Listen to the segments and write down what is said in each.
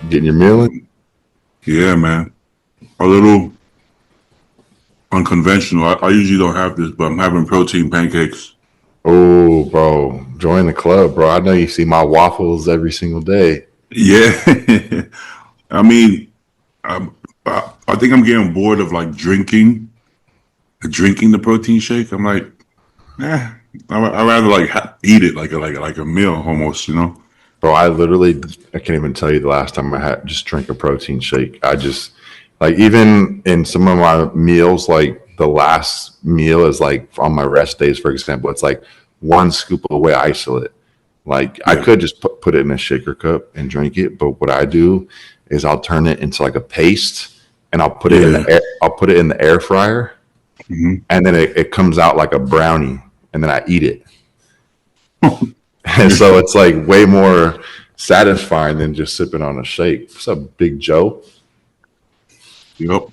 Getting your meal in? Yeah, man. A little unconventional. I usually don't have this, but I'm having protein pancakes. Oh, bro. Join the club, bro. I know you see my waffles every single day. Yeah. I mean, I, I think I'm getting bored of like drinking the protein shake. I'm like, eh, I rather like eat it like a meal almost, you know? Bro, I can't even tell you the last time I had just drink a protein shake. I just like even in some of my meals, like the last meal is like on my rest days, for example, it's like one scoop of whey isolate. Like I Yeah. could just put it in a shaker cup and drink it, but what I do is I'll turn it into like a paste and I'll put it in Yeah. the air. I'll put it in the air fryer, Hmm. and then it comes out like a brownie, and then I eat it. And so it's like way more satisfying than just sipping on a shake. What's up, Big Joe? Yep.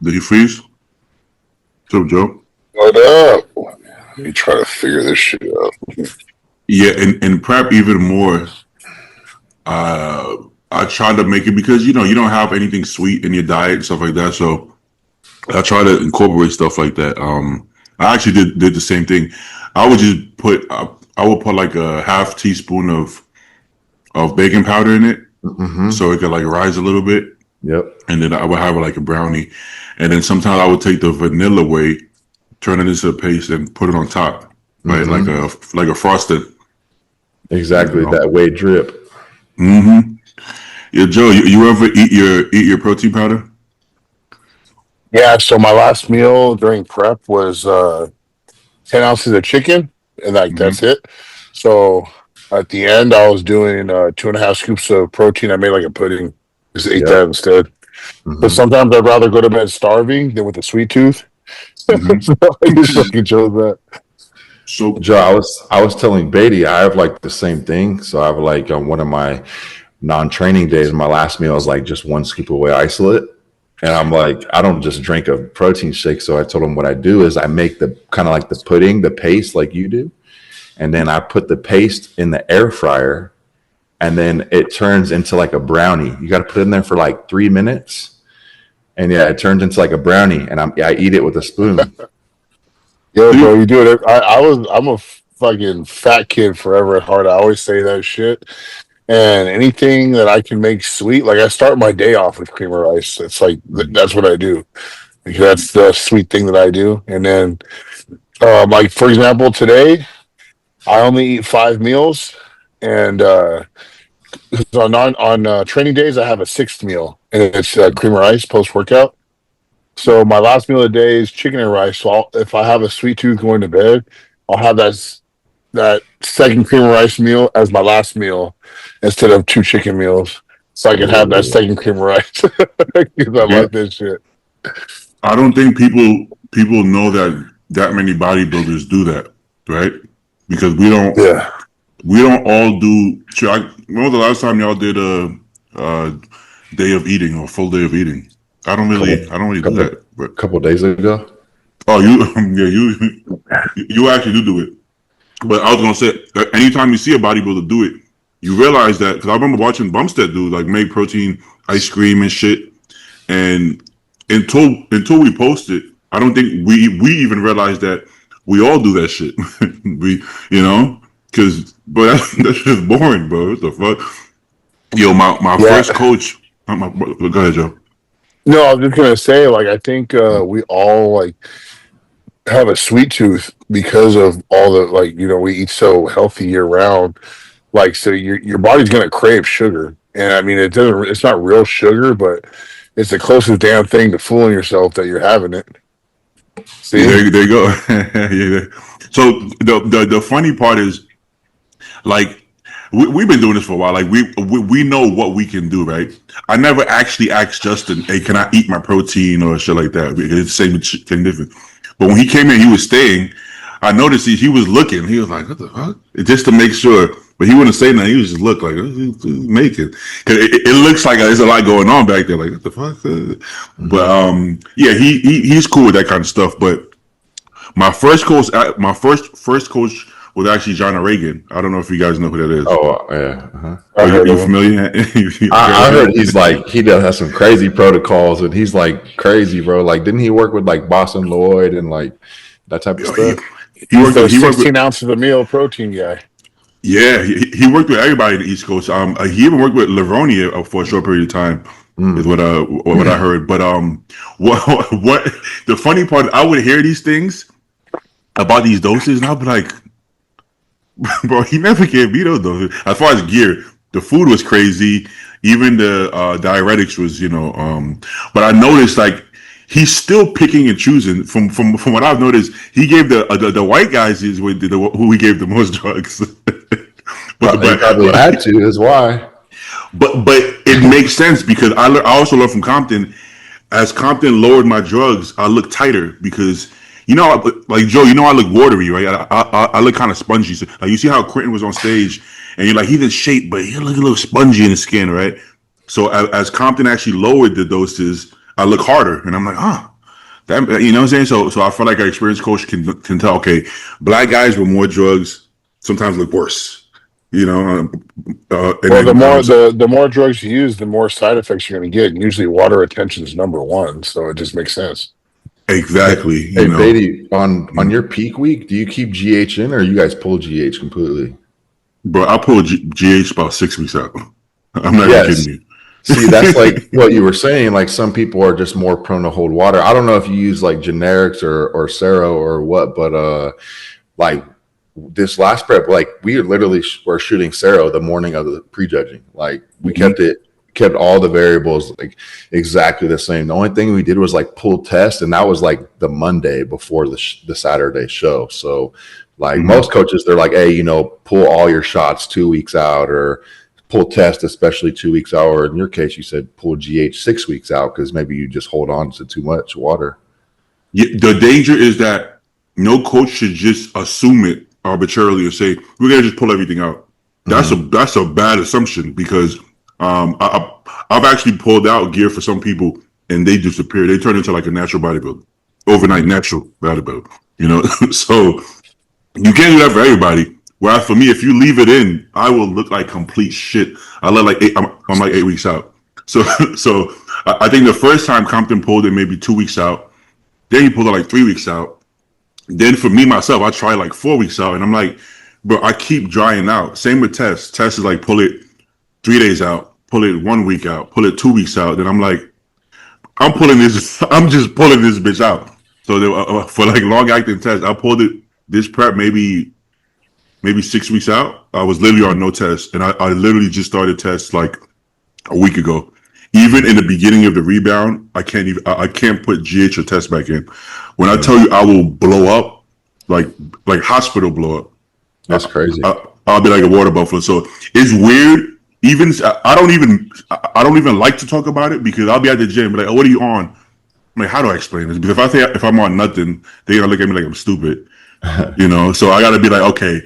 Did you freeze? What's up, Joe? What up? Let me try to figure this shit out. Yeah, and prep even more. I try to make it because you don't have anything sweet in your diet and stuff like that. So I try to incorporate stuff like that. I actually did the same thing. I would just I would put like a half teaspoon of baking powder in it, Mm-hmm. so it could like rise a little bit, Yep. and then I would have it like a brownie, and then sometimes I would take the vanilla whey, turn it into a paste, and put it on top, right, Mm-hmm. like a frosted. Exactly. That way drip. Mm-hmm. Yeah, Joe, you ever eat your protein powder? Yeah, so my last meal during prep was 10 ounces of chicken, and like Mm-hmm. that's it. So at the end, I was doing 2.5 scoops of protein. I made like a pudding, just ate Yep. that instead. But Mm-hmm. sometimes I'd rather go to bed starving than with a sweet tooth. Mm-hmm. So I just fucking chose that. So Joe, I was telling Beatty I have like the same thing. So I have like on one of my non-training days, my last meal is like just one scoop of whey isolate. And I'm like, I don't just drink a protein shake. So I told him what I do is I make the kind of like the pudding, the paste like you do. And then I put the paste in the air fryer and then it turns into like a brownie. You got to put it in there for like 3 minutes. And yeah, it turns into like a brownie and I eat it with a spoon. Yeah, bro, you do it. I'm a fucking fat kid forever at heart. I always say that shit. And anything that I can make sweet, like I start my day off with cream of rice. It's like that's what I do. Because that's the sweet thing that I do. And then, like for example, today I only eat 5 meals, and on training days I have a sixth meal, and it's cream of rice post workout. So my last meal of the day is chicken and rice. So if I have a sweet tooth going to bed, I'll have that second cream of rice meal as my last meal instead of two chicken meals, so I can have that Ooh. second cream of rice because I yeah, like this shit. I don't think people know that many bodybuilders do that, right? Because Yeah. we don't all do. When was the last time y'all did a day of eating or full day of eating? Couple, I don't really do couple, that. But couple days ago. oh, you you actually do it. But I was gonna say, anytime you see a bodybuilder do it, you realize that because I remember watching Bumstead do like make protein ice cream and shit, and until we posted, I don't think we even realized that we all do that shit. we because but that's just boring, bro. What the fuck? Yo, my first Yeah. coach. Go ahead, Joe. No, I was just gonna say, like, I think we all like have a sweet tooth because of all the like, we eat so healthy year round. Like, so your body's gonna crave sugar, and I mean, it doesn't. It's not real sugar, but it's the closest damn thing to fooling yourself that you're having it. Yeah, See? there you go. Yeah. So the funny part is like we've been doing this for a while. Like we know what we can do, right? I never actually asked Justin, "Hey, can I eat my protein or shit like that?" Because it's the same difference. But when he came in, he was staying. I noticed he was looking. He was like, "What the fuck?" Just to make sure. But he wouldn't say nothing. He was just look like what's he making. Cause it looks like there's a lot going on back there. Like what the fuck? But yeah, he's cool with that kind of stuff. But my first coach was actually John Reagan. I don't know if you guys know who that is. Oh yeah. Uh-huh. I heard You of him. familiar? I heard he's like he does have some crazy protocols, and he's like crazy, bro. Like, didn't he work with like Boston Lloyd and like that type of stuff? He He's worked the with, he worked 16 with, ounces of meal protein guy. yeah, he worked with everybody in the East Coast. He even worked with Livonia for a short period of time, is what I heard. But what the funny part? I would hear these things about these doses, and I'd be like, bro, he never gave me those doses. As far as gear, the food was crazy. Even the diuretics was, but I noticed like he's still picking and choosing. From what I've noticed, he gave the white guys who he gave the most drugs. But he probably had to. Is why. But it makes sense because I also learned from Compton. As Compton lowered my drugs, I looked tighter because like Joe, I look watery, right? I look kind of spongy. So, like you see how Quentin was on stage, and you're like he's in shape, but he look a little spongy in the skin, right? So as Compton actually lowered the doses, I look harder, and I'm like, that, you know what I'm saying? So I feel like our experienced coach can tell. Okay, black guys with more drugs sometimes look worse. Well, the more drugs you use, the more side effects you're going to get. And usually, water retention is number one, so it just makes sense. Exactly. Hey, Beatty, on your peak week, do you keep GH in, or you guys pull GH completely? Bro, I pulled GH about 6 weeks out. I'm not even kidding you. See, that's like what you were saying. Like some people are just more prone to hold water. I don't know if you use like generics or Sero or what, but like this last prep, like we literally were shooting Sero the morning of the prejudging. Like we kept all the variables like exactly the same. The only thing we did was like pull test, and that was like the Monday before the Saturday show. So like most coaches, they're like, hey, pull all your shots 2 weeks out, or pull test, especially 2 weeks out. Or in your case, you said pull GH 6 weeks out because maybe you just hold on to too much water. Yeah, the danger is that no coach should just assume it arbitrarily and say we're gonna just pull everything out. That's a bad assumption because I've actually pulled out gear for some people and they disappear. They turn into like a natural bodybuilder, overnight natural bodybuilder. So you can't do that for everybody. Whereas for me, if you leave it in, I will look like complete shit. I look like I'm like 8 weeks out. So I think the first time Compton pulled it maybe 2 weeks out. Then he pulled it like 3 weeks out. Then for me myself, I tried like 4 weeks out, and I'm like, bro, I keep drying out. Same with Tess. Tess is like pull it 3 days out, pull it 1 week out, pull it 2 weeks out. Then I'm like, I'm just pulling this bitch out. So for like long acting Tess, I pulled it this prep maybe 6 weeks out. I was literally on no test, and I literally just started tests like a week ago. Even in the beginning of the rebound, I can't put GH or test back in. When I tell you I will blow up, like hospital blow up. That's crazy. I'll be like a water buffalo. So it's weird. Even I don't even like to talk about it because I'll be at the gym like, oh, what are you on? I'm like, how do I explain this? Because if I'm on nothing, they're gonna look at me like I'm stupid. So I gotta be like, okay,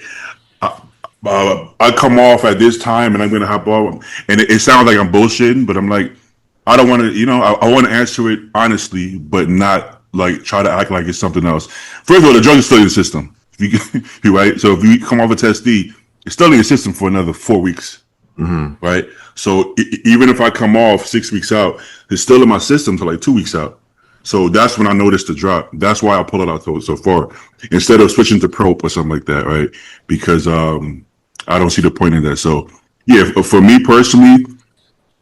I come off at this time and I'm gonna hop off, and it sounds like I'm bullshitting, but I'm like, I don't want to, I want to answer it honestly, but not like try to act like it's something else. First of all, the drug is still in the system, right? So if you come off a test D, it's still in your system for another 4 weeks, right? So even if I come off 6 weeks out, it's still in my system till like 2 weeks out. So that's when I noticed the drop. That's why I pull it out so far instead of switching to Prope or something like that, right? Because I don't see the point in that. So yeah, for me personally,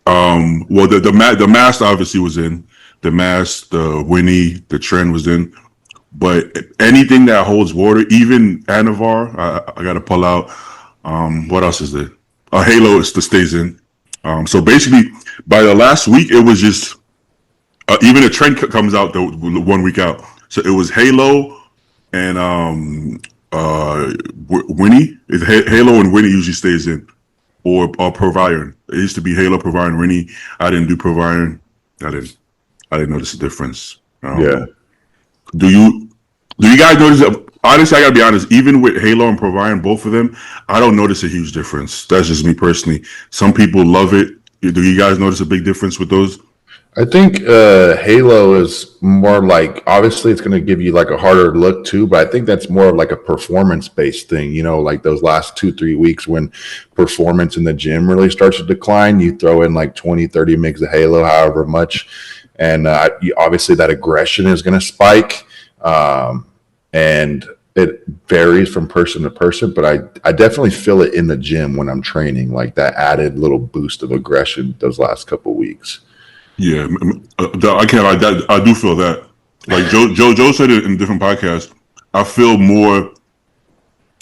well, the mask obviously was in. The mask, the Winnie, the Trend was in. But anything that holds water, even Anavar, I got to pull out. What else is there? Halo stays in. So basically, by the last week, it was just even the Trend comes out the 1 week out. So it was Halo and Winnie. Halo and Winnie usually stays in. Or Proviron. It used to be Halo, Proviron, Rennie. I didn't do Proviron. I didn't notice the difference. Yeah. Do you guys notice? Honestly, I gotta be honest. Even with Halo and Proviron, both of them, I don't notice a huge difference. That's just me personally. Some people love it. Do you guys notice a big difference with those? I think Halo is more like, obviously it's going to give you like a harder look too, but I think that's more of like a performance based thing. You know, like those last 2-3 weeks when performance in the gym really starts to decline, you throw in like 20-30 mgs of Halo, however much, and obviously that aggression is going to spike, and it varies from person to person, but I definitely feel it in the gym when I'm training, like that added little boost of aggression those last couple weeks. Yeah, I can't lie. That I do feel that. Like Joe said it in different podcasts. I feel more.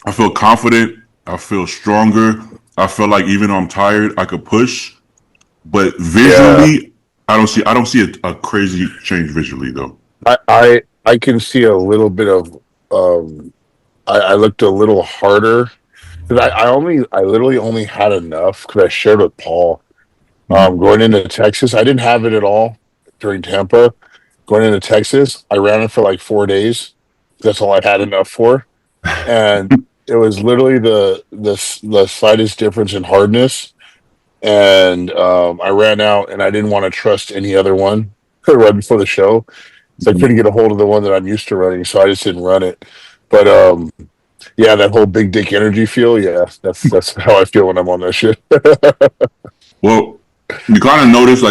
I feel confident. I feel stronger. I feel like even though I'm tired, I could push. But Yeah, visually, I don't see a crazy change visually though. I can see a little bit of. I looked a little harder because I literally only had enough because I shared with Paul. Mm-hmm. Going into Texas, I didn't have it at all during Tampa. Going into Texas, I ran it for like 4 days. That's all I had enough for, and it was literally the slightest difference in hardness. And I ran out, and I didn't want to trust any other one right before the show, so I couldn't get a hold of the one that I'm used to running, so I just didn't run it. But yeah, that whole big dick energy feel, yeah, that's how I feel when I'm on that shit. Well, you kind of notice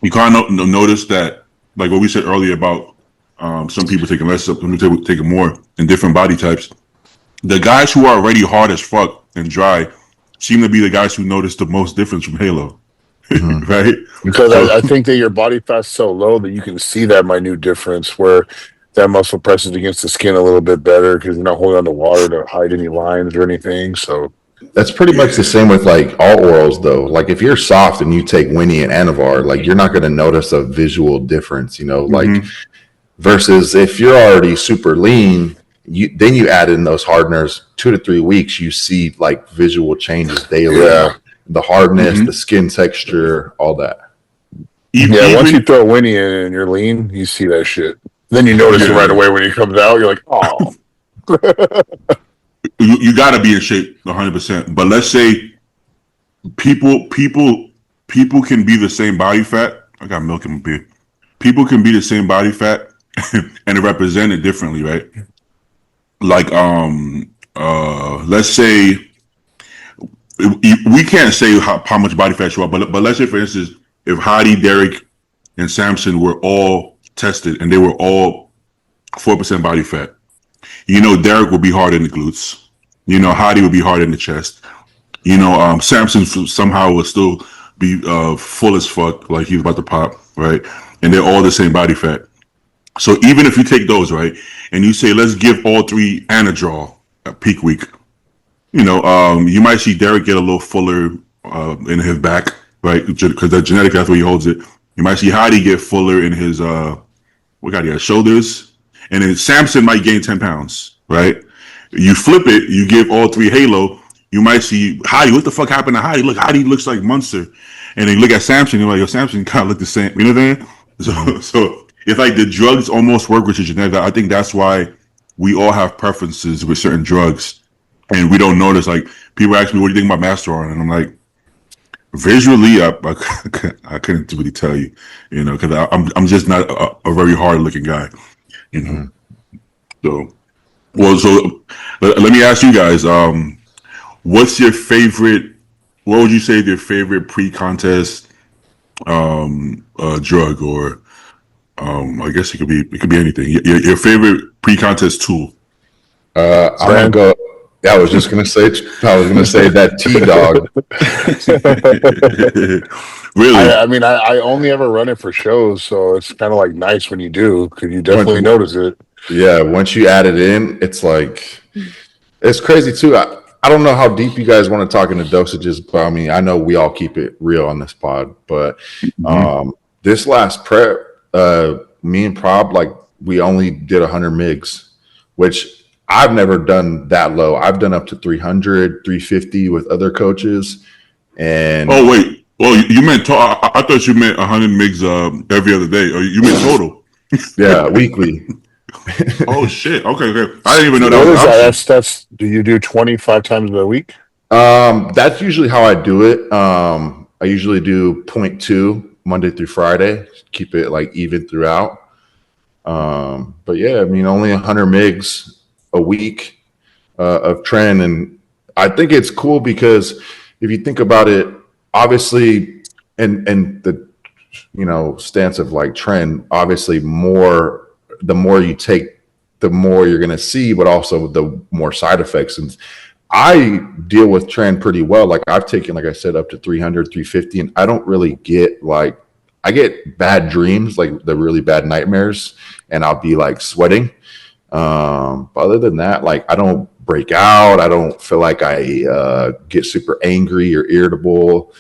you kind of notice that like what we said earlier about some people taking less, some people taking more in different body types. The guys who are already hard as fuck and dry seem to be the guys who notice the most difference from Halo, Mhm. right? Because So I think that your body fat's so low that you can see that minute difference where that muscle presses against the skin a little bit better because you're not holding on to water to hide any lines or anything. So That's pretty much yeah, the same with like all orals though. Like if you're soft and you take Winnie and Anavar, like you're not going to notice a visual difference, like mm-hmm. versus if you're already super lean, you add in those hardeners 2 to 3 weeks, you see like visual changes daily, yeah, the hardness, Mm-hmm. the skin texture, all that. yeah. Once you Even throw Winnie in and you're lean, you see that shit. Then you notice it right yeah, away when he comes out. You're like, oh, you got to be in shape 100%. But let's say people people people can be the same body fat. I got milk in my beer. People can be the same body fat and represent it differently, right? Like let's say we can't say how much body fat you are, but let's say for instance, if Hadi, Derek, and Samson were all tested and they were all 4% body fat, you know, Derek would be hard in the glutes. You know, Hadi would be hard in the chest. You know, Samson somehow would still be full as fuck, like he was about to pop, right? And they're all the same body fat. So even if you take those, right, and you say, let's give all three Anadrol at peak week, you know, you might see Derek get a little fuller in his back, right? Because that genetic, that's where he holds it. You might see Heidi get fuller in his, what got he has shoulders. And then Samson might gain 10 pounds, right? You flip it, you give all three Halo, you might see Heidi, what the fuck happened to Heidi? Look, Heidi looks like Munster. And then you look at Samson, you're like, yo, Samson kind of look the same. You know what I'm saying? So it's like the drugs almost work with your genetic. I think that's why we all have preferences with certain drugs and we don't notice. Like people ask me, "What do you think about Masteron?" And I'm like, visually, I couldn't really tell you, you know, because I'm just not a very hard looking guy, you know. Mhm. So well, so let me ask you guys, what's your favorite? What would you say is your favorite pre-contest drug, or I guess it could be anything. Your favorite pre-contest tool. I'm gonna brand. go. Yeah, I was gonna say that T dog. Really? I mean, I only ever run it for shows, so it's kind of like nice when you do because you definitely When, notice it. yeah, once you add it in, it's like it's crazy too. I don't know how deep you guys want to talk into dosages, but I mean, I know we all keep it real on this pod. But Mhm. this last prep, me and Prob, like we only did 100 migs, which I've never done that low. I've done up to 300, 350 with other coaches, and Oh wait. Well, you meant I thought you meant 100 mgs every other day. Or you meant total? yeah, weekly. Oh shit. Okay, okay. I didn't even know that What was an is that? option. That's. Do you do 25 times a week? That's usually how I do it. I usually do 0.2 Monday through Friday, keep it like even throughout. But yeah, I mean, only 100 migs a week of trend. And I think it's cool because if you think about it, obviously, and the, stance of like trend, obviously the more you take, the more you're going to see, but also the more side effects. And I deal with trend pretty well. Like I've taken, like I said, up to 300, 350, and I don't really get like, I get bad dreams, like the really bad nightmares, and I'll be like sweating. But other than that, like I don't break out. I don't feel like I get super angry or irritable.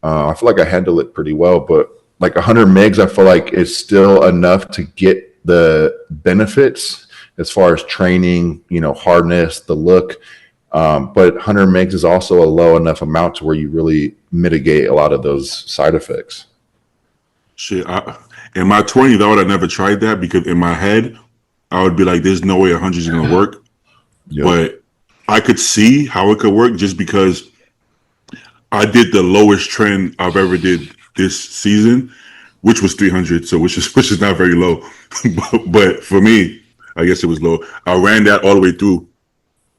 I feel like I handle it pretty well, but like 100 megs, I feel like is still enough to get the benefits as far as training, hardness, the look. But 100 megs is also a low enough amount to where you really mitigate a lot of those side effects. Shit, in my 20s, I would have never tried that because in my head, I would be like, "There's no way 100 is gonna work." Yep. But I could see how it could work just because I did the lowest trend I've ever did this season, which was 300. So which is not very low, but for me, I guess it was low. I ran that all the way through.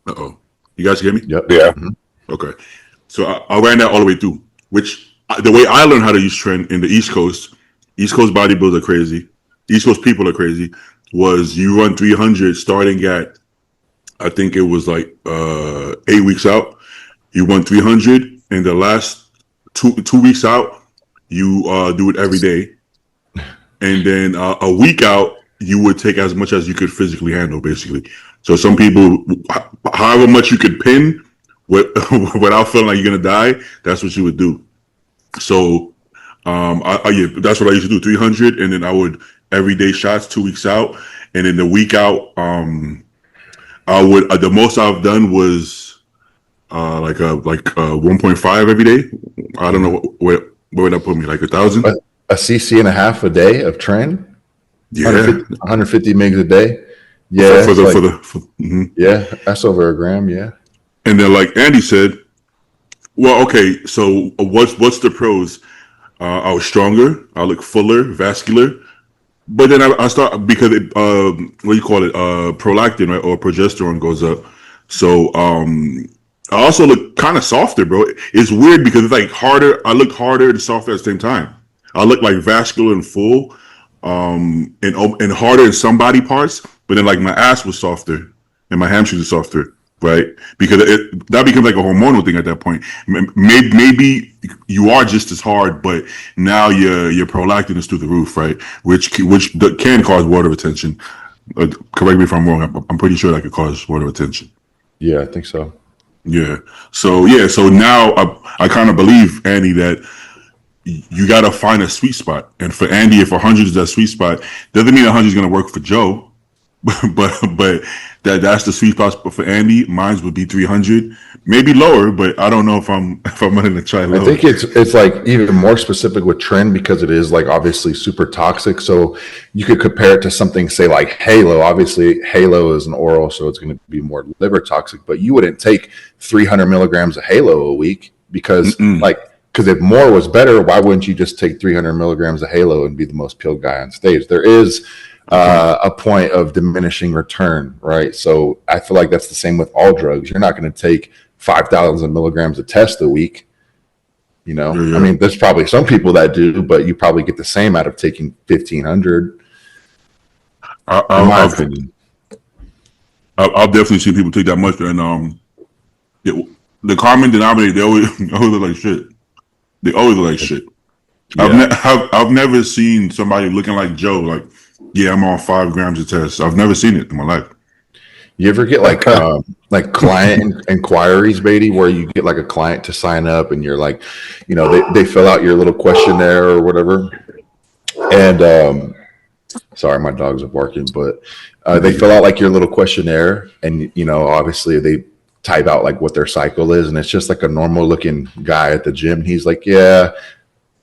Uh-oh. You guys hear me? Yep. Yeah. Mm-hmm. Okay. So I ran that all the way through, which the way I learned how to use trend in the East Coast bodybuilders are crazy. East Coast people are crazy. Was you run 300 starting at, I think it was like 8 weeks out. You run 300, and the last two weeks out, you do it every day. And then a week out, you would take as much as you could physically handle, basically. So some people, however much you could pin without feeling like you're gonna die, that's what you would do. So, yeah, that's what I used to do: 300, and then I would everyday shots 2 weeks out, and then the week out, I would the most I've done was like 1.5 every day. I don't know where would that put me, like 1,000. A cc and a half a day of trend. Yeah, 150 megs a day. Yeah, yeah, that's over a gram. Yeah. And then, like Andy said, well, okay, so what's the pros? I was stronger. I look fuller, vascular. But then I start because it, what do you call it? Prolactin, right, or progesterone goes up. So I also look kind of softer, bro. It's weird because it's like harder. I look harder and softer at the same time. I look like vascular and full, and harder in some body parts. But then like my ass was softer and my hamstrings are softer, right? Because that becomes like a hormonal thing at that point. Maybe you are just as hard, but now your prolactin is through the roof, right? Which can cause water retention. Correct me if I'm wrong. I'm pretty sure that could cause water retention. Yeah, I think so. Yeah. So now I kind of believe, Andy, that you got to find a sweet spot. And for Andy, if 100 is that sweet spot, doesn't mean 100 is going to work for Joe. but that's the sweet spot for Andy. Mine would be 300, maybe lower, but I don't know if I'm running to try lower. I think it's like even more specific with trend because it is like obviously super toxic. So you could compare it to something, say like Halo. Obviously, Halo is an oral, so it's going to be more liver toxic. But you wouldn't take 300 milligrams of Halo a week because because if more was better, why wouldn't you just take 300 milligrams of Halo and be the most peeled guy on stage? There is a point of diminishing return, right? So I feel like that's the same with all drugs. You're not going to take 5,000 milligrams of test a week. I mean, there's probably some people that do, but you probably get the same out of taking 1,500. In my opinion. I've definitely seen people take that much, and the common denominator, they always look like shit. They always look like shit. Yeah. I've never seen somebody looking like Joe, like, yeah, I'm on 5 grams of test. I've never seen it in my life. You ever get like client inquiries, Beatty, where you get like a client to sign up and you're like, they fill out your little questionnaire or whatever. And sorry, my dogs are barking, but they fill out like your little questionnaire and, obviously they type out like what their cycle is. And it's just like a normal looking guy at the gym. He's like, yeah,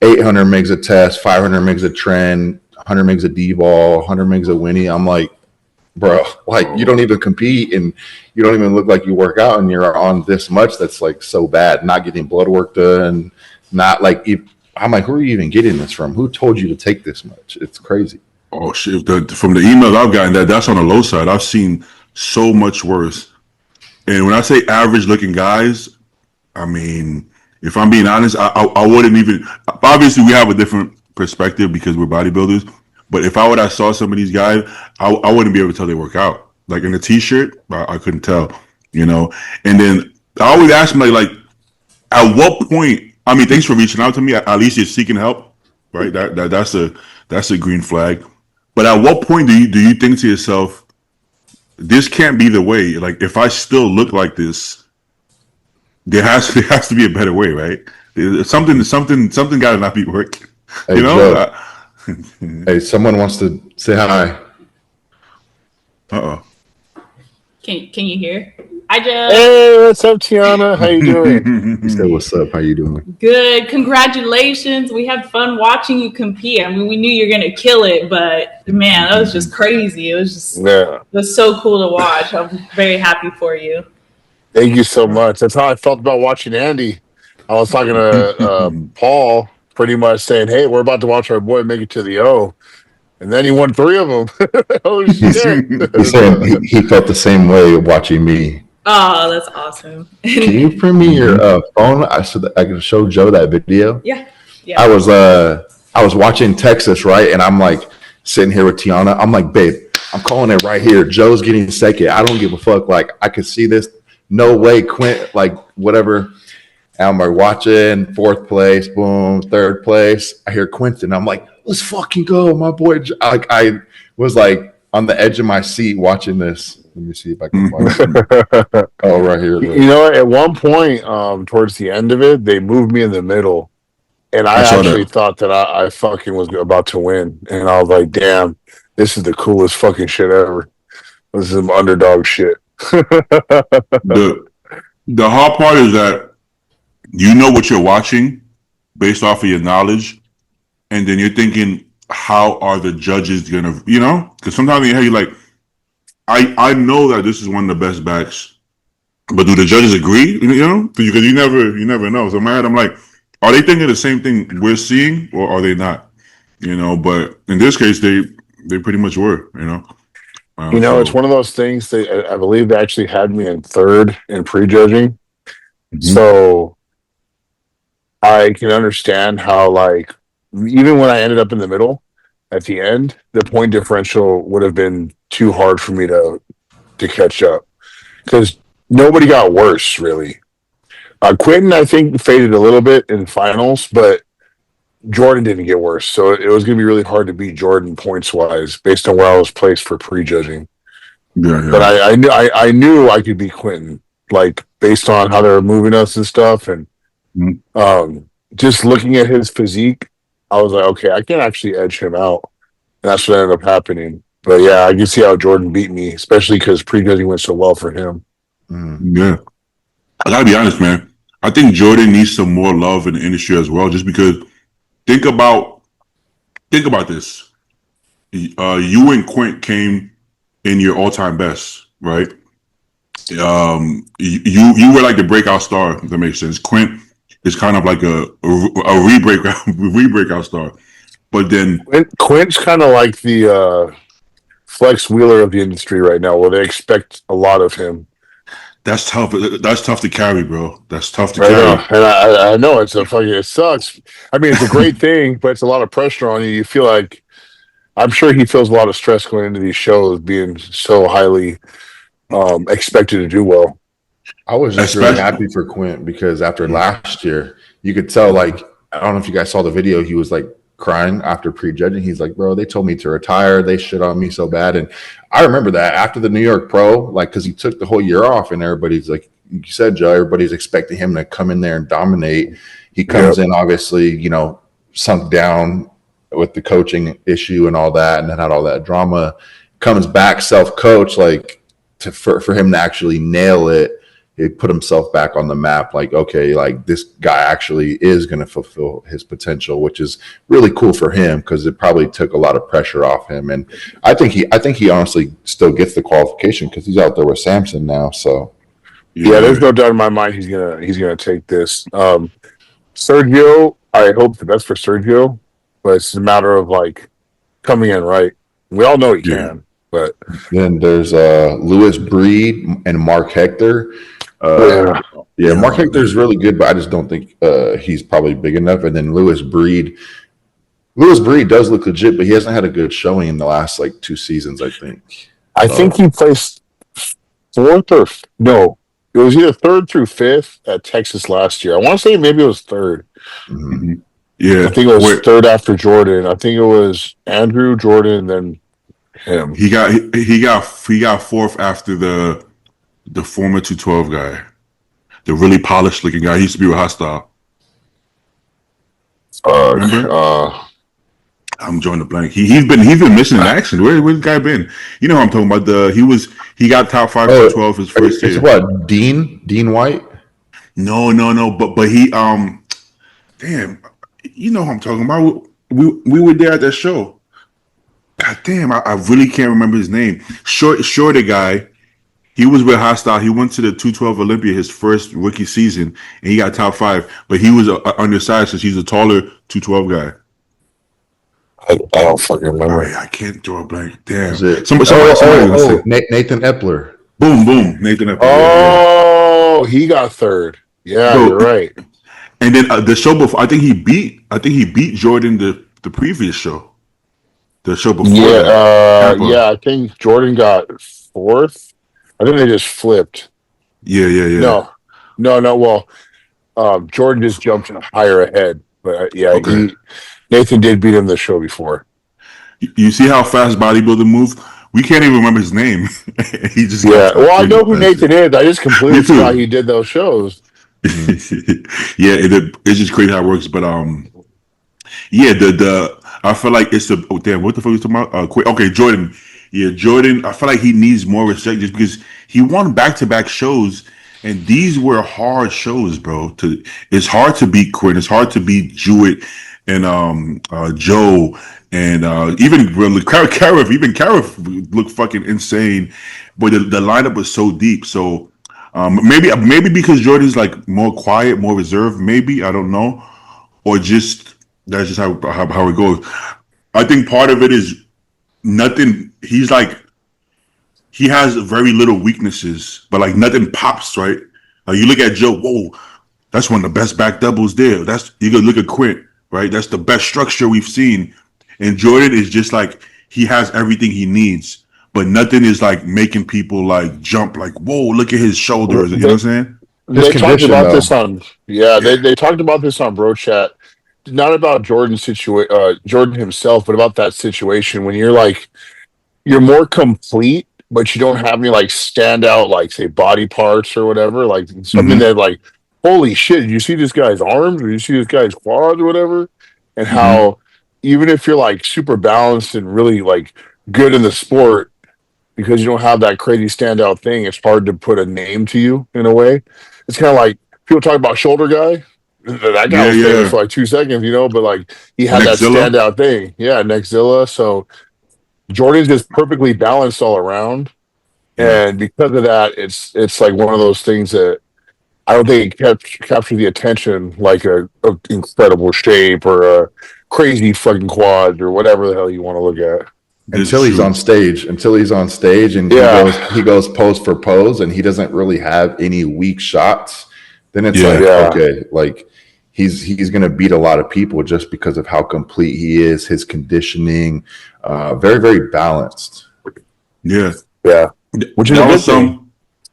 800 megs a test, 500 megs a trend, 100 megs a D-ball, 100 megs a Winnie. I'm like, bro, like you don't even compete and you don't even look like you work out and you're on this much. That's like so bad. Not getting blood work done, Not like I'm like, who are you even getting this from? Who told you to take this much? It's crazy. Oh shit! From the emails I've gotten, that's on the low side. I've seen so much worse. And when I say average looking guys, I mean, if I'm being honest, I wouldn't even. Obviously, we have a different perspective because we're bodybuilders. But if I would have saw some of these guys, I wouldn't be able to tell they work out. Like in a t-shirt, I couldn't tell. You know. And then I always ask them like, at what point? I mean, thanks for reaching out to me. At least you're seeking help, right? That's a green flag. But at what point do you think to yourself, this can't be the way? Like, if I still look like this, there has to be a better way, right? Something got to not be working. Hey, You know? Hey, someone wants to say hi. Uh-oh. Can you hear? I just Hey, what's up, Tiana? How you doing? He said, "What's up? How you doing?" good. Congratulations. We had fun watching you compete. I mean, we knew you're gonna kill it, but man, that was just crazy. It was so cool to watch. I'm very happy for you. Thank you so much. That's how I felt about watching Andy. I was talking to Paul, pretty much saying, "Hey, we're about to watch our boy make it to the O," and then he won 3 of them. Oh shit! He said he felt the same way watching me. Oh, that's awesome. Can you bring me your phone? So that I can show Joe that video. Yeah. I was watching Texas, right? And I'm like sitting here with Tiana. I'm like, babe, I'm calling it right here. Joe's getting second. I don't give a fuck. Like, I could see this. No way, Quint, like whatever. And I'm like watching 4th place, boom, 3rd place. I hear Quentin. I'm like, let's fucking go, my boy. Like, I was like on the edge of my seat watching this. Let me see if I can find it. Oh, right here. You know, at one point, towards the end of it, they moved me in the middle, and I actually thought that I fucking was about to win, and I was like, damn, this is the coolest fucking shit ever. This is some underdog shit. The hard part is that you know what you're watching based off of your knowledge, and then you're thinking, how are the judges gonna, you know? Because sometimes in your head you're like, I know that this is one of the best backs, but do the judges agree? You know, because you never know. So in my head, I'm like, are they thinking the same thing we're seeing, or are they not? You know, but in this case, they pretty much were. You know. You know, it's one of those things. I believe they actually had me in 3rd in prejudging, so I can understand how, like, even when I ended up in the middle at the end, the point differential would have been too hard for me to catch up, because nobody got worse, really. Quentin, I think, faded a little bit in finals, but Jordan didn't get worse. So it was going to be really hard to beat Jordan points-wise based on where I was placed for prejudging. Yeah. But I knew I could beat Quentin, like, based on how they were moving us and stuff. And just looking at his physique, I was like, okay, I can actually edge him out. And that's what ended up happening. But yeah, I can see how Jordan beat me, especially because prejudging went so well for him. Yeah. I gotta be honest, man. I think Jordan needs some more love in the industry as well, just because think about this. You and Quint came in your all-time best, right? You were like the breakout star, if that makes sense. Quint is kind of like a re-breakout star. But then Quint's kind of like the Flex Wheeler of the industry right now, where they expect a lot of him. That's tough. That's tough to carry, bro. That's tough to carry. And I know it sucks. I mean, it's a great thing, but it's a lot of pressure on you. You feel like, I'm sure he feels a lot of stress going into these shows, being so highly expected to do well. I was just really happy for Quint because after last year, you could tell, like, I don't know if you guys saw the video, he was like crying after prejudging. He's like, bro, they told me to retire. They shit on me so bad. And I remember that after the New York Pro, like, because he took the whole year off and everybody's like, you said, Joe, everybody's expecting him to come in there and dominate. He comes in, obviously, you know, sunk down with the coaching issue and all that, and then had all that drama, comes back self-coach, like, for him to actually nail it. He put himself back on the map, like, okay, like, this guy actually is going to fulfill his potential, which is really cool for him because it probably took a lot of pressure off him. And I think he honestly still gets the qualification because he's out there with Samson now. So yeah, there's no doubt in my mind he's gonna take this. Sergio, I hope the best for Sergio, but it's a matter of like coming in right. We all know he can, but then there's Lewis Breed and Mark Hector. yeah. Mark Hector is really good, but I just don't think he's probably big enough. And then Lewis Breed does look legit, but he hasn't had a good showing in the last like 2 seasons, I think. I think he placed fourth or no, it was either third through fifth at Texas last year. I want to say maybe it was third. Mm-hmm. Yeah, I think it was third after Jordan. I think it was Andrew, Jordan, then him. He got fourth after the former 212 guy, the really polished looking guy. He used to be with Hostile. Remember? I'm drawing the blank. He's been missing in action. Where's the guy been? You know what I'm talking about. He got top 5 to 12 his first year. It's what, Dean White? No. But he damn, you know who I'm talking about. We were there at that show. God damn, I really can't remember his name. Shorter guy. He was with Hostile. He went to the 212 Olympia his first rookie season, and he got top 5. But he was undersized since he's a taller 212 guy. I don't fucking remember. Right, I can't draw a blank. Damn. Somebody Nathan Epler. Boom, Nathan Epler. Oh, he got third. Yeah, you're right. And then the show before, I think he beat Jordan the previous show. The show before. Yeah, I think Jordan got fourth. I think they just flipped. Yeah. No. Well, Jordan just jumped higher ahead, but Okay. Nathan did beat him the show before. You see how fast bodybuilder move? We can't even remember his name. He just Well, I know who Nathan is. I just completely forgot he did those shows. Yeah, it's just crazy how it works. But yeah, I feel like it's damn. What the fuck are you talking about? Okay, Jordan. Yeah, Jordan. I feel like he needs more respect just because he won back-to-back shows, and these were hard shows, bro. It's hard to beat Quinn. It's hard to beat Jewett and Joe and even Karif. Even Karif looked fucking insane, but the lineup was so deep. So maybe because Jordan's like more quiet, more reserved. Maybe I don't know, or just that's just how it goes. I think part of it is nothing. He's like he has very little weaknesses, but like nothing pops, right? Like you look at Joe, whoa, that's one of the best back doubles there. You can look at Quint, right? That's the best structure we've seen. And Jordan is just like he has everything he needs, but nothing is like making people like jump like, whoa, look at his shoulders. You know what I'm saying? They talked about this on they talked about this on Bro Chat. Not about Jordan's Jordan himself, but about that situation when you're more complete, but you don't have any like standout like say body parts or whatever, like something that like, holy shit, did you see this guy's arms or you see this guy's quads or whatever? And how even if you're like super balanced and really like good in the sport, because you don't have that crazy standout thing, it's hard to put a name to you in a way. It's kind of like people talk about Shoulder Guy. That guy was famous for like 2 seconds, but like he had Nexzilla. That standout thing. Yeah, Nexzilla. So Jordan's just perfectly balanced all around. And because of that, it's like one of those things that I don't think it captures the attention like a incredible shape or a crazy fucking quad or whatever the hell you want to look at. Until he's on stage, and he goes pose for pose, and he doesn't really have any weak shots. Then it's okay, like he's going to beat a lot of people just because of how complete he is, his conditioning, very, very balanced. Yeah. Which is a good thing.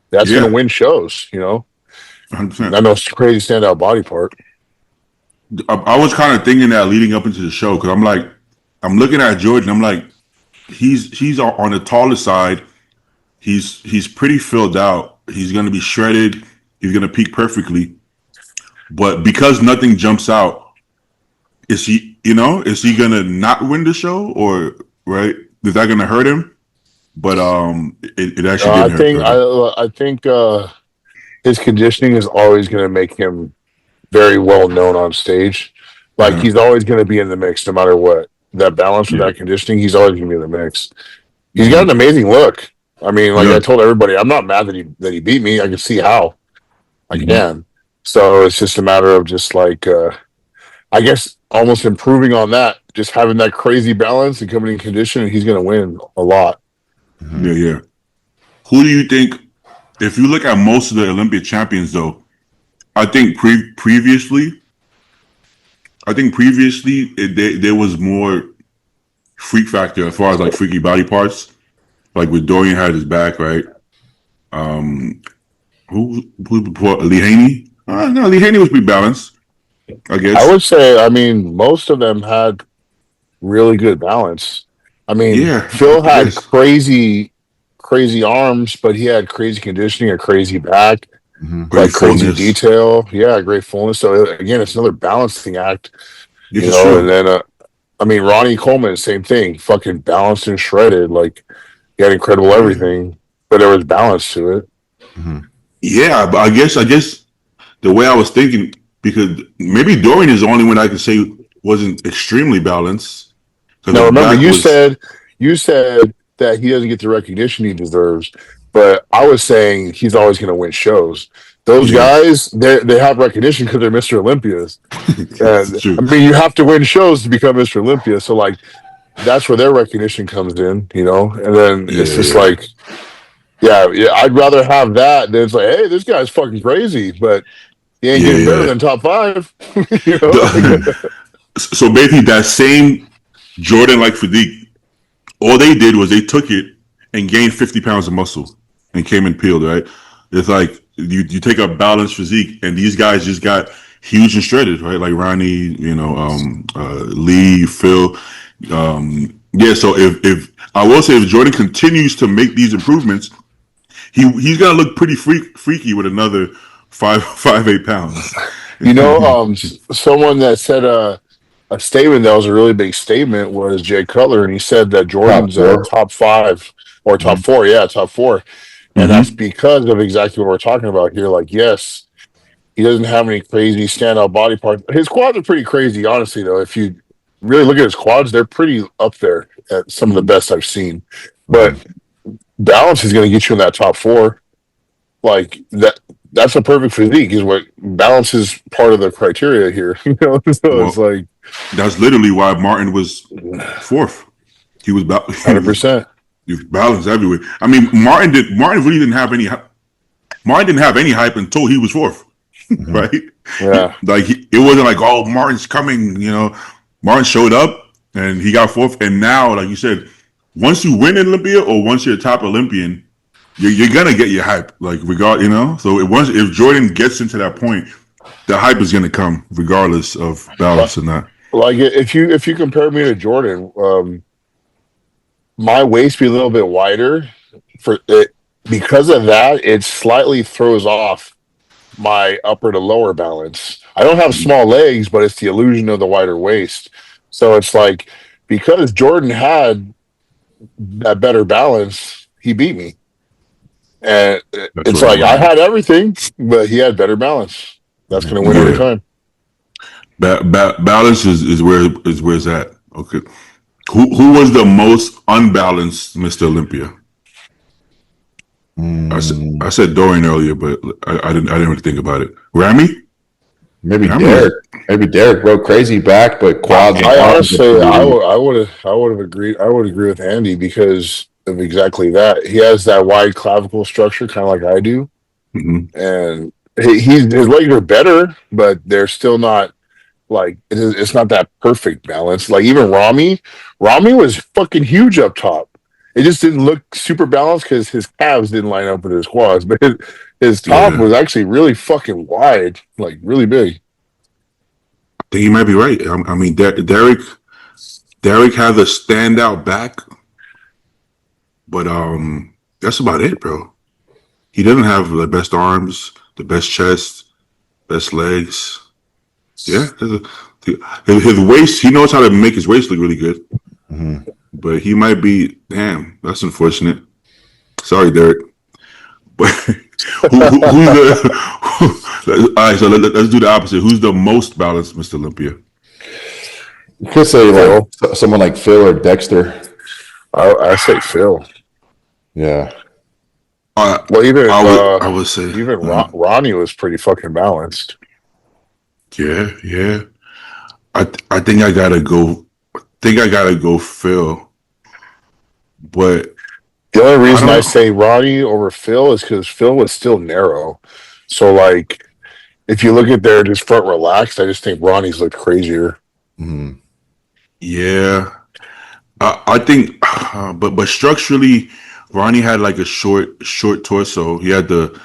That's going to win shows, 100%. I know it's a crazy standout body part. I was kind of thinking that leading up into the show because I'm looking at Jordan. I'm like, he's on the taller side. He's pretty filled out. He's going to be shredded. He's going to peak perfectly. But because nothing jumps out, is he going to not win the show or right? Is that going to hurt him? But it actually didn't hurt. I think his conditioning is always going to make him very well known on stage. Like he's always going to be in the mix no matter what. That balance with that conditioning, he's always going to be in the mix. He's got an amazing look. I mean, I told everybody, I'm not mad that he beat me. I can see how. I can. So it's just a matter of just like, I guess, almost improving on that, just having that crazy balance and coming in condition, and he's going to win a lot. Yeah, yeah. Who do you think, if you look at most of the Olympic champions, though, I think previously, there was more freak factor as far as like freaky body parts. Like with Dorian had his back, right? Who before Lee Haney? No, Lee Haney was pretty balanced, I guess. I would say, I mean, most of them had really good balance. I mean, Yeah, Phil I had guess. crazy arms, but he had crazy conditioning, a crazy back, Great like crazy fullness. detail. Yeah, great fullness. So again, it's another balancing act, This you is know. true. And then, I mean, Ronnie Coleman, same thing, fucking balanced and shredded. Like he had incredible everything, but there was balance to it. Yeah, but I guess the way I was thinking, because maybe Dorian is the only one I could say wasn't extremely balanced. Now, His remember, back you was said that he doesn't get the recognition he deserves, but I was saying he's always going to win shows. Those yeah, guys, they have recognition because they're Mr. Olympias, it's and true. I mean, you have to win shows to become Mr. Olympia. So, like, that's where their recognition comes in, you know. And then it's just Yeah, like, yeah, I'd rather have that than it's like, hey, this guy's fucking crazy, but he ain't getting better yeah. than top 5, you know. So basically, that same Jordan-like physique, all they did was they took it and gained 50 pounds of muscle and came and peeled, right? It's like you take a balanced physique, and these guys just got huge and shredded, right? Like Ronnie, Lee, Phil. Yeah, so if I will say, if Jordan continues to make these improvements, he's gonna look pretty freaky with another 5'8" You know, someone that said a statement that was a really big statement was Jay Cutler, and he said that Jordan's top 5 or top 4, yeah, top 4, and that's because of exactly what we're talking about here. Like, yes, he doesn't have any crazy standout body parts. His quads are pretty crazy, honestly. Though, if you really look at his quads, they're pretty up there at some of the best I've seen. But balance is going to get you in that top 4. Like that. That's a perfect physique. Is what balance is part of the criteria here. You know, so it's like that's literally why Martin was 4th. He was 100%. He was balanced everywhere. I mean, Martin really didn't have any. Martin didn't have any hype until he was 4th, right? Yeah. It wasn't like, oh, Martin's coming. You know, Martin showed up and he got 4th. And now, like you said, once you win Olympia or once you're a top Olympian, you're gonna get your hype, like you know. So if Jordan gets into that point, the hype is gonna come regardless of balance or not. Like if you compare me to Jordan, my waist be a little bit wider for it because of that. It slightly throws off my upper to lower balance. I don't have small legs, but it's the illusion of the wider waist. So it's like because Jordan had that better balance, he beat me. And it's like I had everything, but he had better balance. That's going to win every time. Balance is where it's at. Okay, who was the most unbalanced Mr. Olympia? I said Dorian earlier, but I didn't really think about it. Rami? Maybe Derek. Maybe Derek rode crazy back, but quads. I honestly, I would have agreed. I would agree with Andy because of exactly that. He has that wide clavicle structure, kind of like I do, and his legs are better, but they're still not like it's not that perfect balance. Like even Rami was fucking huge up top. It just didn't look super balanced because his calves didn't line up with his quads, but his top was actually really fucking wide, like really big. I think you might be right. I mean, Derek has a standout back, but that's about it, bro. He doesn't have the best arms, the best chest, best legs. Yeah, his waist. He knows how to make his waist look really good, but he might be. Damn, that's unfortunate. Sorry, Derek. But who's the? All right, so let's do the opposite. Who's the most balanced Mr. Olympia? You could say like someone like Phil or Dexter. I say Phil. Yeah. Well, even I would say even Ronnie was pretty fucking balanced. Yeah. I think I gotta go. Think I gotta go Phil, but The only reason I know. say Ronnie over Phil is because Phil was still narrow. So, like, if you look at their just front relaxed, I just think Ronnie's looked crazier. Mm-hmm. Yeah, I think, but structurally, Ronnie had like a short torso. He had the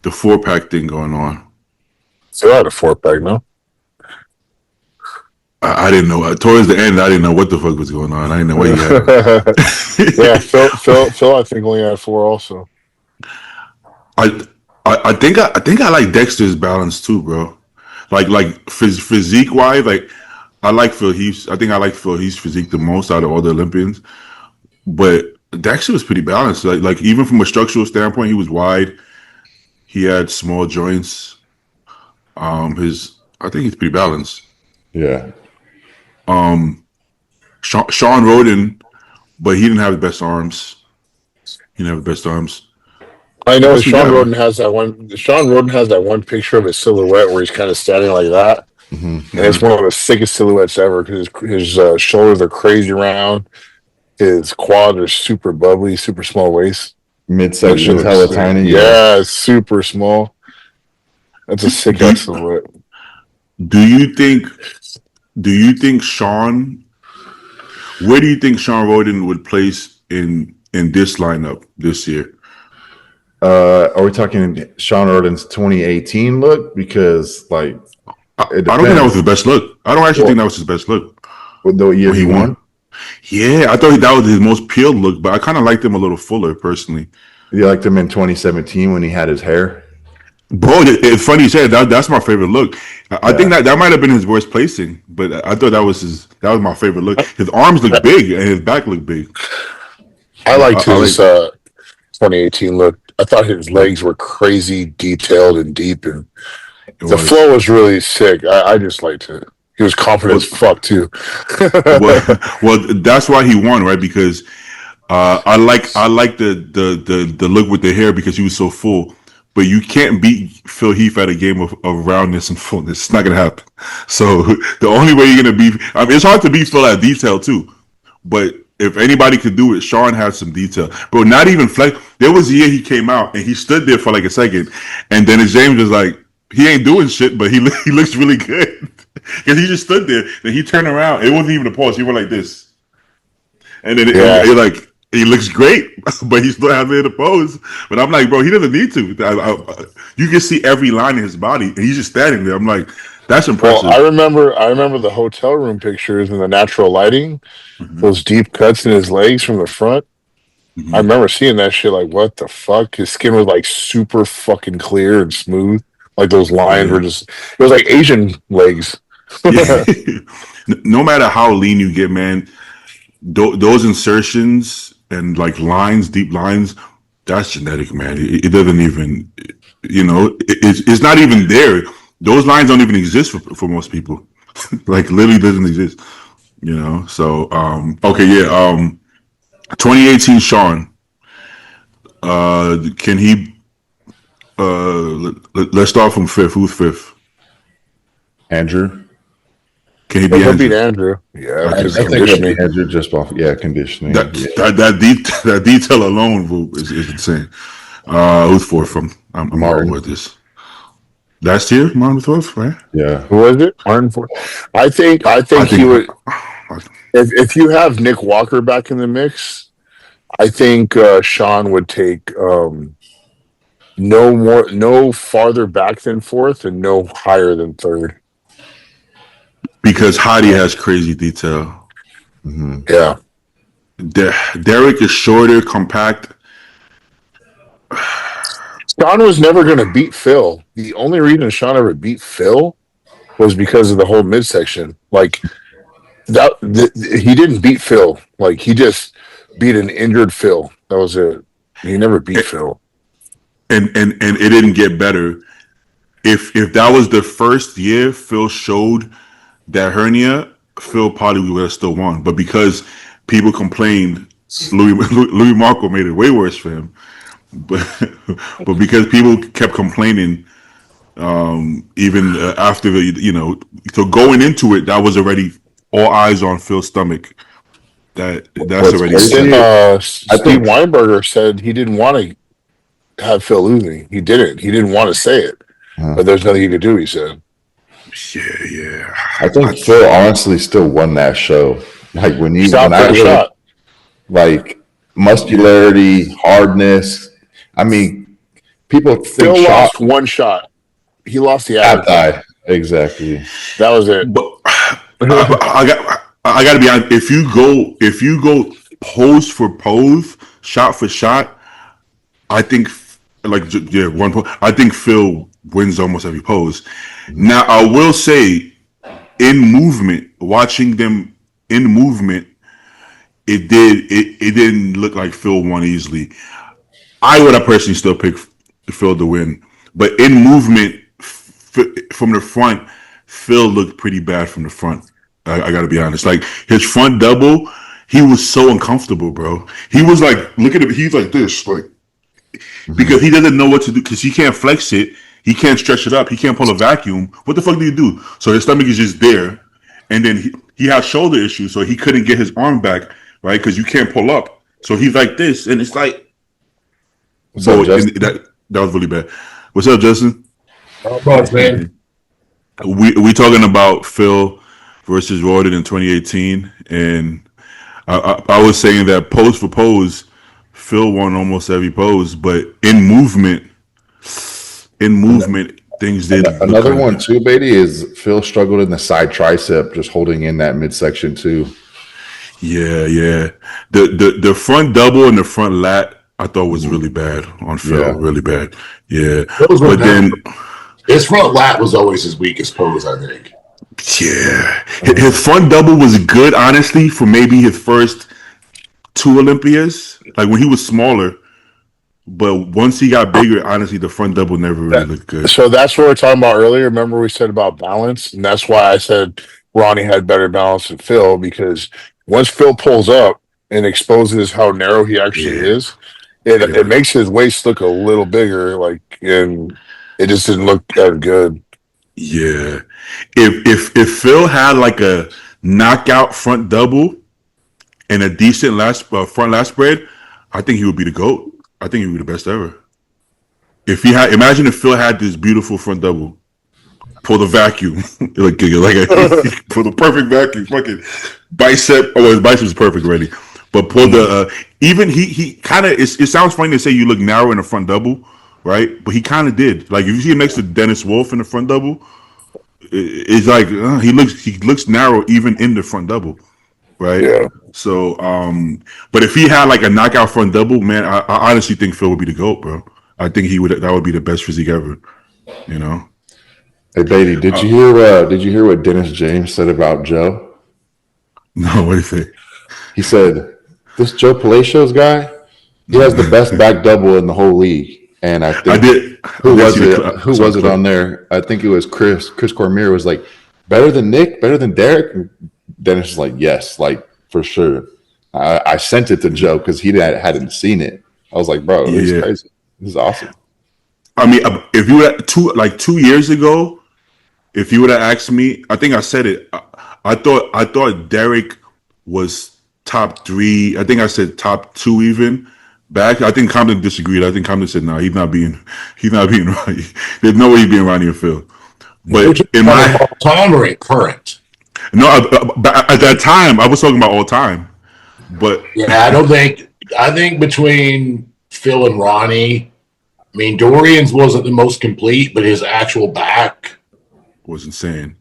4-pack thing going on. Phil had a 4-pack, no? I didn't know. Towards the end, I didn't know what the fuck was going on. I didn't know what he had. Yeah, Phil, I think only had 4 also. I think I like Dexter's balance too, bro. Like physique wise, like I think I like Phil Heath's physique the most out of all the Olympians. But Dexter was pretty balanced. Like even from a structural standpoint, he was wide. He had small joints. I think he's pretty balanced. Yeah. Sean Roden, but he didn't have the best arms. He didn't have the best arms. I know Sean Roden has that one. Sean Roden has that one picture of his silhouette where he's kind of standing like that, and it's one of the sickest silhouettes ever because his shoulders are crazy round, his quads are super bubbly, super small waist, Midsection hella tiny. Yeah, super small. That's a sick ass silhouette. Do you think Sean? Where do you think Sean Roden would place in this lineup this year? Are we talking Sean Roden's 2018 look? Because like, I don't think that was his best look. I don't actually think that was his best look. With the year he won? Yeah, I thought that was his most peeled look, but I kind of liked him a little fuller personally. You liked him in 2017 when he had his hair? Bro, it's funny you said that. That's my favorite look. I think that might have been his worst placing, but I thought that was my favorite look. His arms look big and his back looked big. I liked his 2018 look. I thought his legs were crazy detailed and deep, and the flow was really sick. I just liked it. He was confident as fuck too. well, that's why he won, right? Because I like the look with the hair because he was so full. But you can't beat Phil Heath at a game of roundness and fullness. It's not gonna happen. So the only way you're gonna beat, it's hard to beat Phil at detail too. But if anybody could do it, Sean had some detail. Bro, not even flex. There was a year he came out and he stood there for like a second, and Dennis James was like, he ain't doing shit, but he looks really good because he just stood there. Then he turned around. It wasn't even a pause. He went like this, and then it like. He looks great, but he still has it in the pose. But I'm like, bro, he doesn't need to. You can see every line in his body, and he's just standing there. I'm like, that's impressive. Well, I remember the hotel room pictures and the natural lighting, those deep cuts in his legs from the front. I remember seeing that shit. Like, what the fuck? His skin was like super fucking clear and smooth. Like those lines were just. It was like Asian legs. No matter how lean you get, man, those insertions. And like lines, deep lines, that's genetic, man. It doesn't even, it's not even there. Those lines don't even exist for most people. Like literally doesn't exist, So, 2018 Sean, can he, let's start from fifth. Who's fifth? Andrew. Can he be Andrew? Beat Andrew? Yeah, because conditioning. Andrew just off, conditioning. That detail alone is insane. Who's fourth from? I'm Martin with this. Last year, Martin was fourth, right? Yeah. Who was it? Martin fourth. I think he would. If you have Nick Walker back in the mix, I think Sean would take no farther back than fourth, and no higher than third. Because Hadi has crazy detail. Yeah. Derek is shorter, compact. Sean was never going to beat Phil. The only reason Sean ever beat Phil was because of the whole midsection. Like, he didn't beat Phil. Like, he just beat an injured Phil. That was it. He never beat Phil. And it didn't get better. If that was the first year Phil showed that hernia, Phil probably would have still won. But because people complained, Louis Marco made it way worse for him. but but because people kept complaining, even after so going into it, that was already all eyes on Phil's stomach. That's What's already crazy? set. Steve Weinberger said he didn't want to have Phil losing. He didn't. He didn't want to say it, but there's nothing he could do. He said. Yeah. I think Phil honestly still won that show. Like when I really, shot. like muscularity, hardness. I mean, people think Phil lost one shot. He lost the ab thigh. Exactly. That was it. But I got to be honest. If you go pose for pose, shot for shot, I think one pose. I think Phil wins almost every pose. Now I will say, in movement, watching them in movement, it didn't look like Phil won easily. I would have personally still picked Phil to win, but in movement from the front, Phil looked pretty bad from the front. I got to be honest. Like his front double, he was so uncomfortable, bro. He was like, look at him. He's like this, like because he doesn't know what to do because he can't flex it. He can't stretch it up. He can't pull a vacuum. What the fuck do you do? So his stomach is just there, and then he has shoulder issues, so he couldn't get his arm back, right? Because you can't pull up. So he's like this, and it's like, so that was really bad. What's up, Justin? Man. We talking about Phil versus Roden in 2018, and I was saying that pose for pose, Phil won almost every pose, but in movement, things did. Another one too, Beatty, is Phil struggled in the side tricep, just holding in that midsection too. Yeah. The front double and the front lat, I thought was really bad on Phil. Really bad. Yeah, but then his front lat was always his weakest pose, I think. Yeah, his front double was good, honestly, for maybe his first 2 Olympias, like when he was smaller. But once he got bigger, honestly, the front double never really looked good. So that's what we were talking about earlier. Remember we said about balance, and that's why I said Ronnie had better balance than Phil, because once Phil pulls up and exposes how narrow he actually is, it makes his waist look a little bigger, like, and it just didn't look as good. Yeah, if Phil had like a knockout front double and a decent front lat spread, I think he would be the GOAT. I think he would be the best ever. Imagine if Phil had this beautiful front double, pull the vacuum, like for the perfect vacuum, fucking bicep. Oh, his bicep is perfect already, but pull the even he kind of. It sounds funny to say you look narrow in the front double, right? But he kind of did. Like if you see him next to Dennis Wolf in the front double, it's like he looks narrow even in the front double, right? Yeah. So, but if he had like a knockout front double, man, I honestly think Phil would be the GOAT, bro. I think that would be the best physique ever. You know. Hey, Beatty, did you hear what Dennis James said about Joe? No, what did he say? He said, "This Joe Palacios guy, he has the best back double in the whole league." And I think I did. Who was it on there? I think it was Chris Cormier was like, better than Nick, better than Derek. And Dennis was like, yes, like for sure. I sent it to Joe because he hadn't seen it. I was like, bro, this is crazy. This is awesome. I mean, if you were 2 years ago, if you would have asked me, I think I said it. I thought Derek was top 3. I think I said top 2 even. Back, I think Compton disagreed. I think Compton said, "No, he's not being Ronnie. There's no way he's being Ronnie or Phil." But in my all time or current? No, at that time I was talking about all time. But yeah, I think between Phil and Ronnie, I mean Dorian's wasn't the most complete, but his actual back was insane.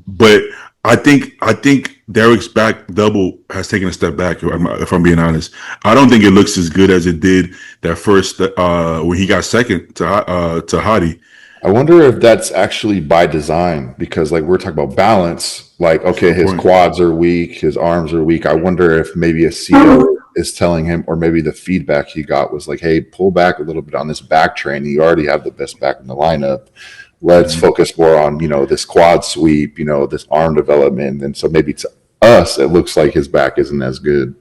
But I think Derek's back double has taken a step back. If I'm being honest, I don't think it looks as good as it did that first when he got second to Hadi. I wonder if that's actually by design, because like we're talking about balance. Like, okay, his quads are weak, his arms are weak. I wonder if maybe a CO is telling him, or maybe the feedback he got was like, "Hey, pull back a little bit on this back training. You already have the best back in the lineup. Let's focus more on, this quad sweep, this arm development." And so maybe to us, it looks like his back isn't as good.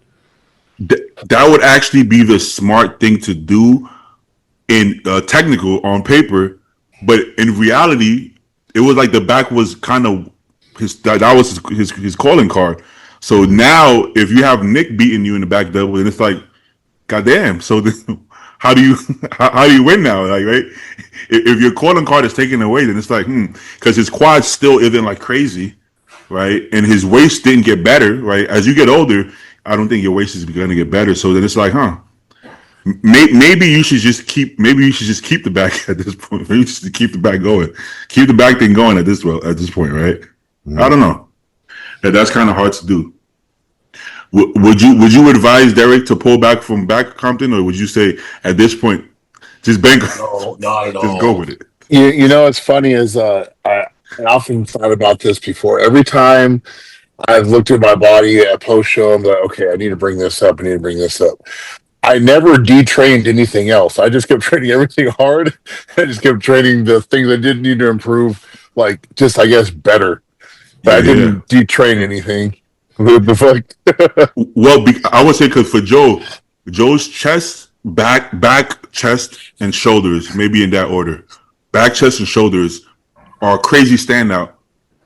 That would actually be the smart thing to do in technical on paper, but in reality, it was like the back was kind of that was his calling card. So now, if you have Nick beating you in the back double, then it's like, goddamn. So then, how do you how do you win now? Like, right? If your calling card is taken away, then it's like, because his quad still isn't like crazy, right? And his waist didn't get better, right? As you get older, I don't think your waist is going to get better. So then it's like, maybe you should just keep the back at this point. Maybe you should keep the back going, keep the back thing going at this point, right? I don't know. That's kind of hard to do. Would you advise Derek to pull back from back Compton, or would you say at this point just bank? No, not at all. Just go with it. You know, what's funny is I often thought about this before. Every time I've looked at my body at post show, I'm like, okay, I need to bring this up. I never detrained anything else. I just kept training everything hard. I just kept training the things I didn't need to improve, like just I guess better. But I didn't detrain anything. What the fuck? Well, I would say because for Joe's chest, back, chest, and shoulders, maybe in that order. Back, chest, and shoulders are a crazy standout.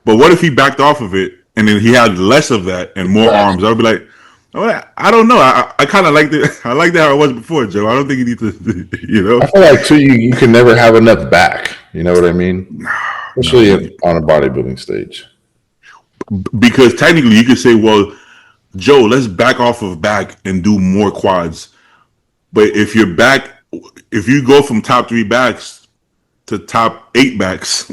But what if he backed off of it and then he had less of that and more arms? I would be like, I don't know. I kind of like it. I like that how it was before, Joe. I don't think you need to, you know. I feel like too, you can never have enough back. You know what I mean? Especially on a bodybuilding stage. Because technically, you could say, well, Joe, let's back off of back and do more quads. But if you go from top 3 backs to top 8 backs,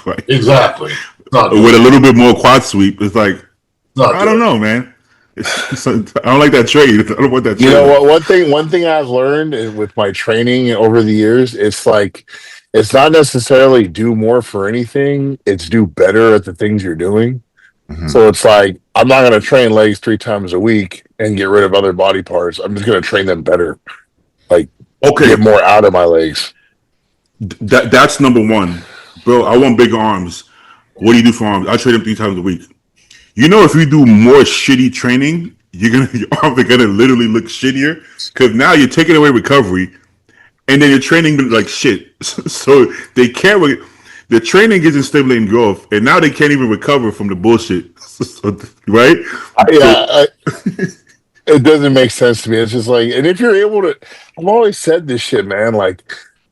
like, exactly, with a little bit more quad sweep, it's like, I don't know, man. I don't like that trade. I don't want that trade. You know what? One thing I've learned with my training over the years, it's like it's not necessarily do more for anything. It's do better at the things you're doing. Mm-hmm. So it's like I'm not going to train legs 3 times a week and get rid of other body parts. I'm just going to train them better. Like, get more out of my legs. That's number one, bro. I want bigger arms. What do you do for arms? I train them 3 times a week. You know, if you do more shitty training, your arms are gonna literally look shittier because now you're taking away recovery, and then you're training like shit. So they can't. The training isn't stimulating growth, and now they can't even recover from the bullshit. Right? It doesn't make sense to me. It's just like, and if you're able to, I've always said this shit, man. Like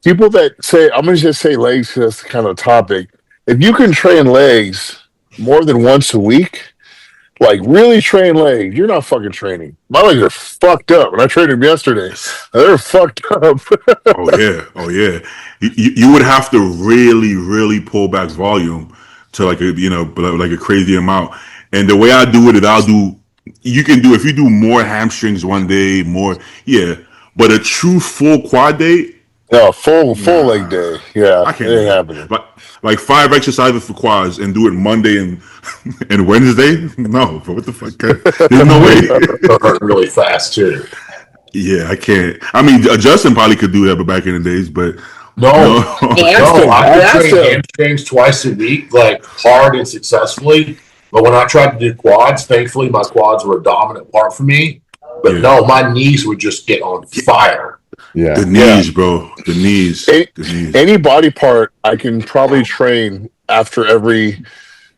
people that say, I'm gonna just say legs because that's the kind of topic. If you can train legs more than once a week, like really train legs, you're not fucking training. My legs are fucked up. When I trained them yesterday, they're fucked up. Oh yeah. You would have to really pull back volume to like a crazy amount. And the way I do it is you can do if you do more hamstrings one day, but a true full quad day. No, full leg day. Yeah, I can't. It ain't happening. Like 5 exercises for quads and do it Monday and Wednesday? No, but what the fuck? There's no way. Hurt really fast too. Yeah, I can't. I mean, Justin probably could do that, but back in the days, but no. I could train hamstrings twice a week, like hard and successfully. But when I tried to do quads, thankfully my quads were a dominant part for me. But no, my knees would just get on fire. Yeah, the knees, bro. The knees. Any body part I can probably train after every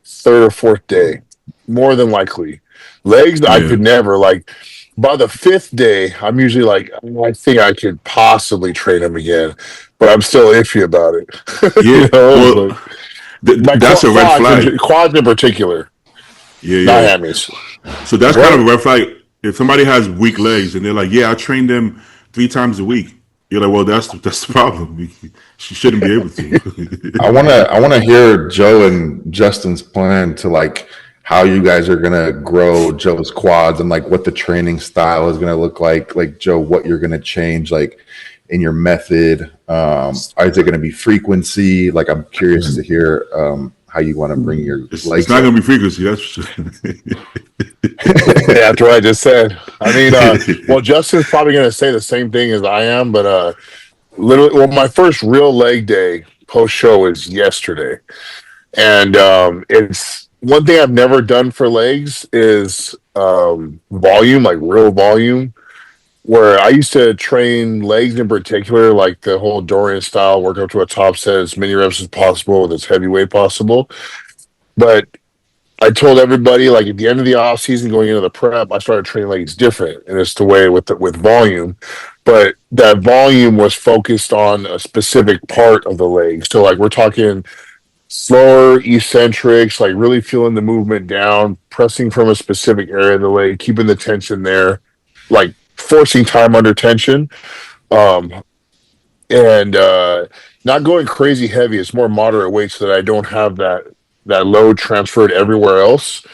3rd or 4th day, more than likely. Legs, I could never. Like by the 5th day, I'm usually like, I think I could possibly train them again, but I'm still iffy about it. Yeah, that's a red flag. Quads in particular. Yeah, not hammies. So that's kind of a red flag. If somebody has weak legs and they're like, I train them 3 times a week. You're like, well, that's the problem. She shouldn't be able to. I wanna hear Joe and Justin's plan to like how you guys are gonna grow Joe's quads and like what the training style is gonna look like. Like Joe, what you're gonna change like in your method. Is it gonna be frequency? Like I'm curious to hear how you want to bring your legs. It's not gonna be frequency, that's for sure. After what I just said. I mean, well, Justin's probably going to say the same thing as I am, but my first real leg day post show is yesterday, and it's one thing I've never done for legs is volume, like real volume. where I used to train legs in particular, like the whole Dorian style, work up to a top set as many reps as possible with as heavy weight possible. But I told everybody, like at the end of the off season, going into the prep, I started training legs different, and it's the way with volume. But that volume was focused on a specific part of the leg. So like we're talking slower eccentrics, like really feeling the movement down, pressing from a specific area of the leg, keeping the tension there, like forcing time under tension, um, and not going crazy heavy. It's more moderate weight so that I don't have that load transferred everywhere else.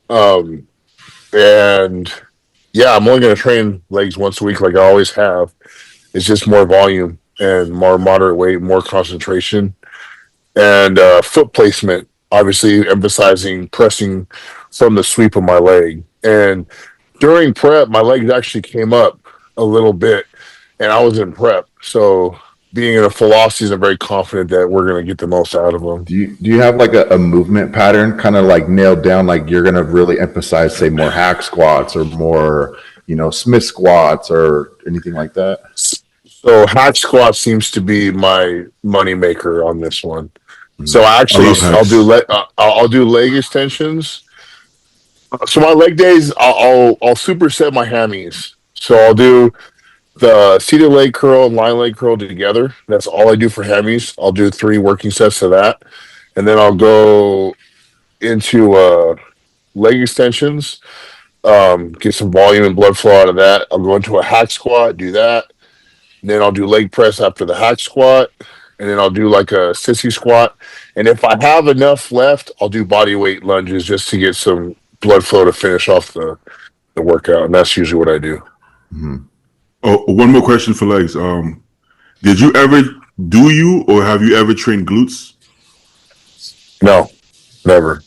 Um, and yeah, I'm only going to train legs once a week, like I always have. It's just more volume and more moderate weight, more concentration, and foot placement. Obviously, emphasizing pressing from the sweep of my leg. And during prep, my legs actually came up a little bit, and I was in prep. So being in a full off season, I'm very confident that we're going to get the most out of them. Do you have like a movement pattern kind of like nailed down? Like you're going to really emphasize, say, more hack squats or more, Smith squats or anything like that? So hack squat seems to be my money maker on this one. So actually, I'll do leg extensions. So my leg days, I'll superset my hammies. So I'll do the seated leg curl and line leg curl together. That's all I do for hammies. I'll do 3 working sets of that, and then I'll go into leg extensions. Get some volume and blood flow out of that. I'll go into a hack squat, do that. And then I'll do leg press after the hack squat. And then I'll do like a sissy squat. And if I have enough left, I'll do body weight lunges just to get some blood flow to finish off the workout. And that's usually what I do. Mm-hmm. Oh, one more question for legs. Did you ever or have you ever trained glutes? No, never.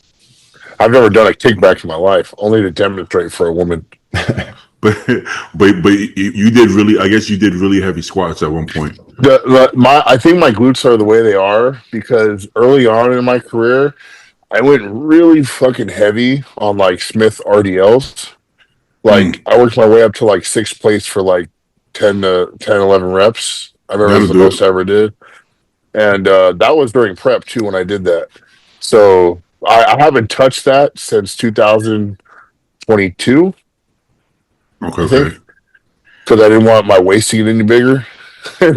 I've never done a kickback in my life, only to demonstrate for a woman. but you did really. I guess you did really heavy squats at one point. I think my glutes are the way they are because early on in my career, I went really fucking heavy on like Smith RDLs. Like I worked my way up to like 6th place for like 11 reps. I remember it was the most I ever did. And that was during prep too when I did that. So I haven't touched that since 2022. Okay. Because I didn't want my waist to get any bigger.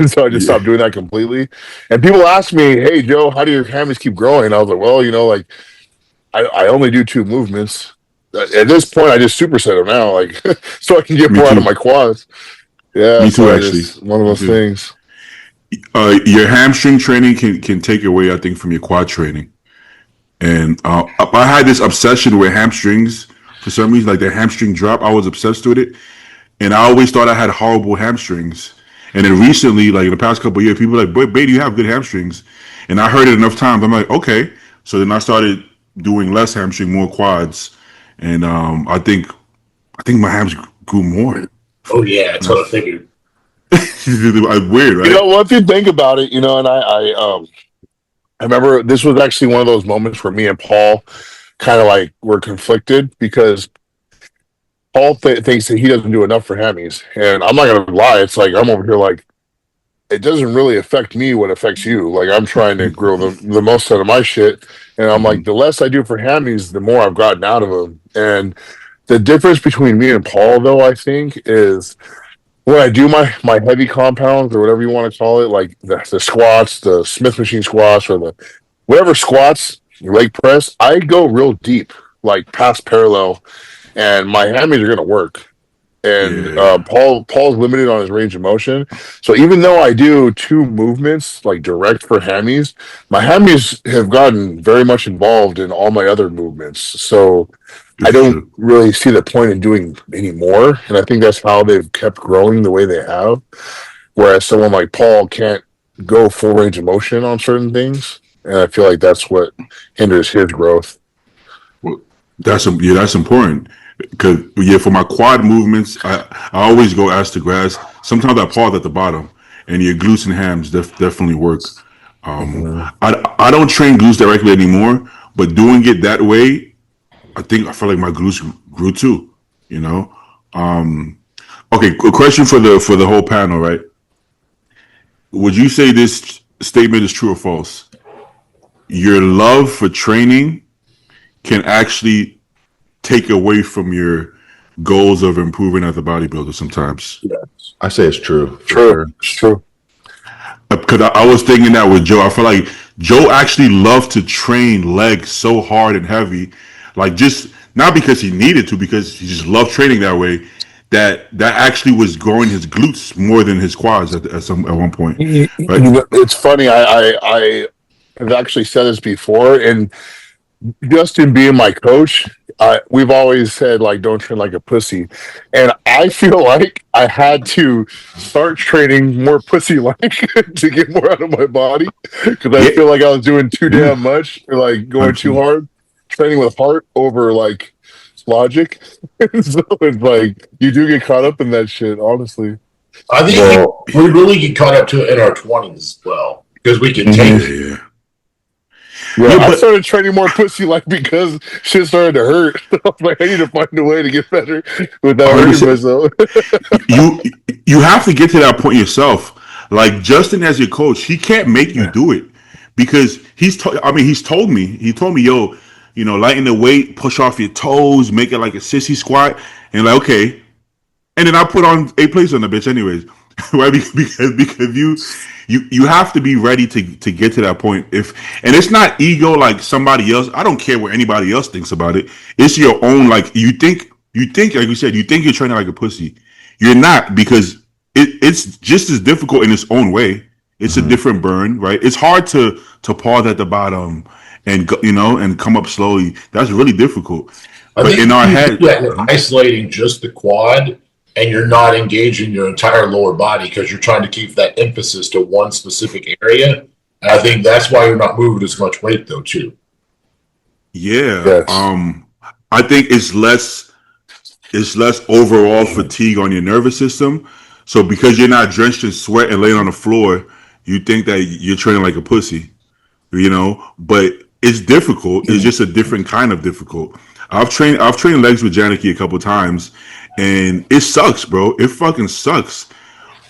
So I just stopped doing that completely. And people ask me, hey, Joe, how do your hammies keep growing? And I was like, well, like I only do 2 movements. At this point, I just superset them now, like so I can get more out of my quads. Yeah, me too. Actually, one of those things. Your hamstring training can take away, I think, from your quad training. And I had this obsession with hamstrings for some reason, like the hamstring drop. I was obsessed with it, and I always thought I had horrible hamstrings. And then recently, like in the past couple of years, people were like, "Baby, you have good hamstrings." And I heard it enough times. I'm like, okay. So then I started doing less hamstring, more quads, and I think my hams grew more. Oh yeah, that's what I figured. Weird, right? Well, if you think about it, and I remember this was actually one of those moments where me and Paul kind of like were conflicted because Paul thinks that he doesn't do enough for hammies, and I'm not gonna lie, it's like I'm over here like it doesn't really affect me what affects you. Like I'm trying to grow the most out of my shit, and I'm like the less I do for hammies, the more I've gotten out of them. And the difference between me and Paul, though, I think, is when I do my heavy compounds or whatever you want to call it, like the squats, the Smith machine squats, or the whatever squats, leg press, I go real deep, like past parallel, and my hammies are gonna work. And Paul's limited on his range of motion, so even though I do 2 movements like direct for hammies, my hammies have gotten very much involved in all my other movements. So I don't really see the point in doing any more, and I think that's how they've kept growing the way they have. Whereas someone like Paul can't go full range of motion on certain things, and I feel like that's what hinders his growth. Well, that's important because for my quad movements, I always go ass to grass. Sometimes I pause at the bottom, and your glutes and hams definitely work. I don't train glutes directly anymore, but doing it that way, I feel like my glutes grew too, Okay, a question for the whole panel, right? Would you say this statement is true or false? Your love for training can actually take away from your goals of improving as a bodybuilder sometimes. Yes. I say it's true. True. It's true. Because I was thinking that with Joe. I feel like Joe actually loved to train legs so hard and heavy, like just not because he needed to, because he just loved training that way. That actually was growing his glutes more than his quads at one point, right? It's funny. I have actually said this before, and Justin being my coach, we've always said like don't train like a pussy, and I feel like I had to start training more pussy like to get more out of my body because I feel like I was doing too damn much, or like going too hard, training with heart over like logic. So it's like you do get caught up in that shit, honestly. I think we really get caught up to it in our 20s as well because we can take it. Yeah, I started training more pussy like because shit started to hurt. I was like, I need to find a way to get better without hurting myself. you have to get to that point yourself. Like Justin, as your coach, he can't make you do it because he's told me, yo, lighten the weight, push off your toes, make it like a sissy squat, and like okay, and then I put on 8 plates on the bitch anyways, right? Because you have to be ready to get to that point. And it's not ego like somebody else. I don't care what anybody else thinks about it. It's your own. Like you think like you said, you think you're training like a pussy. You're not, because it's just as difficult in its own way. It's a different burn, right? It's hard to pause at the bottom and and come up slowly. That's really difficult. But in our head, you're isolating just the quad, and you're not engaging your entire lower body because you're trying to keep that emphasis to one specific area. And I think that's why you're not moving as much weight, though, too. Yeah. Yes. I think it's less overall fatigue on your nervous system. So because you're not drenched in sweat and laying on the floor, you think that you're training like a pussy, but it's difficult. It's just a different kind of difficult. I've trained legs with Janicki a couple times, and it sucks, bro. It fucking sucks.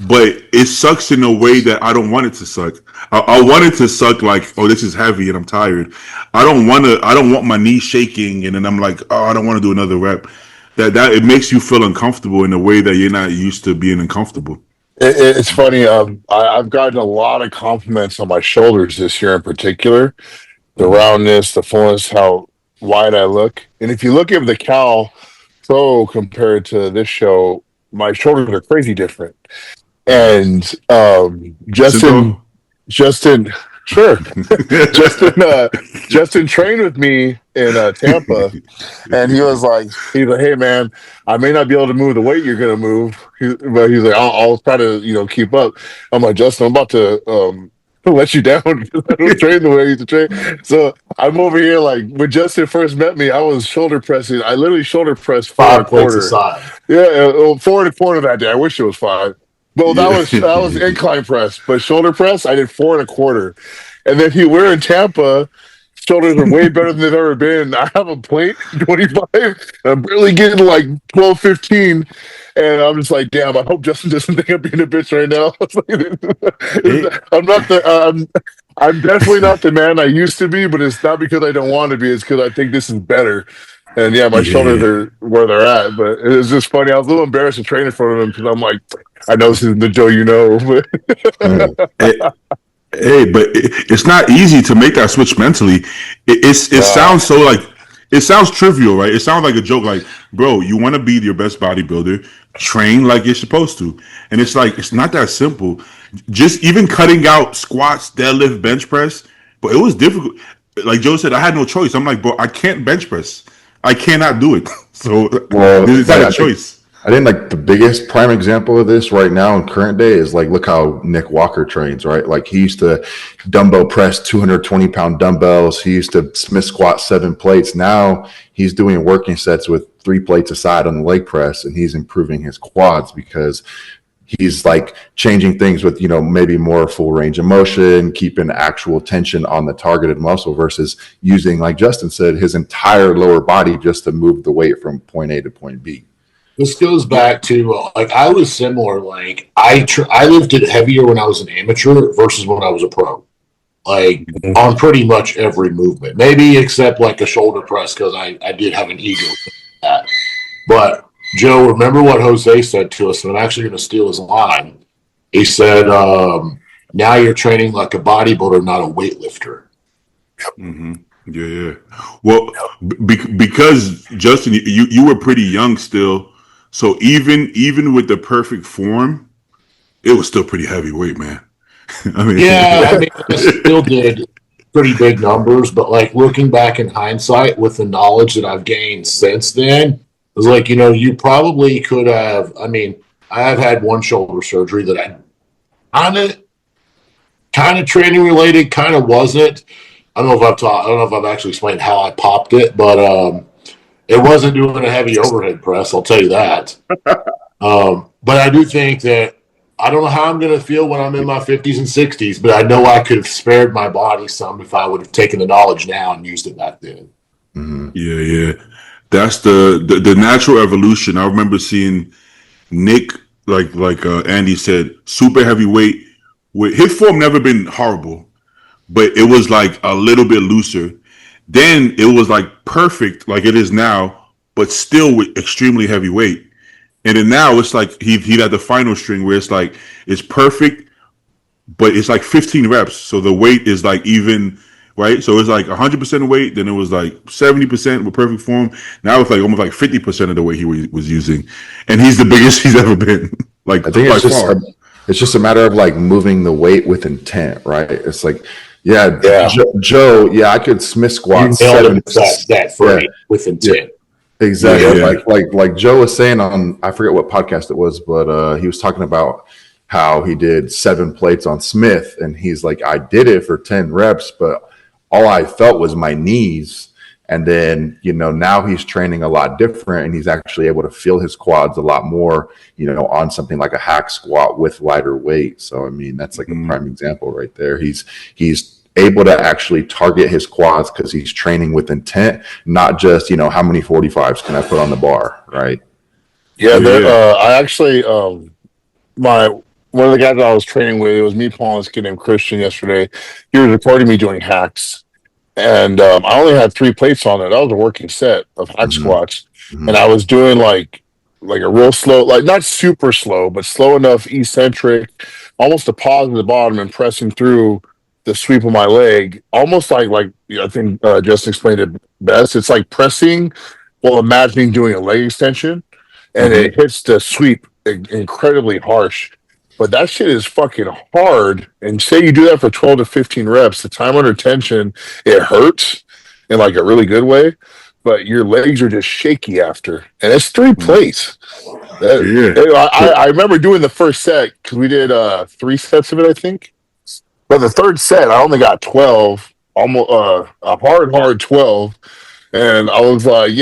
But it sucks in a way that I don't want it to suck. I want it to suck like, oh, this is heavy and I'm tired. I don't want my knee shaking and then I'm like, oh, I don't want to do another rep. That it makes you feel uncomfortable in a way that you're not used to being uncomfortable. It's funny. I've gotten a lot of compliments on my shoulders this year in particular. The roundness, the fullness, how wide I look. And if you look at the Cal Pro compared to this show, my shoulders are crazy different. And Justin, sure. Justin trained with me in Tampa, and he was like, hey man, I may not be able to move the weight you're gonna move, but he's like, I'll try to keep up. I'm like, Justin, I'm about to let you down because I don't train the way I used to train. So I'm over here like when Justin first met me, I was shoulder pressing. I literally shoulder pressed 5 plates aside. Yeah, 4 1/4 that day. I wish it was 5. Well, that was incline press, but shoulder press, I did 4 1/4. And then we're in Tampa. Shoulders are way better than they've ever been. I have a plate 25. I'm barely getting like 12, 15. And I'm just like, damn, I hope Justin doesn't think I'm being a bitch right now. I'm definitely not the man I used to be, but it's not because I don't want to be. It's because I think this is better. And yeah, my shoulders are where they're at. But it's just funny. I was a little embarrassed to train in front of him because I'm like, I know this isn't the Joe but Hey, but it's not easy to make that switch mentally. It sounds so like, it sounds trivial, right? It sounds like a joke. Like, bro, you want to be your best bodybuilder, train like you're supposed to. And it's like, it's not that simple. Just even cutting out squats, deadlift, bench press, but it was difficult. Like Joe said, I had no choice. I'm like, bro, I can't bench press. I cannot do it. So it's not a choice. I think like the biggest prime example of this right now in current day is like, look how Nick Walker trains, right? Like he used to dumbbell press 220-pound dumbbells. He used to Smith squat 7 plates. Now he's doing working sets with 3 plates aside on the leg press, and he's improving his quads because he's like changing things with, maybe more full range of motion, keeping actual tension on the targeted muscle versus using, like Justin said, his entire lower body just to move the weight from point A to point B. This goes back to like I was similar. Like I lifted heavier when I was an amateur versus when I was a pro. Like on pretty much every movement, maybe except like a shoulder press because I did have an ego for that. But Joe, remember what Jose said to us, and I'm actually going to steal his line. He said, "Now you're training like a bodybuilder, not a weightlifter." Mm-hmm. Yeah. Well, because Justin, you were pretty young still, so even with the perfect form, it was still pretty heavyweight, man. I mean, I still did pretty big numbers, but like looking back in hindsight with the knowledge that I've gained since then, it was like, you probably could have. I mean, I have had one shoulder surgery that I kind of training related, kind of wasn't. I don't know if I've actually explained how I popped it, but it wasn't doing a heavy overhead press. I'll tell you that. But I do think that I don't know how I'm going to feel when I'm in my 50s and 60s, but I know I could have spared my body some if I would have taken the knowledge now and used it back then. Mm-hmm. Yeah. That's the natural evolution. I remember seeing Nick, like Andy said, super heavyweight. His form never been horrible, but it was like a little bit looser. Then it was like perfect, like it is now, but still with extremely heavy weight. And then now it's like he had the final string where it's like it's perfect, but it's like 15 reps. So the weight is like even, right? So it's like 100% weight. Then it was like 70% with perfect form. Now it's like almost like 50% of the weight he was using, and he's the biggest he's ever been. Like I think it's just a matter of like moving the weight with intent, right? It's like, Joe, I could Smith squat with intent. Exactly. Yeah. Like Joe was saying on, I forget what podcast it was, but he was talking about how he did 7 plates on Smith, and he's like, I did it for 10 reps, but all I felt was my knees. And then, now he's training a lot different, and he's actually able to feel his quads a lot more, on something like a hack squat with lighter weight. So, I mean, that's like a prime example right there. He's able to actually target his quads because he's training with intent, not just, how many 45s can I put on the bar, right? Yeah, I actually, one of the guys that I was training with, it was me, Paul, and this kid named Christian yesterday. He was recording me doing hacks. And I only had 3 plates on it. That was a working set of hack squats. And I was doing like a real slow, like not super slow, but slow enough, eccentric, almost a pause at the bottom and pressing through the sweep of my leg, almost like I think Justin explained it best. It's like pressing while imagining doing a leg extension, and it hits the sweep incredibly harsh. But that shit is fucking hard. And say you do that for 12 to 15 reps, the time under tension, it hurts in like a really good way, but your legs are just shaky after. And it's 3 plates. I remember doing the first set because we did 3 sets of it, I think. But the third set, I only got 12, almost a hard 12. And I was like,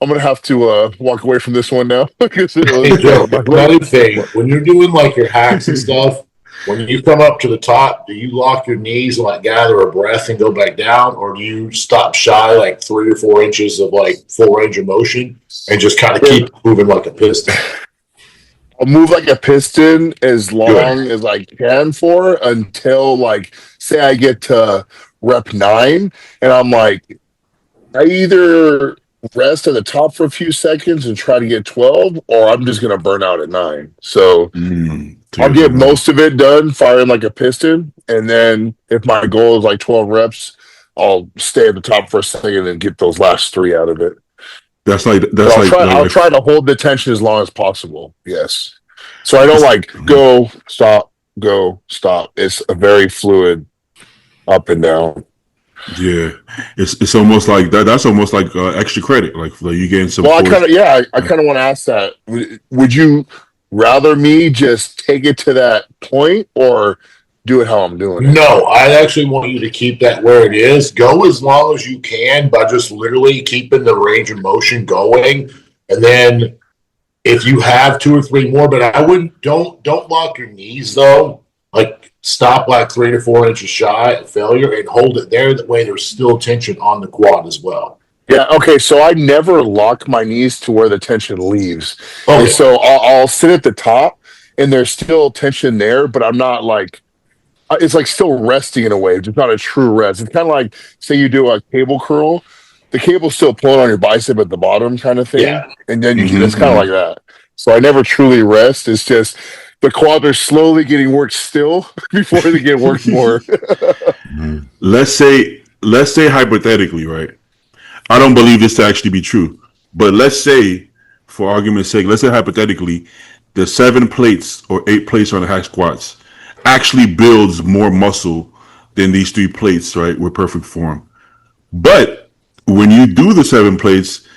I'm going to have to walk away from this one now. Another thing, when you're doing like your hacks and stuff, when you come up to the top, do you lock your knees and like gather a breath and go back down? Or do you stop shy like 3 or 4 inches of like full range of motion and just kind of keep moving like a piston? I'll move like a piston as long as I can for until like, say I get to rep 9 and I'm like, I either rest at the top for a few seconds and try to get 12, or I'm just going to burn out at 9. So I'll get most of it done firing like a piston. And then if my goal is like 12 reps, I'll stay at the top for a second and get those last 3 out of it. I'll try to hold the tension as long as possible. Yes. So I don't like go, stop. It's a very fluid up and down. Yeah, it's almost like that. That's almost like extra credit. Like you getting some. Well, I kind of want to ask that. Would you rather me just take it to that point or do it how I'm doing it? No, I actually want you to keep that where it is. Go as long as you can by just literally keeping the range of motion going, and then if you have 2 or 3 more, but I wouldn't. Don't lock your knees though. Like stop like 3 to 4 inches shy of failure and hold it there. That way there's still tension on the quad as well. Yeah, okay, so I never lock my knees to where the tension leaves. Okay. And so I'll sit at the top and there's still tension there, but I'm not like, it's like still resting in a way, just not a true rest. It's kind of like, say you do a cable curl, the cable's still pulling on your bicep at the bottom kind of thing. Yeah. And then you Mhm, it's kind of like that. So I never truly rest. It's just the quads are slowly getting worked still before they get worked more. Let's say hypothetically, right? I don't believe this to actually be true, but let's say, for argument's sake, let's say hypothetically, the 7 plates or 8 plates on the hack squats actually builds more muscle than these 3 plates, right? With perfect form. But when you do the 7 plates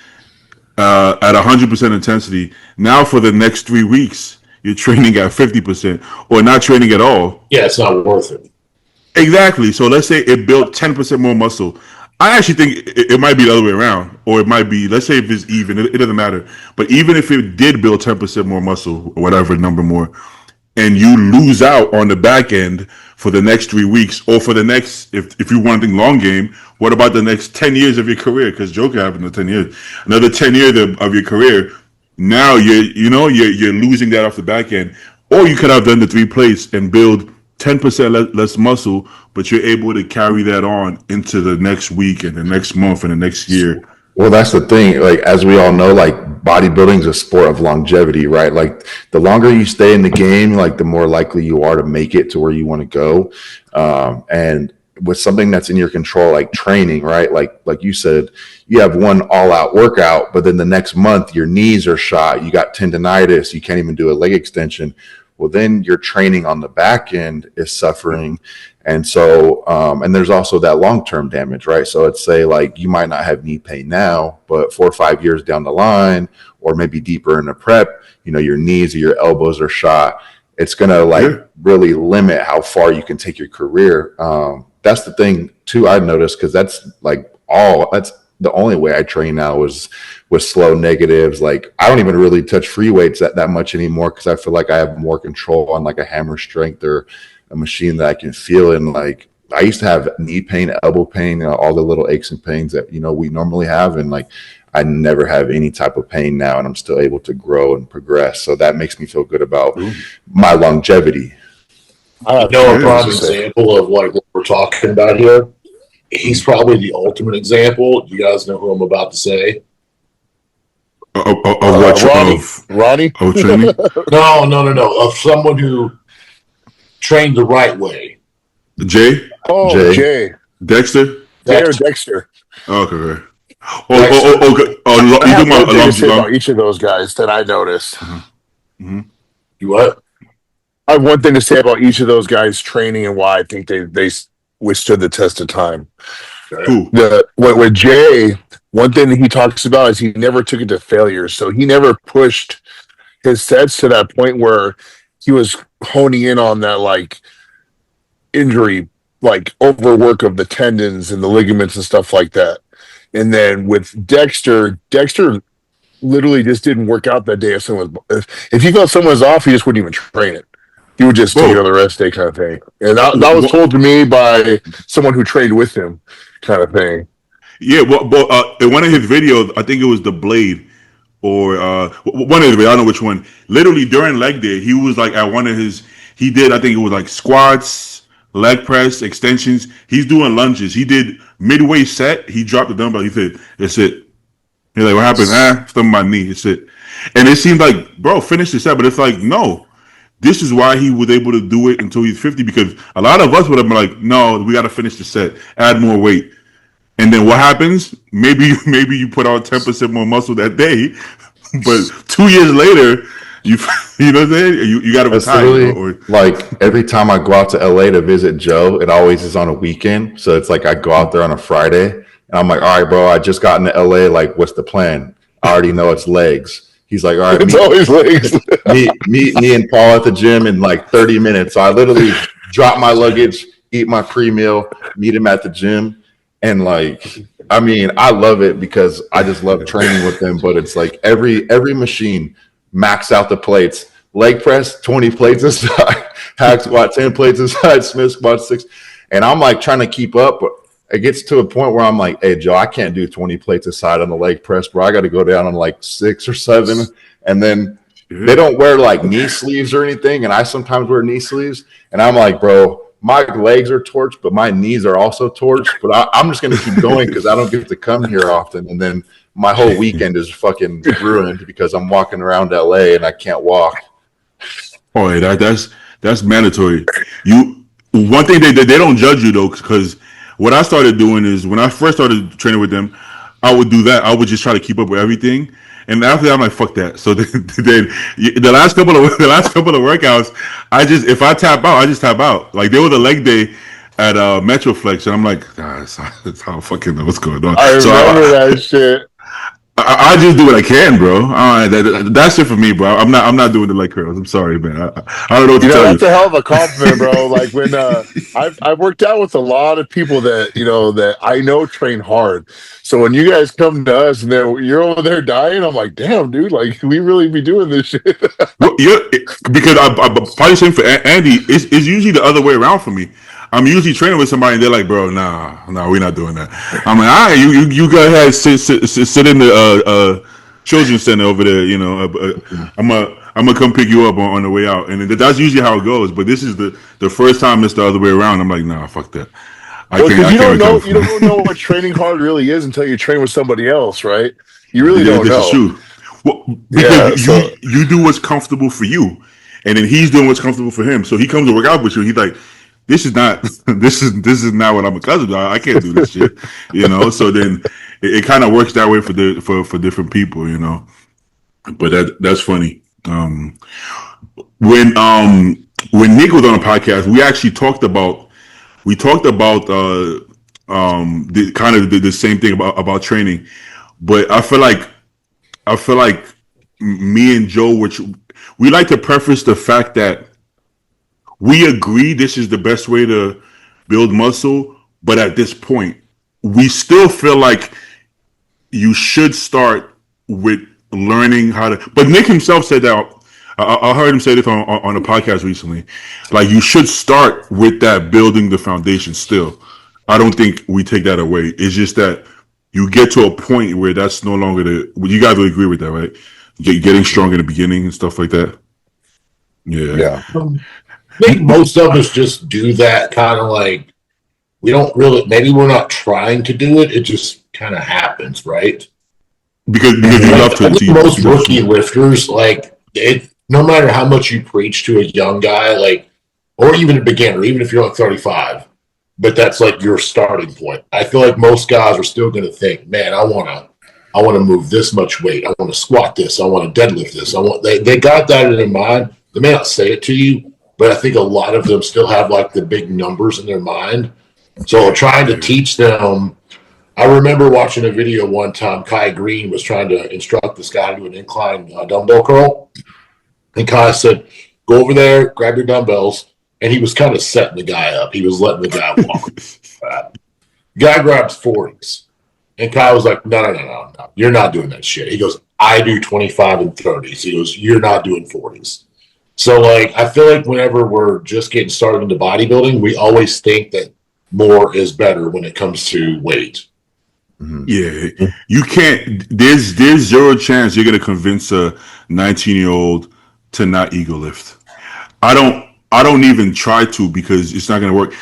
at 100% intensity, now for the next 3 weeks, you're training at 50% or not training at all. Yeah, it's not worth it. Exactly. So let's say it built 10% more muscle. I actually think it might be the other way around, or it might be, let's say if it's even, it doesn't matter. But even if it did build 10% more muscle, or whatever number more, and you lose out on the back end for the next 3 weeks, or for the next, if you want to think long game, what about the next 10 years of your career? Because Joker happened in 10 years. Another 10 years of your career, now you're losing that off the back end. Or you could have done the 3 plates and build 10% less muscle, but you're able to carry that on into the next week and the next month and the next year. Well, that's the thing. Like, as we all know, like bodybuilding is a sport of longevity, right? Like, the longer you stay in the game, like the more likely you are to make it to where you want to go. And with something that's in your control, like training, right? Like you said, you have one all-out workout, but then the next month your knees are shot. You got tendonitis. You can't even do a leg extension. Well, then your training on the back end is suffering. And so, and there's also that long-term damage, right? So let's say like you might not have knee pain now, but 4 or 5 years down the line, or maybe deeper in the prep, your knees or your elbows are shot. It's going to really limit how far you can take your career. That's the thing too, I noticed, because that's the only way I train now is with slow negatives. Like, I don't even really touch free weights that much anymore, because I feel like I have more control on like a hammer strength or a machine that I can feel. And like, I used to have knee pain, elbow pain, all the little aches and pains that we normally have, and like I never have any type of pain now, and I'm still able to grow and progress. So that makes me feel good about my longevity. A prime example of like what we're talking about here. He's probably the ultimate example. You guys know who I'm about to say? Ronnie? Of training? No. Of someone who trained the right way. Jay? Oh, Jay. Dexter? Dexter. Okay. Okay. I have one thing to say about each of those guys that I noticed. Mm-hmm. You what? I have one thing to say about each of those guys' training and why I think they withstood the test of time. Who? With Jay, one thing that he talks about is he never took it to failure. So he never pushed his sets to that point where he was honing in on that like injury, like overwork of the tendons and the ligaments and stuff like that. And then with Dexter literally just didn't work out that day. If he felt someone was off, he just wouldn't even train it. He would just take another rest day kind of thing. And that was told to me by someone who trained with him kind of thing. Yeah, in one of his videos, I think it was The Blade, or one of his videos, I don't know which one. Literally during leg day, he was like at one of his, he did, I think it was like squats, leg press, extensions. He's doing lunges. He did midway set, he dropped the dumbbell. He said, "That's it." He's like, "What happened?" Stumped my knee. That's it. And it seemed like, bro, finish the set. But it's like, no. This is why he was able to do it until he's 50, because a lot of us would have been like, no, we got to finish the set, add more weight. And then what happens? Maybe you put on 10% more muscle that day, but 2 years later, you know what I'm saying? You got to retire. Like every time I go out to LA to visit Joe, it always is on a weekend. So it's like I go out there on a Friday, and I'm like, all right, bro, I just got into LA. Like, what's the plan? I already know it's legs. He's like, all right, it's always legs. meet me and Paul at the gym in like 30 minutes. So I literally drop my luggage, eat my pre-meal, meet him at the gym. And like, I mean, I love it because I just love training with them. But it's like every machine, max out the plates. Leg press, 20 plates aside. Hack squat, 10 plates aside. Smith squat, 6. And I'm like trying to keep up. But it gets to a point where I'm like, hey, Joe, I can't do 20 plates aside on the leg press, bro. I got to go down on like 6 or 7. And then they don't wear like knee sleeves or anything. And I sometimes wear knee sleeves. And I'm like, bro, my legs are torched, but my knees are also torched. But I'm just going to keep going because I don't get to come here often. And then my whole weekend is fucking ruined because I'm walking around LA and I can't walk. Oh, yeah, that's mandatory. One thing they don't judge you though, because what I started doing is when I first started training with them, I would do that. I would just try to keep up with everything, and after that, I'm like, fuck that. So then the last couple of workouts, if I tap out, I just tap out. Like there was a leg day at Metroflex, and I'm like, that's how I fucking know what's going on. I remember that shit. I just do what I can, bro. That's it for me, bro. I'm not doing the leg curls. I'm sorry, man. I don't know what to tell you. That's a hell of a compliment, bro. Like when I've worked out with a lot of people that that I know train hard. So when you guys come to us and you're over there dying, I'm like, damn, dude. Like we really be doing this shit. Well, because I'm probably saying for Andy, it's usually the other way around for me. I'm usually training with somebody and they're like, bro, nah, we're not doing that. I'm like, all right, you go ahead, sit in the children's center over there. I'm gonna come pick you up on the way out, and that's usually how it goes. But this is the first time it's the other way around. I'm like, nah, fuck that. You don't know what training hard really is until you train with somebody else, right? You really don't know. This is true. Well, because you do what's comfortable for you, and then he's doing what's comfortable for him. So he comes to work out with you. He's like, this is not what I'm accustomed to. I can't do this shit, So then it kind of works that way for different people, But that's funny. When Nick was on the podcast, we actually talked about the kind of the same thing about training, but I feel like me and Joe, which we like to preface the fact that we agree this is the best way to build muscle, but at this point, we still feel like you should start with learning how to. But Nick himself said that. I heard him say this on a podcast recently. Like you should start with that, building the foundation. Still, I don't think we take that away. It's just that you get to a point where that's no longer you guys would agree with that, right? Getting strong in the beginning and stuff like that. Yeah. I think most of us just do that kind of like we don't really. Maybe we're not trying to do it. It just kind of happens, right? Because you love to. I think most rookie lifters, like it. No matter how much you preach to a young guy, like, or even a beginner, even if you're like 35, but that's like your starting point. I feel like most guys are still going to think, man, I want to move this much weight. I want to squat this. I want to deadlift this. They got that in their mind. They may not say it to you, but I think a lot of them still have like the big numbers in their mind. So trying to teach them. I remember watching a video one time. Kai Green was trying to instruct this guy to do an incline dumbbell curl. And Kai said, go over there, grab your dumbbells. And he was kind of setting the guy up. He was letting the guy walk. Guy grabs 40s. And Kai was like, no. You're not doing that shit. He goes, I do 25 and 30s. He goes, you're not doing 40s. So, like, I feel like whenever we're just getting started into bodybuilding, we always think that more is better when it comes to weight. Yeah. You can't, there's zero chance you're going to convince a 19-year-old to not ego lift. I don't even try to because it's not going to work.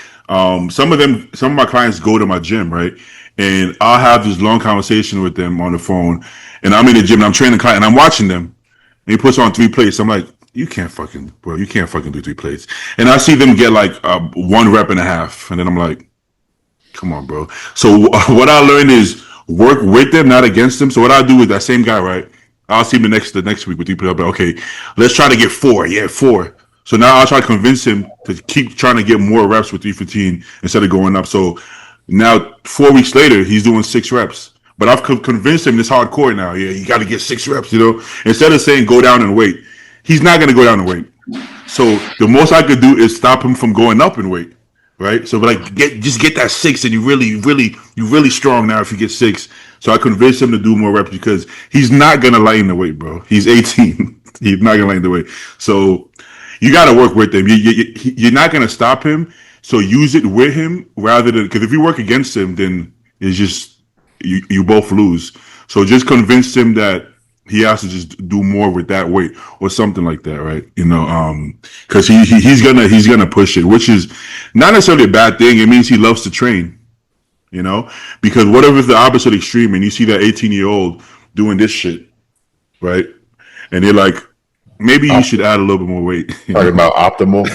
Some of my clients go to my gym, right? And I'll have this long conversation with them on the phone. And I'm in the gym and I'm training the client and I'm watching them. And he puts on 3 plates. I'm like, you can't fucking do 3 plates. And I see them get like 1 rep and a half. And then I'm like, come on, bro. So what I learned is work with them, not against them. So what I do is that same guy, right? I'll see him the next week with 3 plates. Okay, let's try to get 4. Yeah, 4. So now I'll try to convince him to keep trying to get more reps with 315 instead of going up. So now 4 weeks later, he's doing 6 reps. But I've convinced him this hardcore now. Yeah, you got to get 6 reps, Instead of saying go down in weight, he's not going to go down in weight. So the most I could do is stop him from going up in weight, right? So like just get that 6 and you're really strong now if you get 6. So I convinced him to do more reps because he's not going to lighten the weight, bro. He's 18. He's not going to lighten the weight. So you got to work with him. You're not going to stop him. So use it with him rather than, because if you work against him, then it's just you both lose. So just convince him that he has to just do more with that weight or something like that, right? Because he's gonna push it, which is not necessarily a bad thing. It means he loves to train, because what if it's the opposite extreme and you see that 18-year-old doing this shit, right? And you're like, maybe you should add a little bit more weight. Talking about optimal.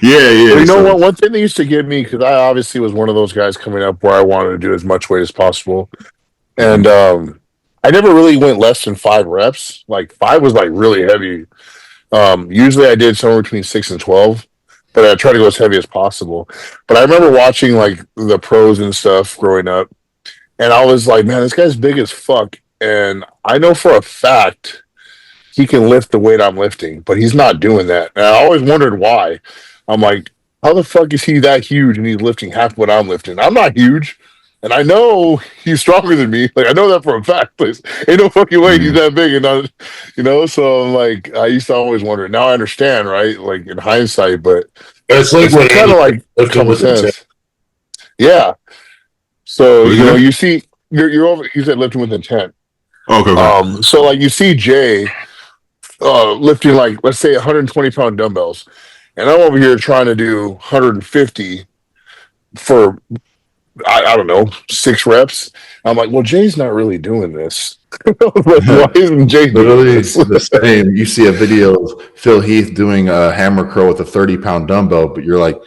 Yeah. Well, you know what? One thing that used to get me, because I obviously was one of those guys coming up where I wanted to do as much weight as possible, and I never really went less than 5 reps. Like 5 was like really heavy. Usually I did somewhere between 6 and 12, but I try to go as heavy as possible. But I remember watching like the pros and stuff growing up, and I was like, man, this guy's big as fuck, and I know for a fact he can lift the weight I'm lifting, but he's not doing that. And I always wondered why. I'm like, how the fuck is he that huge and he's lifting half what I'm lifting? I'm not huge. And I know he's stronger than me. Like, I know that for a fact. There's ain't no fucking way he's that big. And not, so I'm like, I used to always wonder. Now I understand, right? Like in hindsight, but it's like kind of like common sense. Yeah. So, you see, you're over, you said lifting with intent. Okay. So like you see Jay lifting like, let's say 120-pound dumbbells, and I'm over here trying to do 150 for I don't know 6 reps. I'm like, well, Jay's not really doing this. Why isn't Jay literally the same? You see a video of Phil Heath doing a hammer curl with a 30-pound dumbbell, but you're like,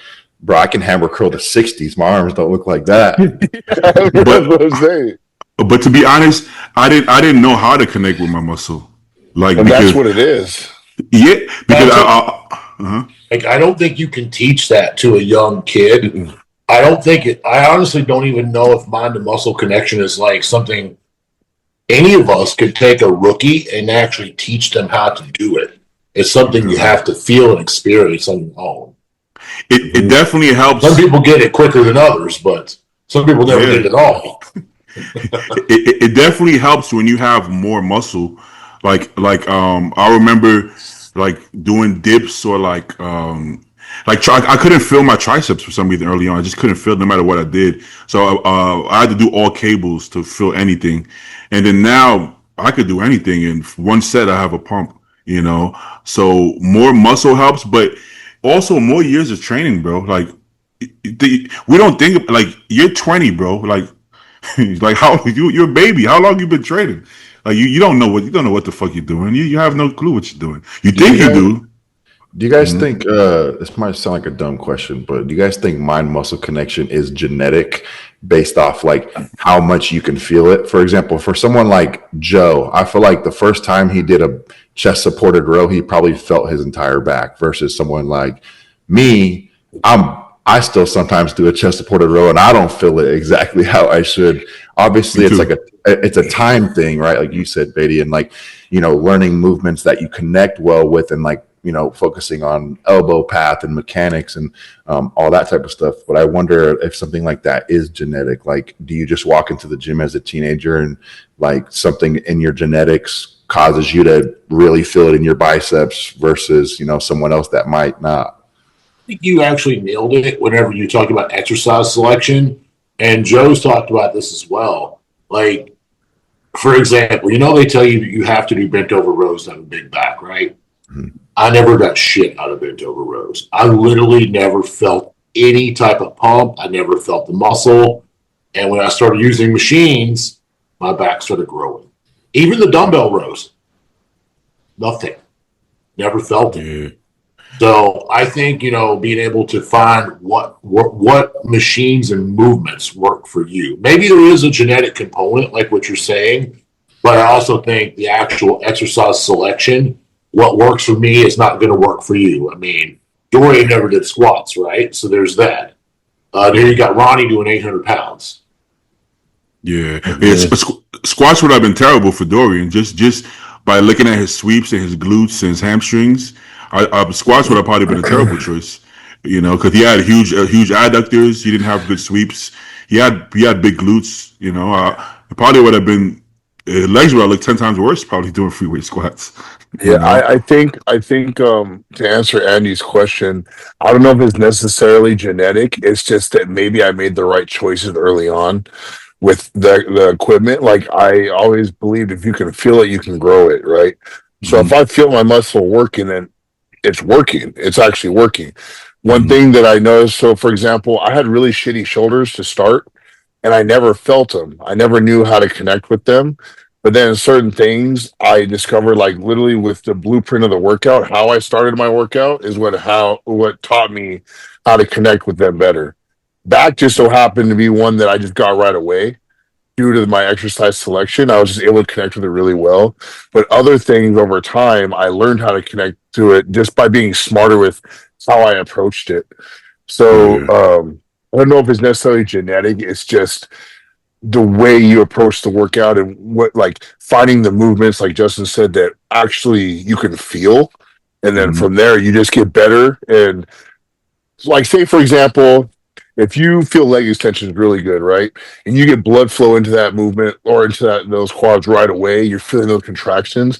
bro, I can hammer curl to 60s. My arms don't look like that. That's what I'm saying. But to be honest, I didn't know how to connect with my muscle. Like, and that's what it is. Yeah, because I don't think you can teach that to a young kid. I honestly don't even know if mind to muscle connection is like something any of us could take a rookie and actually teach them how to do it. It's something you have to feel and experience on your own. It definitely helps. Some people get it quicker than others, but some people never get it at all. It definitely helps when you have more muscle. Like I remember like doing dips or I couldn't feel my triceps for some reason early on. I just couldn't feel no matter what I did. So I had to do all cables to feel anything. And then now I could do anything. In one set, I have a pump, So more muscle helps, but also more years of training, bro. Like we don't think like you're 20, bro. Like how you're a baby. How long you been training? Like you don't know what the fuck you're doing. You have no clue what you're doing. You think you do. Do you guys think this might sound like a dumb question, but do you guys think mind muscle connection is genetic based off like how much you can feel it? For example, for someone like Joe, I feel like the first time he did a chest supported row, he probably felt his entire back, versus someone like me, I still sometimes do a chest supported row and I don't feel it exactly how I should. Obviously it's a time thing, right? Like you said, Beatty, and like, learning movements that you connect well with, and like, focusing on elbow path and mechanics and all that type of stuff. But I wonder if something like that is genetic. Like, do you just walk into the gym as a teenager and like something in your genetics causes you to really feel it in your biceps versus, someone else that might not? I think you actually nailed it whenever you talk about exercise selection. And Joe's talked about this as well. Like, for example, they tell you you have to do bent over rows to have a big back, right? Mm-hmm. I never got shit out of bent over rows. I literally never felt any type of pump. I never felt the muscle. And when I started using machines, my back started growing. Even the dumbbell rows, nothing. Never felt it. Yeah. So I think, being able to find what machines and movements work for you. Maybe there is a genetic component, like what you're saying, but I also think the actual exercise selection, what works for me is not going to work for you. I mean, Dorian never did squats, right? So there's that. Then you got Ronnie doing 800 pounds. Yeah. Squats would have been terrible for Dorian. Just by looking at his sweeps and his glutes and his hamstrings, squats would have probably been a terrible choice. Because he had huge adductors. He didn't have good sweeps. He had big glutes. It probably would have been legs would look 10 times worse probably doing free weight squats. Yeah, I think to answer Andy's question, I don't know if it's necessarily genetic. It's just that maybe I made the right choices early on with the equipment. Like I always believed if you can feel it, you can grow it, right? So if I feel my muscle working, then it's working. It's actually working. One thing that I noticed, so for example, I had really shitty shoulders to start, and I never felt them. I never knew how to connect with them. But then certain things I discovered, like literally with the blueprint of the workout, how I started my workout is what taught me how to connect with them better. Back just so happened to be one that I just got right away due to my exercise selection. I was just able to connect with it really well. But other things over time, I learned how to connect to it just by being smarter with how I approached it. So I don't know if it's necessarily genetic. It's just the way you approach the workout and what, like finding the movements, like Justin said, that actually you can feel. And then from there, you just get better. And like, say, for example, if you feel leg extension is really good, right? And you get blood flow into that movement or into those quads right away, you're feeling those contractions.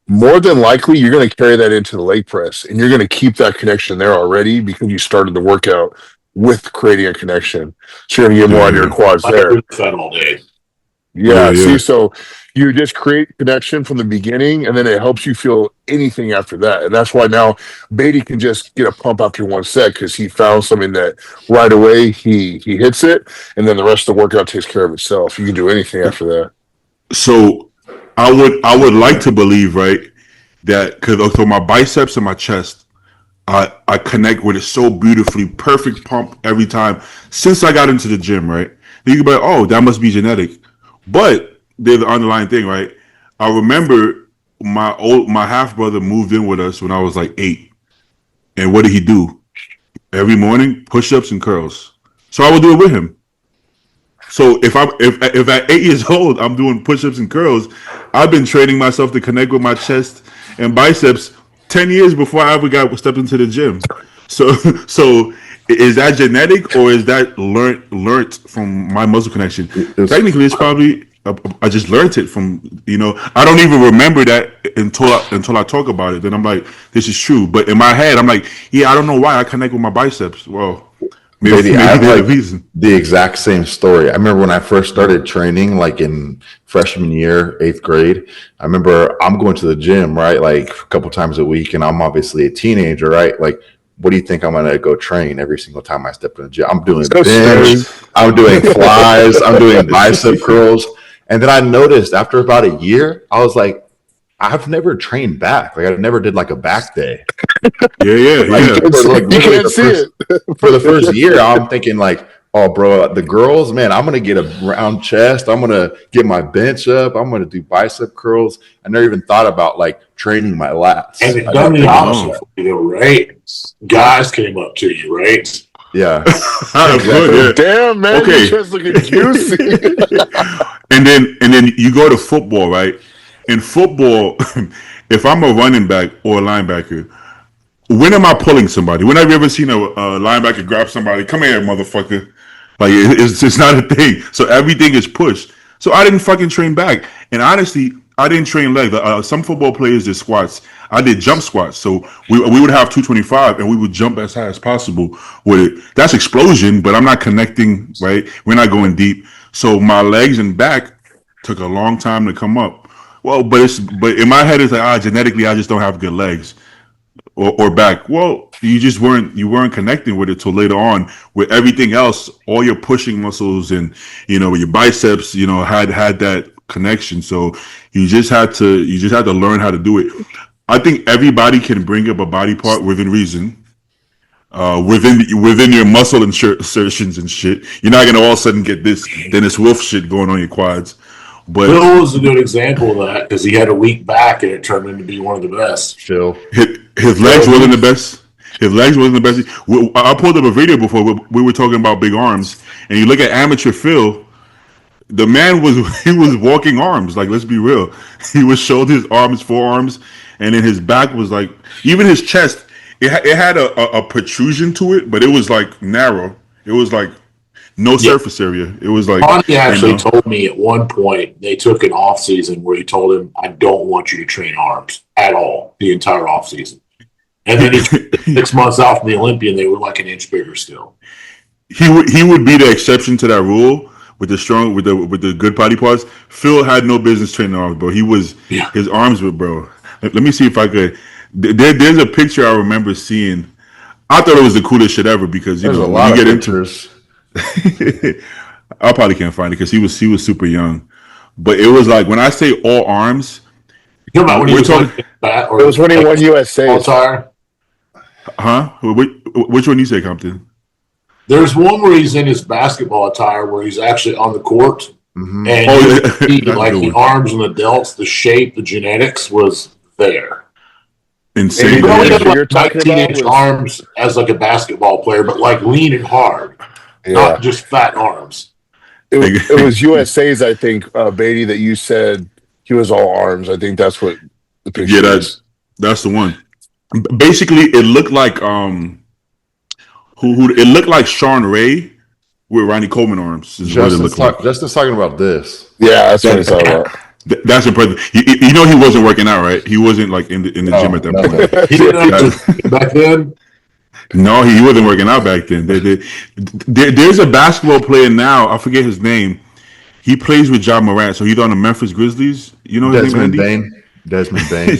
More than likely, you're going to carry that into the leg press, and you're going to keep that connection there already because you started the workout with creating a connection. So you're going to get more on your quads there. That all day. Yeah, see, so you just create connection from the beginning, and then it helps you feel anything after that. And that's why now Beatty can just get a pump after one set because he found something that right away he hits it, and then the rest of the workout takes care of itself. You can do anything after that. So I would like to believe, right, that because so my biceps and my chest, I connect with it so beautifully, perfect pump every time since I got into the gym, right? And you can be like, oh, that must be genetic. But there's the underlying thing, right? I remember my half brother moved in with us when I was like 8. And what did he do? Every morning, push-ups and curls. So I would do it with him. So if at 8 years old I'm doing push-ups and curls, I've been training myself to connect with my chest and biceps 10 years before I ever stepped into the gym. So is that genetic or is that learnt from my muscle connection? Technically, it's probably I just learned it from, I don't even remember that until I talk about it. Then I'm like, this is true. But in my head, I'm like, yeah, I don't know why I connect with my biceps. Well, maybe I have there's like a reason. the exact same story. I remember when I first started training, like in freshman year, 8th grade. I remember I'm going to the gym, right, like a couple times a week, and I'm obviously a teenager, right? Like, what do you think I'm going to go train every single time I step in the gym? I'm doing bench, I'm doing flies, I'm doing bicep curls. And then I noticed after about a year, I was like, I've never trained back. Like I never did like a back day. Yeah. You can't see it. For the first year, I'm thinking like, oh, bro, the girls, man, I'm going to get a round chest. I'm going to get my bench up. I'm going to do bicep curls. I never even thought about like training my lats. And it's done the opposite, right? Guys came up to you, right? Yeah. Exactly. Damn, man, your chest looking juicy. And then you go to football, right? In football, if I'm a running back or a linebacker, when am I pulling somebody? When have you ever seen a linebacker grab somebody? Come here, motherfucker. Like, it's not a thing. So everything is pushed. So I didn't fucking train back. And honestly, I didn't train leg. Some football players did squats. I did jump squats. So we would have 225 and we would jump as high as possible with it. That's explosion, but I'm not connecting, right? We're not going deep. So my legs and back took a long time to come up. Well, but in my head it's like, genetically I just don't have good legs or back. Well, you weren't connecting with it till later on. With everything else, all your pushing muscles and your biceps, had that connection. So you just had to learn how to do it. I think everybody can bring up a body part within reason. Within your muscle insertions and shit, you're not gonna all of a sudden get this Dennis Wolf shit going on your quads. But Phil was a good example of that because he had a weak back and it turned into be one of the best. Phil, his legs wasn't the best. His legs wasn't the best. I pulled up a video before. We were talking about big arms, and you look at amateur Phil. The man was walking arms. Like, let's be real. He was shoulders, arms, forearms, and then his back was like, even his chest. It had a protrusion to it, but it was like narrow. It was like no surface area. It was like Connie actually told me at one point they took an off season where he told him, "I don't want you to train arms at all the entire off season." And then 6 months out from the Olympian, they were like an inch bigger still. He would be the exception to that rule with the good body parts. Phil had no business training arms, bro. His arms were, bro. Let me see if I could. There's a picture I remember seeing. I thought it was the coolest shit ever because there's a lot of pictures. I probably can't find it because he was super young, but it was like when I say all arms. You know when he was talking, it was when he won USA. Huh? Which one you say, Compton? There's one where he's in his basketball attire where he's actually on the court, and like the arms and the delts, the shape, the genetics was there. Insane. You're talking about teenage arms as like a basketball player, but like lean and hard, not just fat arms. It was USA's, I think, Beatty, that you said he was all arms. I think that's what the picture is. That's the one. Basically, it looked like it looked like Sean Ray with Ronnie Coleman arms. Justin's talking about this. Yeah, that's what he's talking about. That's impressive. You know he wasn't working out, right? He wasn't like in the gym at that point. He didn't back then. No, he wasn't working out back then. There's a basketball player now. I forget his name. He plays with Ja Morant, so he's on the Memphis Grizzlies. You know his name, Andy? Desmond Bain.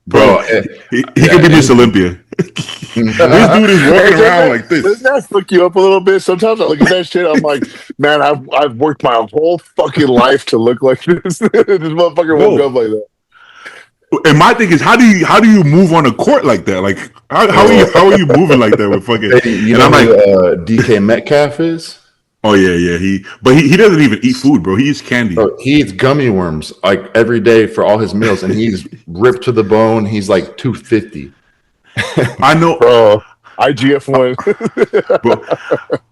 Bro, he could be Miss Olympia. This dude is walking around like this. Doesn't that fuck you up a little bit? Sometimes I look at that shit, I'm like, man, I've worked my whole fucking life to look like this. This motherfucker woke up like that. And my thing is, how do you move on a court like that? Like, how are you moving like that with fucking? You know who DK Metcalf is? Oh yeah. He doesn't even eat food, bro. He eats candy. Bro, he eats gummy worms like every day for all his meals, and he's ripped to the bone. He's like 250. I know, bro. IGF-1. Bro,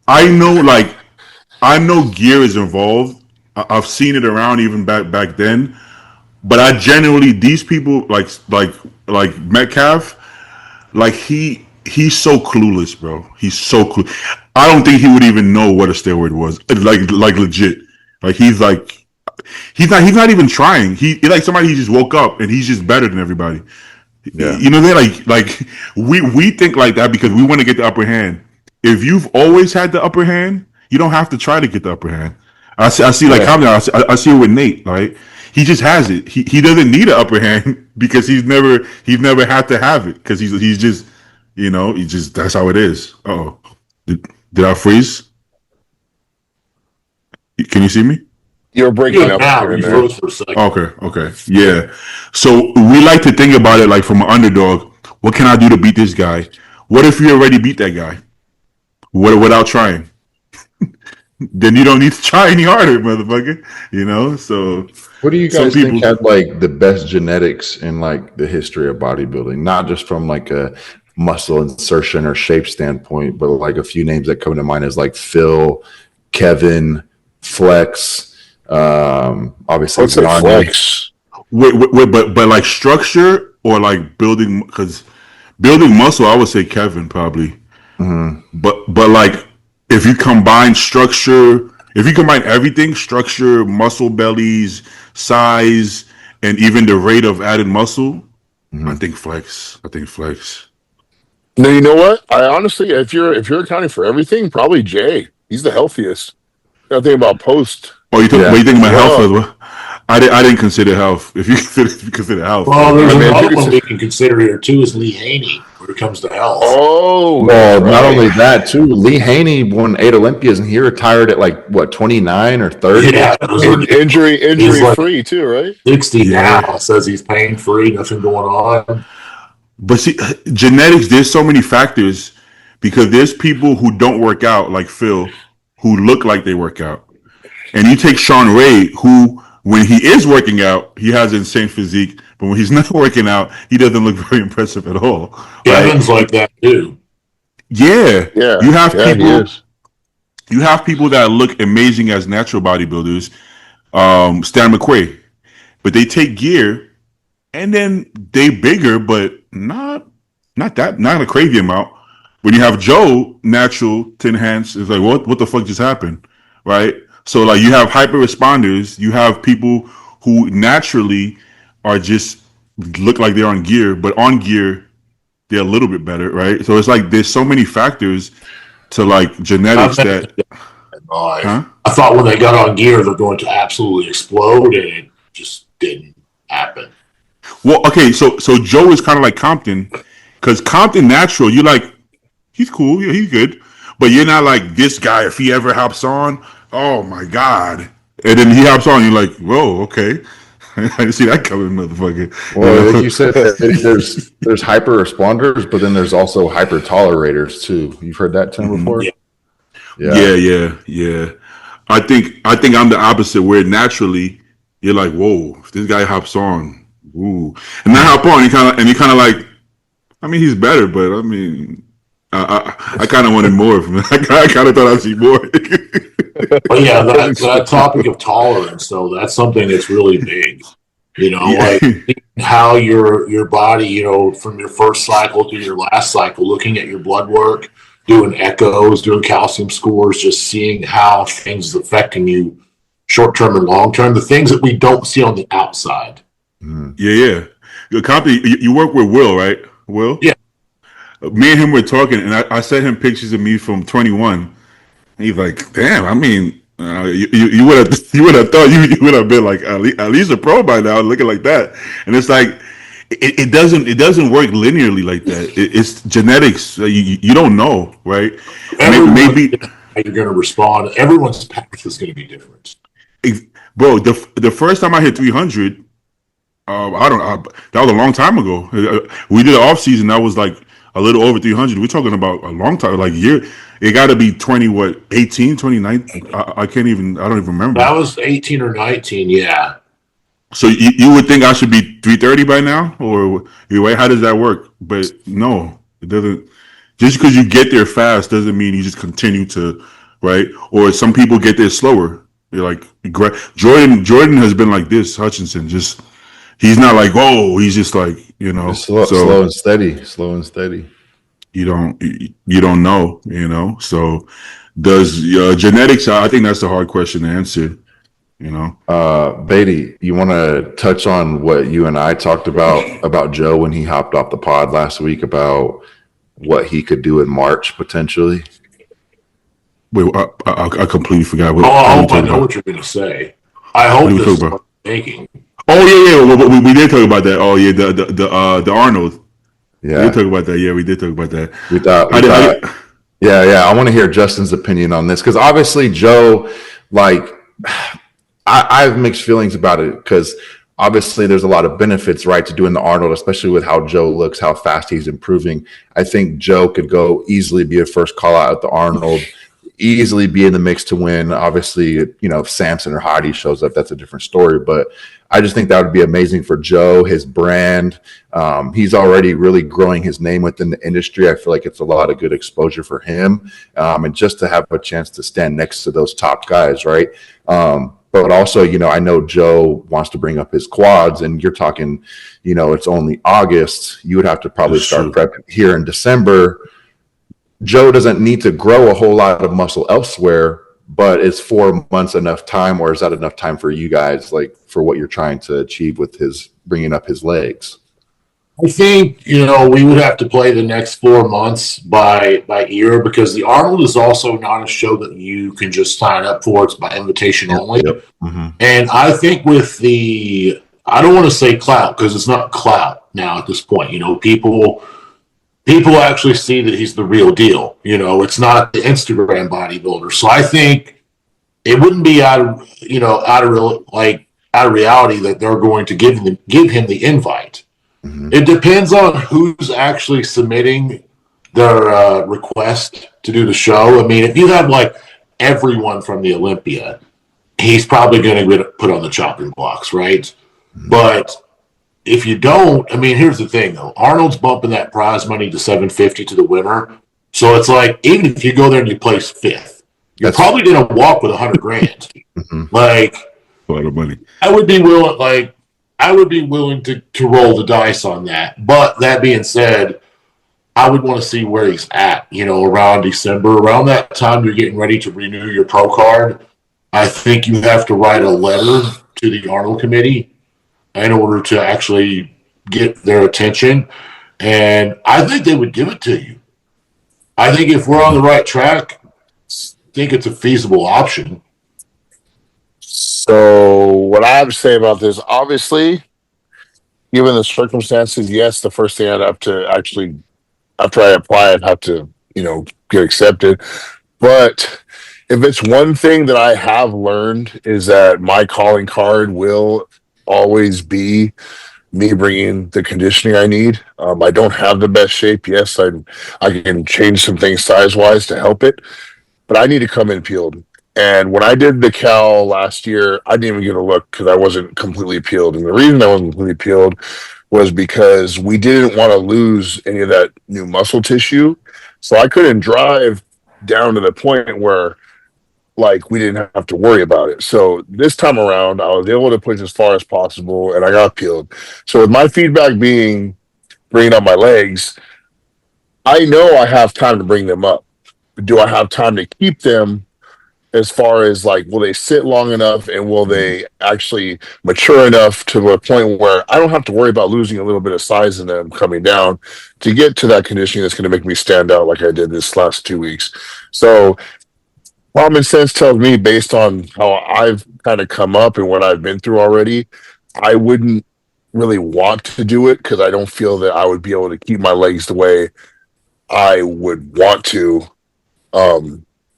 I know gear is involved. I've seen it around even back then. But I genuinely, these people like Metcalf, like he's so clueless, bro. He's so clueless. I don't think he would even know what a steroid was. Like legit. Like he's not even trying. He's like somebody he just woke up and he's just better than everybody. Yeah. You know, they like we think like that because we want to get the upper hand. If you've always had the upper hand, you don't have to try to get the upper hand. I see like how I see it with Nate, right? He just has it. He doesn't need an upper hand because he's never had to have it because he's just, you know, that's how it is. Oh, did I freeze? Can you see me? You're breaking up. Now, you froze for a second. Okay, yeah. So we like to think about it like from an underdog. What can I do to beat this guy? What if you already beat that guy? Without trying? Then you don't need to try any harder, motherfucker. You know, so what do you guys think had like the best genetics in like the history of bodybuilding? Not just from like a muscle insertion or shape standpoint, but like a few names that come to mind is like Phil, Kevin, Flex, obviously Flex. Wait, but like structure or like building, because building muscle, I would say Kevin probably. Mm-hmm. But like if you combine structure, if you combine everything, structure, muscle bellies, size, and even the rate of added muscle, mm-hmm. I think Flex. No, you know what? I honestly, if you're accounting for everything, probably Jay. He's the healthiest. I think about post. Oh, you think about health as well? I didn't consider health. If you consider health, well, there's another one we can consider here too is Lee Haney when it comes to health. Oh, well, right. Not only that too. Lee Haney won 8 Olympias and he retired at like what 29 or 30. Yeah, injury free like too, right? 60 now. Says he's pain free, nothing going on. But see, genetics. There's so many factors because there's people who don't work out like Phil, who look like they work out, and you take Sean Ray, who when he is working out, he has insane physique, but when he's not working out, he doesn't look very impressive at all. Kevin's like that too. Yeah. You have people. You have people that look amazing as natural bodybuilders, Stan McQuay, but they take gear, and then they bigger, but not a crazy amount. When you have Joe natural to enhance, it's like what the fuck just happened, right? So like you have hyper responders, you have people who naturally are just look like they're on gear, but on gear they're a little bit better, right? So it's like there's so many factors to like genetics that. Huh? I thought when they got on gear they're going to absolutely explode, and it just didn't happen. Well, okay, so Joe is kind of like Compton, because Compton natural, you like he's cool, yeah, he's good, but you're not like this guy. If he ever hops on, oh my god, and then he hops on, you're like, whoa, okay. I didn't see that coming, motherfucker. Well, like you said, there's hyper responders, but then there's also hyper tolerators too. You've heard that term before? Yeah. I think I'm the opposite, where naturally you're like, whoa, if this guy hops on, ooh, and then hop on, you kind of like, I mean, he's better, but I mean, I kind of wanted more from him. I kind of thought I'd see more. But yeah, that topic of tolerance, though, that's something that's really big. You know, like how your body, you know, from your first cycle to your last cycle, looking at your blood work, doing echoes, doing calcium scores, just seeing how things is affecting you short term and long term, the things that we don't see on the outside. Yeah. You work with Will, right? Will? Yeah. Me and him were talking, and I sent him pictures of me from 21. And he's like, "Damn, I mean, you would have thought you would have been like at least a pro by now, looking like that." And it's like it doesn't work linearly like that. It's genetics. You don't know, right? Maybe how you're going to respond. Everyone's path is going to be different. Bro, the first time I hit 300, that was a long time ago. We did an off season that was like a little over 300. We're talking about a long time, like year. It got to be 18, 29. I don't even remember. That was 18 or 19, yeah. So you would think I should be 330 by now, or how does that work? But no, it doesn't. Just because you get there fast doesn't mean you just continue to, right? Or some people get there slower. You're like Jordan has been like this. Hutchinson he's not like, oh, he's just like, you know, slow and steady. You don't know, you know. So does genetics? I think that's a hard question to answer. You know, Beatty, you want to touch on what you and I talked about Joe when he hopped off the pod last week about what he could do in March potentially? Wait, I completely forgot. I hope I know what you're going to say. I hope this is what you're thinking. Oh yeah. We did talk about that. Oh yeah, the Arnold. Yeah, we did talk about that. Yeah, we did talk about that. We thought. Yeah. I want to hear Justin's opinion on this because obviously Joe, like, I have mixed feelings about it because obviously there's a lot of benefits, right, to doing the Arnold, especially with how Joe looks, how fast he's improving. I think Joe could go easily be a first call out at the Arnold, easily be in the mix to win. Obviously, you know, if Samson or Heidi shows up, that's a different story. But I just think that would be amazing for Joe, his brand. He's already really growing his name within the industry. I feel like it's a lot of good exposure for him. And just to have a chance to stand next to those top guys, right? But also, you know, I know Joe wants to bring up his quads, and you're talking, you know, it's only August. You would have to probably start prepping here in December. Joe doesn't need to grow a whole lot of muscle elsewhere, but is 4 months enough time, or is that enough time for you guys, like for what you're trying to achieve with his bringing up his legs? I think, you know, we would have to play the next 4 months by ear because the Arnold is also not a show that you can just sign up for. It's by invitation only. Yep. Mm-hmm. And I think with I don't want to say clout because it's not clout now at this point. You know, people actually see that he's the real deal. You know, it's not the Instagram bodybuilder. So I think it wouldn't be out of reality that they're going to give him the invite. Mm-hmm. It depends on who's actually submitting their request to do the show. I mean, if you have like everyone from the Olympia, he's probably going to get put on the chopping blocks, right? Mm-hmm. But if you don't, I mean, here's the thing though. Arnold's bumping that prize money to $750 to the winner. So it's like, even if you go there and you place fifth, you're probably going to walk with $100,000. Mm-hmm. Like, a lot of money. I would be willing to roll the dice on that. But that being said, I would want to see where he's at, around December. Around that time, you're getting ready to renew your pro card. I think you have to write a letter to the Arnold committee in order to actually get their attention. And I think they would give it to you. I think if we're on the right track, I think it's a feasible option. So what I have to say about this, obviously, given the circumstances, yes, the first thing I'd have to actually, after I apply, I'd have to, get accepted. But if it's one thing that I have learned is that my calling card will always be me bringing the conditioning I need. I don't have the best shape. Yes, I can change some things size wise to help it, but I need to come in peeled. And when I did the Cal last year, I didn't even get a look because I wasn't completely peeled. And the reason I wasn't completely peeled was because we didn't want to lose any of that new muscle tissue. So I couldn't drive down to the point where like we didn't have to worry about it. So this time around, I was able to push as far as possible and I got peeled. So with my feedback being bringing up my legs, I know I have time to bring them up. But do I have time to keep them as far as like, will they sit long enough and will they actually mature enough to a point where I don't have to worry about losing a little bit of size in them coming down to get to that conditioning that's going to make me stand out like I did this last 2 weeks. So common sense tells me, based on how I've kind of come up and what I've been through already, I wouldn't really want to do it because I don't feel that I would be able to keep my legs the way I would want to.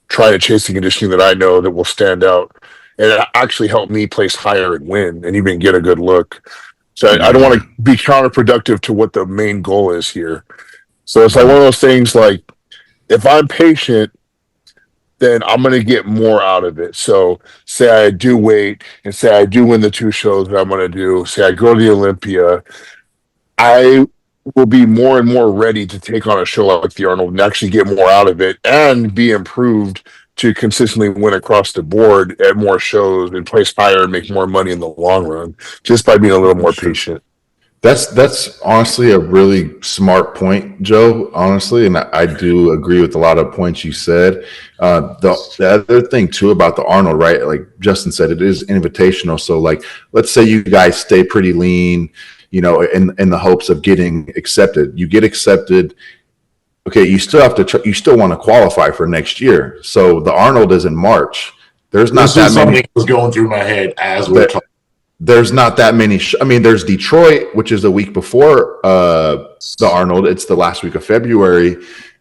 Try to chase the conditioning that I know that will stand out and actually help me place higher and win and even get a good look. So I don't want to be counterproductive to what the main goal is here. So it's like one of those things like, if I'm patient, then I'm going to get more out of it. So say I do wait and say I do win the 2 shows that I'm going to do. Say I go to the Olympia. I will be more and more ready to take on a show like the Arnold and actually get more out of it and be improved to consistently win across the board at more shows and place higher and make more money in the long run just by being a little more patient. That's honestly a really smart point, Joe, honestly, and I do agree with a lot of points you said. The other thing too about the Arnold, right, like Justin said, it is invitational. So like, let's say you guys stay pretty lean, in the hopes of getting accepted. You get accepted. Okay, you still have to. You still want to qualify for next year. So the Arnold is in March. There's not that many. Something was going through my head as we're talking. There's not that many. There's Detroit, which is a week before the Arnold. It's the last week of February.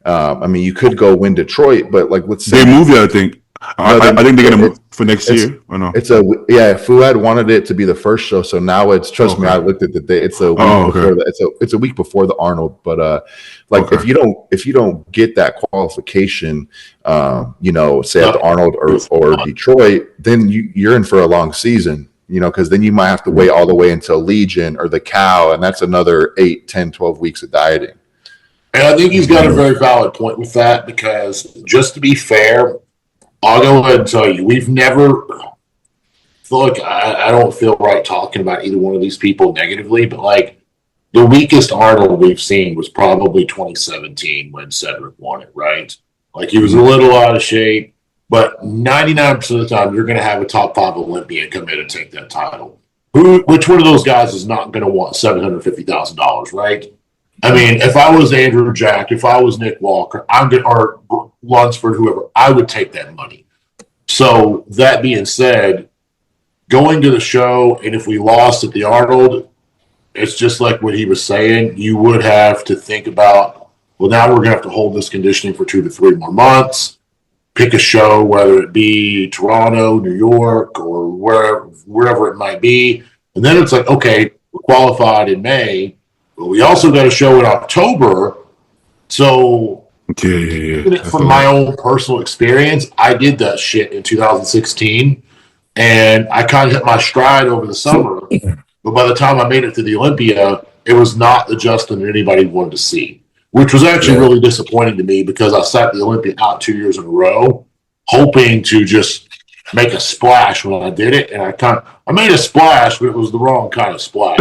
You could go win Detroit, but like, let's say they moved it. I think. I think they're gonna move for next year. Or no? Fuad wanted it to be the first show, so now it's me. I looked at the day. It's a week before that. It's a week before the Arnold. But if you don't get that qualification, say at the Arnold or Detroit, then you're in for a long season. Because then you might have to wait all the way until Legion or the Cow, and that's another 8, 10, 12 weeks of dieting. And I think he's got a very valid point with that because, just to be fair, I'll go ahead and tell you, we've never I don't feel right talking about either one of these people negatively, but like the weakest Arnold we've seen was probably 2017 when Cedric won it, right? Like he was a little out of shape, but 99% of the time you're going to have a top 5 Olympian come in and take that title. Which one of those guys is not going to want $750,000, right? I mean, if I was Andrew Jack, if I was Nick Walker, or Lunsford, whoever, I would take that money. So that being said, going to the show, and if we lost at the Arnold, it's just like what he was saying. You would have to think about, well, now we're going to have to hold this conditioning for 2 to 3 more months. Pick a show, whether it be Toronto, New York, or wherever it might be. And then it's like, okay, we're qualified in May, but we also got a show in October. So from my own personal experience, I did that shit in 2016, and I kind of hit my stride over the summer. But by the time I made it to the Olympia, it was not the Justin that anybody wanted to see, which was actually really disappointing to me because I sat the Olympia out 2 years in a row, hoping to just make a splash when I did it. And I made a splash, but it was the wrong kind of splash.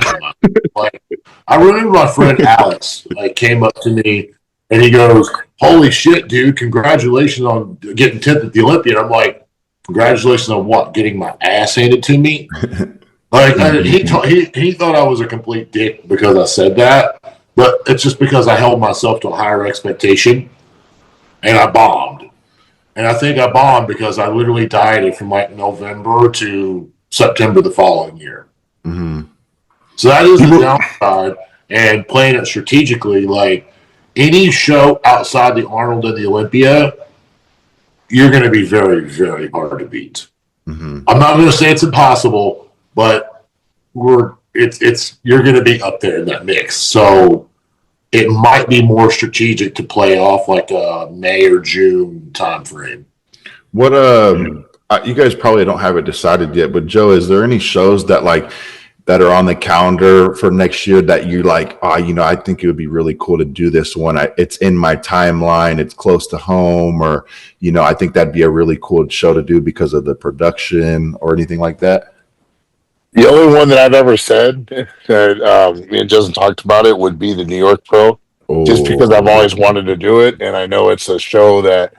Like, I remember my friend Alex came up to me And he goes, "Holy shit, dude! Congratulations on getting 10th at the Olympia." And I'm like, "Congratulations on what? Getting my ass handed to me?" Like he thought I was a complete dick because I said that, but it's just because I held myself to a higher expectation, and I bombed. And I think I bombed because I literally dieted from like November to September the following year. Mm-hmm. So that is the downside. And playing it strategically, like any show outside the Arnold and the Olympia, you're going to be very, very hard to beat. Mm-hmm. I'm not going to say it's impossible, but you're going to be up there in that mix. So it might be more strategic to play off like a May or June time frame. What you guys probably don't have it decided yet, but Joe, is there any shows that are on the calendar for next year that you like? I think it would be really cool to do this one. It's in my timeline. It's close to home, or I think that'd be a really cool show to do because of the production or anything like that. The only one that I've ever said that me and Justin talked about it would be the New York Pro, just because I've always wanted to do it, and I know it's a show that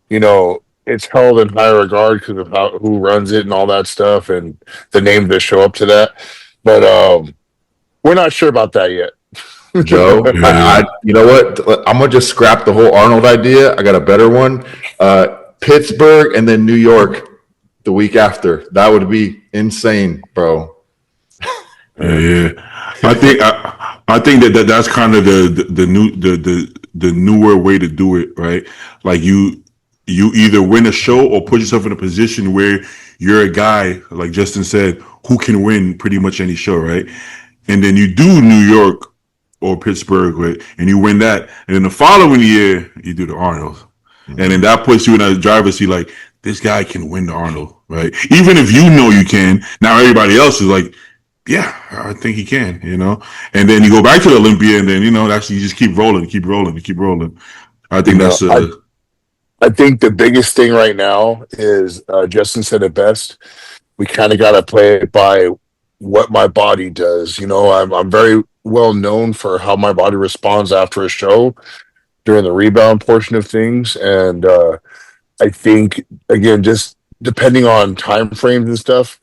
it's held in high regard because of who runs it and all that stuff, and the names that show up to that. But we're not sure about that yet. Joe, you know what? I'm gonna just scrap the whole Arnold idea. I got a better one: Pittsburgh and then New York the week after. That would be insane, bro. Yeah. I think that's kind of the newer way to do it, right? Like you either win a show or put yourself in a position where you're a guy, like Justin said, who can win pretty much any show, right? And then you do New York or Pittsburgh, right? And you win that. And then the following year, you do the Arnold. Mm-hmm. And then that puts you in a driver's seat like, this guy can win the Arnold, right? Even if you can, now everybody else is like, yeah, I think he can, And then you go back to the Olympia, and then, you just keep rolling. I think I think the biggest thing right now is Justin said it best. We kind of got to play it by what my body does. I'm very well known for how my body responds after a show during the rebound portion of things. And I think, again, just depending on time frames and stuff,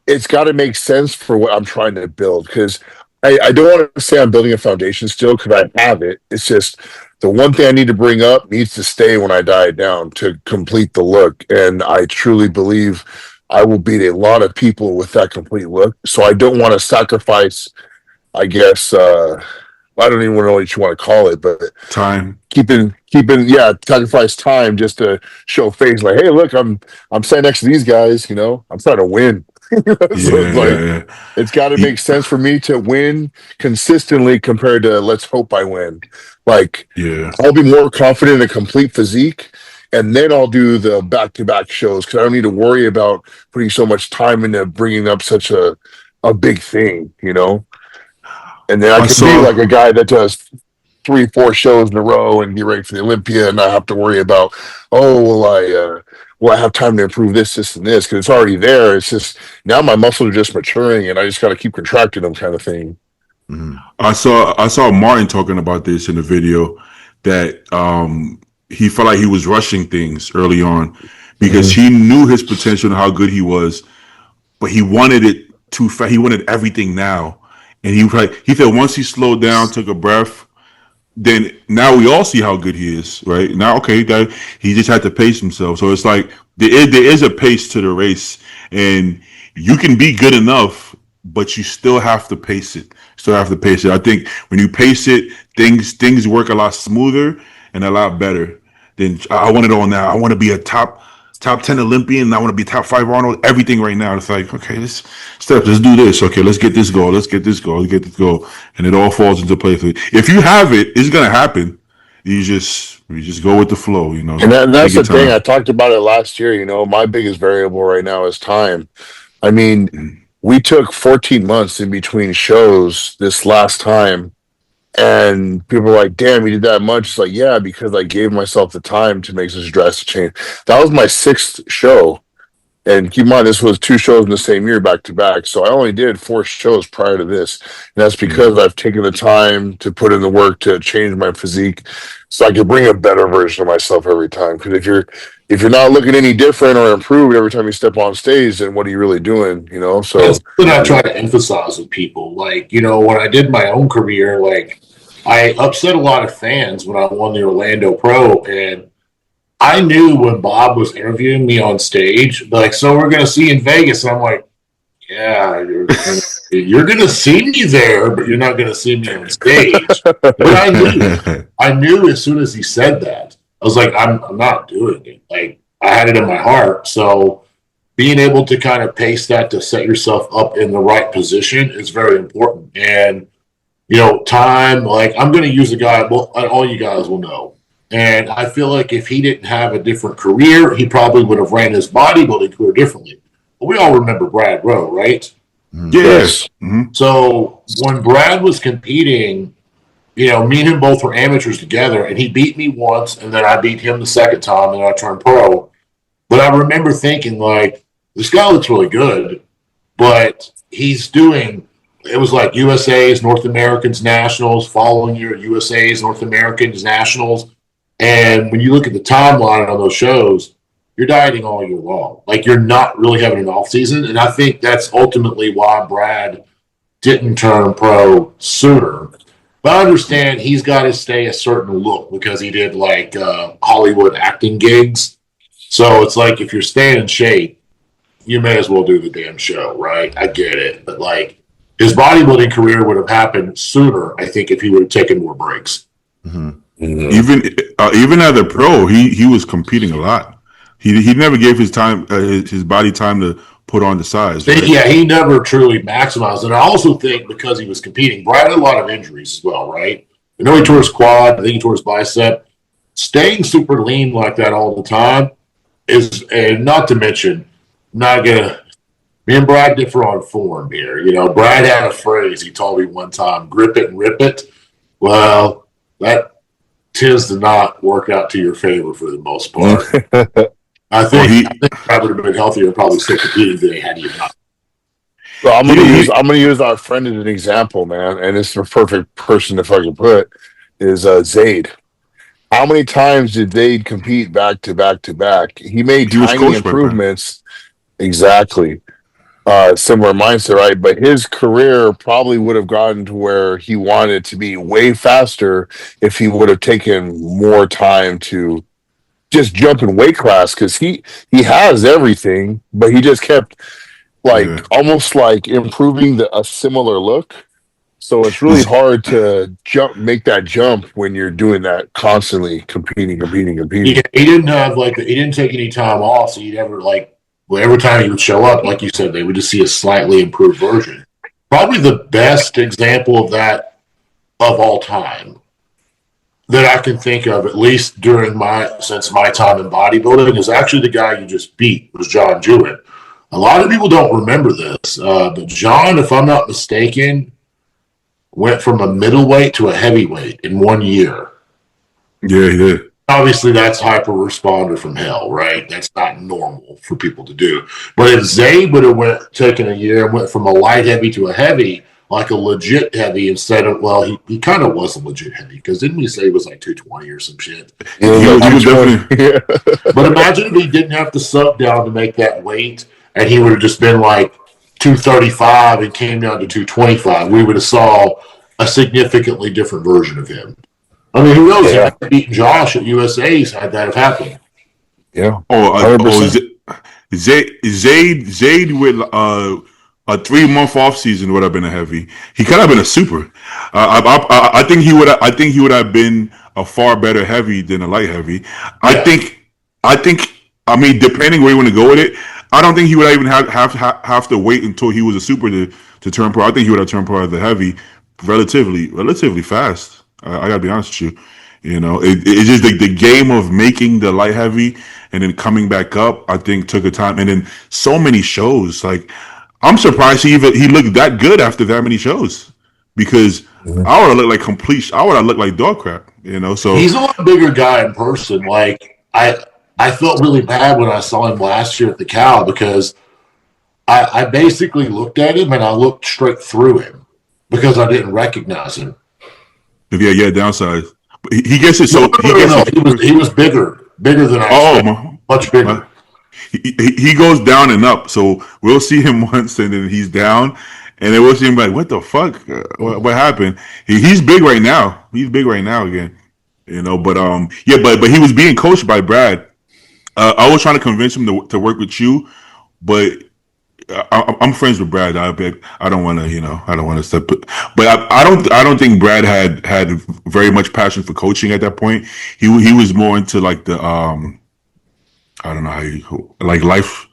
it's got to make sense for what I'm trying to build. Because I don't want to say I'm building a foundation still, because I have it. It's just the one thing I need to bring up needs to stay when I die down to complete the look. And I truly believe I will beat a lot of people with that complete look. So I don't want to sacrifice, I guess, I don't even know what you want to call it, but time. Sacrifice time just to show face. Like, hey, look, I'm sitting next to these guys. I'm trying to win. It's got to make sense for me to win consistently compared to let's hope I win. I'll be more confident in a complete physique, and then I'll do the back-to-back shows because I don't need to worry about putting so much time into bringing up such a big thing, And then I can be like a guy that does 3-4 shows in a row and get ready for the Olympia, and I have to worry about, will I have time to improve this, and this, because it's already there. It's just now my muscles are just maturing, and I just got to keep contracting them, kind of thing. Mm-hmm. I saw Martin talking about this in the video that he felt like he was rushing things early on because he knew his potential and how good he was, but he wanted it too fast. He wanted everything now. And he felt once he slowed down, took a breath, then now we all see how good he is, right? Now, okay, he just had to pace himself. So it's like there is a pace to the race, and you can be good enough, but you still have to pace it. I think when you pace it, things work a lot smoother and a lot better. Then I want it all now. I want to be a top 10 Olympian. I want to be top 5 Arnold. Everything right now. It's like, okay, let's do this. Okay, let's get this goal. And it all falls into place. If you have it, it's gonna happen. You just go with the flow, And that's the thing. I talked about it last year. My biggest variable right now is time. I mean, we took 14 months in between shows this last time. And people are like, damn, you did that much. It's like, yeah, because I gave myself the time to make such a drastic change. That was my 6th show. And keep in mind, this was 2 shows in the same year back to back. So I only did 4 shows prior to this. And that's because I've taken the time to put in the work to change my physique so I can bring a better version of myself every time. Because if you're not looking any different or improved every time you step on stage, then what are you really doing? You know, so that's what I try to emphasize with people. Like, you know, when I did my own career, like I upset a lot of fans when I won the Orlando Pro, and I knew when Bob was interviewing me on stage, like, so we're going to see you in Vegas. And I'm like, yeah, you're going to see me there, but you're not going to see me on stage. But I knew as soon as he said that, I was like, I'm not doing it. Like, I had it in my heart. So being able to kind of pace that to set yourself up in the right position is very important. And, you know, time, like, I'm going to use a guy, well, all you guys will know. And I feel like if he didn't have a different career, he probably would have ran his bodybuilding career differently. But we all remember Brad Rowe, right? Yes. Mm-hmm. So when Brad was competing, you know, me and him both were amateurs together, and he beat me once, and then I beat him the second time, and I turned pro. But I remember thinking, like, this guy looks really good, but he's doing, it was like USA's, North Americans, Nationals, following year USA's, North Americans, Nationals. And when you look at the timeline on those shows, you're dieting all year long. Like, you're not really having an off season. And I think that's ultimately why Brad didn't turn pro sooner. But I understand he's got to stay a certain look because he did like Hollywood acting gigs. So it's like, if you're staying in shape, you may as well do the damn show, right? I get it. But like, his bodybuilding career would have happened sooner, I think, if he would have taken more breaks. Mm-hmm. Even as a pro, he was competing a lot. He never gave his time his body time to put on the size. Right? Yeah, he never truly maximized. And I also think because he was competing, Brad had a lot of injuries as well, right? I know he tore his quad, I think he tore his bicep. Staying super lean like that all the time is, and not to mention, not gonna. Me and Brad differ on form here. You know, Brad had a phrase he told me one time: "Grip it and rip it." Well, that tends to not work out to your favor for the most part. I think Brad would have been healthier and probably still competing today had he not. So I'm gonna use our friend as an example, man, and it's the perfect person if I can put is Zayd. How many times did Zayd compete back to back to back? He made tiny improvements. Exactly. Similar mindset, right? But his career probably would have gotten to where he wanted to be way faster if he would have taken more time to just jump in weight class, because he has everything, but he just kept almost like improving a similar look. So it's really hard to make that jump when you're doing that constantly, competing. Yeah, he didn't have he didn't take any time off, so you never every time he would show up, like you said, they would just see a slightly improved version. Probably the best example of that of all time that I can think of, at least since my time in bodybuilding, is actually the guy you just beat, was John Jewett. A lot of people don't remember this, but John, if I'm not mistaken, went from a middleweight to a heavyweight in 1 year. Yeah, he did. Obviously, that's hyper responder from hell, right? That's not normal for people to do. But if Zayd would have taken a year and went from a light heavy to a heavy, like a legit heavy, instead of, well, he kind of was a legit heavy, because didn't we say he was like 220 or some shit? Yeah, he was definitely. But imagine if he didn't have to suck down to make that weight, and he would have just been like 235 and came down to 225. We would have saw a significantly different version of him. I mean, who knows? Yeah. Beating Josh at USA's had that have happened. Yeah. Zayd with a 3-month off season would have been a heavy. He could have been a super. I think he would. I think he would have been a far better heavy than a light heavy. Yeah. I mean, depending where you want to go with it, I don't think he would even have to wait until he was a super to turn pro. I think he would have turned pro as a heavy relatively fast. I gotta be honest with you. You know, it's just the game of making the light heavy and then coming back up, I think, took a time. And then so many shows. Like, I'm surprised he looked that good after that many shows, because I would have looked like I would have looked like dog crap. You know, so he's a lot bigger guy in person. Like, I I felt really bad when I saw him last year at the Cal because I basically looked at him and I looked straight through him because I didn't recognize him. Yeah, downside. He gets it. So he was bigger than I expected. Much bigger. He goes down and up. So we'll see him once, and then he's down, and then we'll see him like, what the fuck? What happened? He's big right now. He's big right now again. But but he was being coached by Brad. I was trying to convince him to work with you, but I'm friends with Brad. I don't want to, I don't want to step. But I don't think Brad had very much passion for coaching at that point. He was more into like the I don't know how you like life.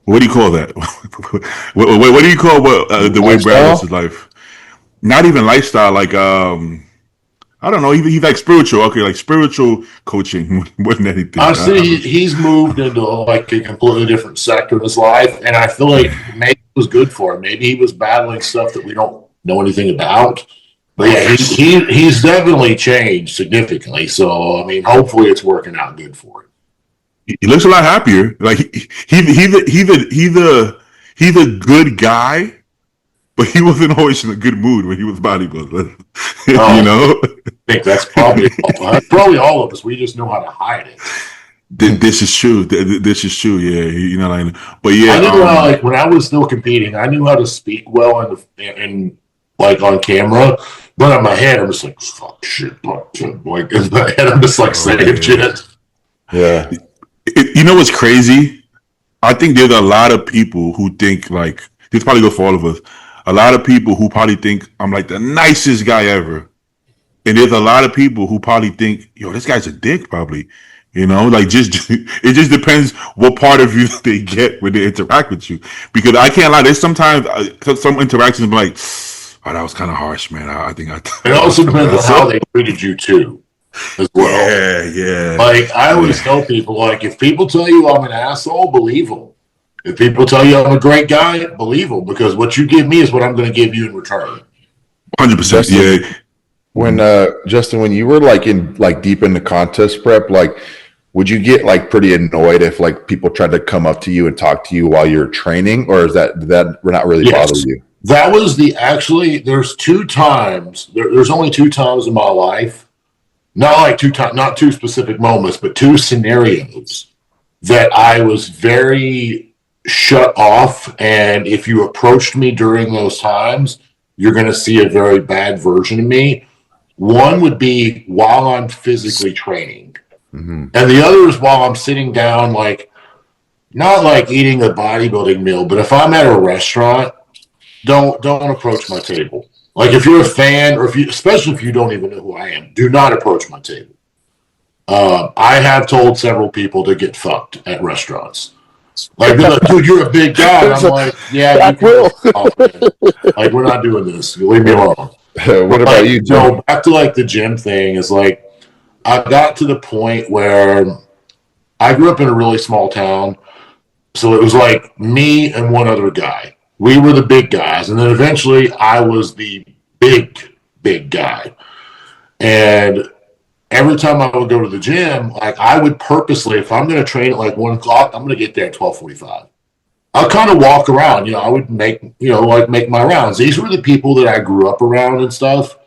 What do you call that? what do you call the way Brad lives his life? Not even lifestyle. Like I don't know. He's like spiritual. Okay, like spiritual coaching more than anything. Honestly, he's moved into like a completely different sector of his life, and I feel like maybe it was good for him. Maybe he was battling stuff that we don't know anything about. But yeah, he's definitely changed significantly. So I mean, hopefully, it's working out good for him. He looks a lot happier. Like he's a good guy. But he wasn't always in a good mood when he was bodybuilding. I think that's probably all of us. We just know how to hide it. This is true. This is true. Yeah, but yeah. I knew like when I was still competing, I knew how to speak well and like on camera. But in my head, I'm just like, fuck shit. Like in my head, I'm just like saying shit. Yeah. You know what's crazy? I think there's a lot of people who think like this probably goes for all of us. A lot of people who probably think I'm like the nicest guy ever. And there's a lot of people who probably think, yo, this guy's a dick probably. Like it just depends what part of you they get when they interact with you. Because I can't lie, there's sometimes some interactions I'm like, oh, that was kind of harsh, man. I think it also depends on how they treated you too, as well. Yeah. Like I always tell people, like if people tell you I'm an asshole, believe them. If people tell you I'm a great guy, believe them, because what you give me is what I'm going to give you in return. 100%. Yeah. When Justin, when you were like deep in the contest prep, like would you get like pretty annoyed if like people tried to come up to you and talk to you while you're training, or is that not really bother you? That was there's 2 times. There's only 2 times in my life, not two specific moments, but 2 scenarios that I was very shut off, and if you approached me during those times, you're going to see a very bad version of me. One would be while I'm physically training, and the other is while I'm sitting down, like not like eating a bodybuilding meal, but if I'm at a restaurant, don't approach my table. Like if you're a fan, or especially if you don't even know who I am, do not approach my table. I have told several people to get fucked at restaurants. Like, dude, you're a big guy. And I'm like, yeah, like we're not doing this. Leave me alone. What about you, Joe? Back to like the gym thing is like, I got to the point where I grew up in a really small town, so it was like me and one other guy. We were the big guys, and then eventually I was the big guy, and every time I would go to the gym, like I would purposely, if I'm going to train at like 1 o'clock, I'm going to get there at 12:45. I'll kind of walk around, I would make my rounds. These were the people that I grew up around and stuff.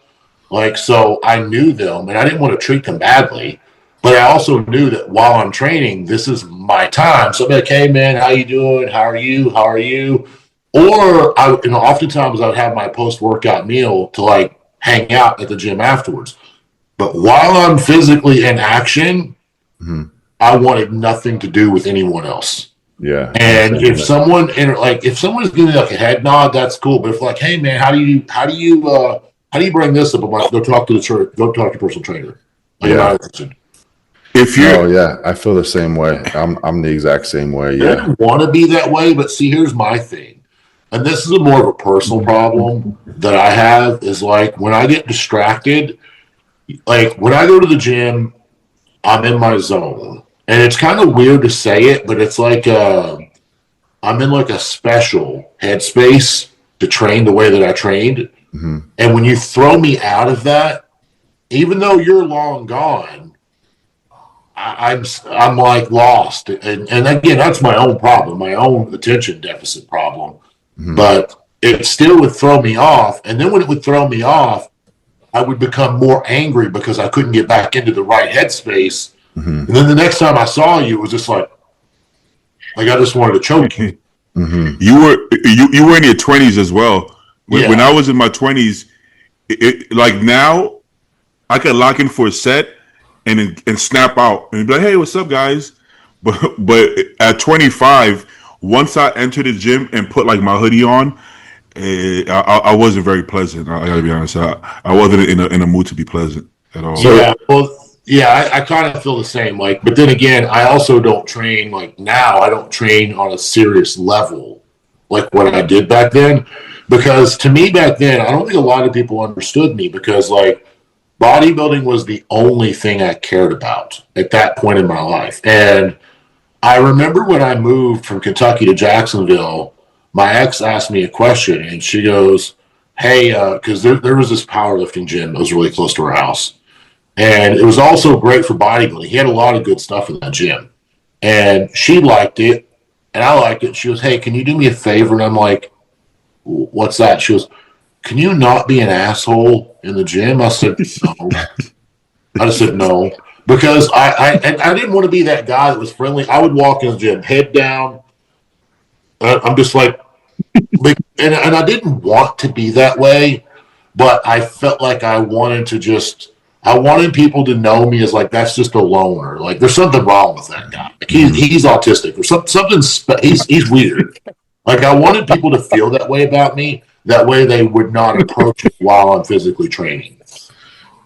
Like, so I knew them and I didn't want to treat them badly, but I also knew that while I'm training, this is my time. So I'm like, hey man, how you doing? How are you? Or oftentimes I would have my post-workout meal to like hang out at the gym afterwards. But while I'm physically in action, I wanted nothing to do with anyone else. Yeah. And if someone's giving me like a head nod, that's cool. But if like, hey man, how do you bring this up? I'm like, go talk to your personal trainer. Like, yeah. If you I feel the same way. I'm the exact same way. Yeah. I didn't want to be that way, but see, here's my thing. And this is more of a personal problem that I have is like when I get distracted, like when I go to the gym, I'm in my zone. And it's kind of weird to say it, but it's like I'm in like a special headspace to train the way that I trained. And when you throw me out of that, even though you're long gone, I'm like lost, and again, that's my own problem, my own attention deficit problem. Mm-hmm. But it still would throw me off, and then when it would throw me off, I would become more angry because I couldn't get back into the right headspace. Mm-hmm. And then the next time I saw you, it was just like I just wanted to choke you. Mm-hmm. You were in your 20s as well. When I was in my 20s, like now, I could lock in for a set and snap out and be like, "Hey, what's up, guys?" But at 25, once I entered the gym and put like my hoodie on, I wasn't very pleasant. I gotta be honest. I wasn't in a mood to be pleasant at all. Yeah, well, yeah, I kind of feel the same. Like, but then again, I also don't train like now. I don't train on a serious level like what I did back then, because to me back then, I don't think a lot of people understood me, because like bodybuilding was the only thing I cared about at that point in my life. And I remember when I moved from Kentucky to Jacksonville, my ex asked me a question, and she goes, "Hey," because there was this powerlifting gym that was really close to her house. And it was also great for bodybuilding. He had a lot of good stuff in that gym. And she liked it, and I liked it. She goes, "Hey, can you do me a favor?" And I'm like, "What's that?" She goes, "Can you not be an asshole in the gym?" I said, "No." I just said no. Because I didn't want to be that guy that was friendly. I would walk in the gym, head down. I'm just like, and I didn't want to be that way, but I felt like I wanted people to know me as like, that's just a loner. Like there's something wrong with that guy. Like he's autistic or something. He's weird. Like I wanted people to feel that way about me. That way they would not approach it while I'm physically training.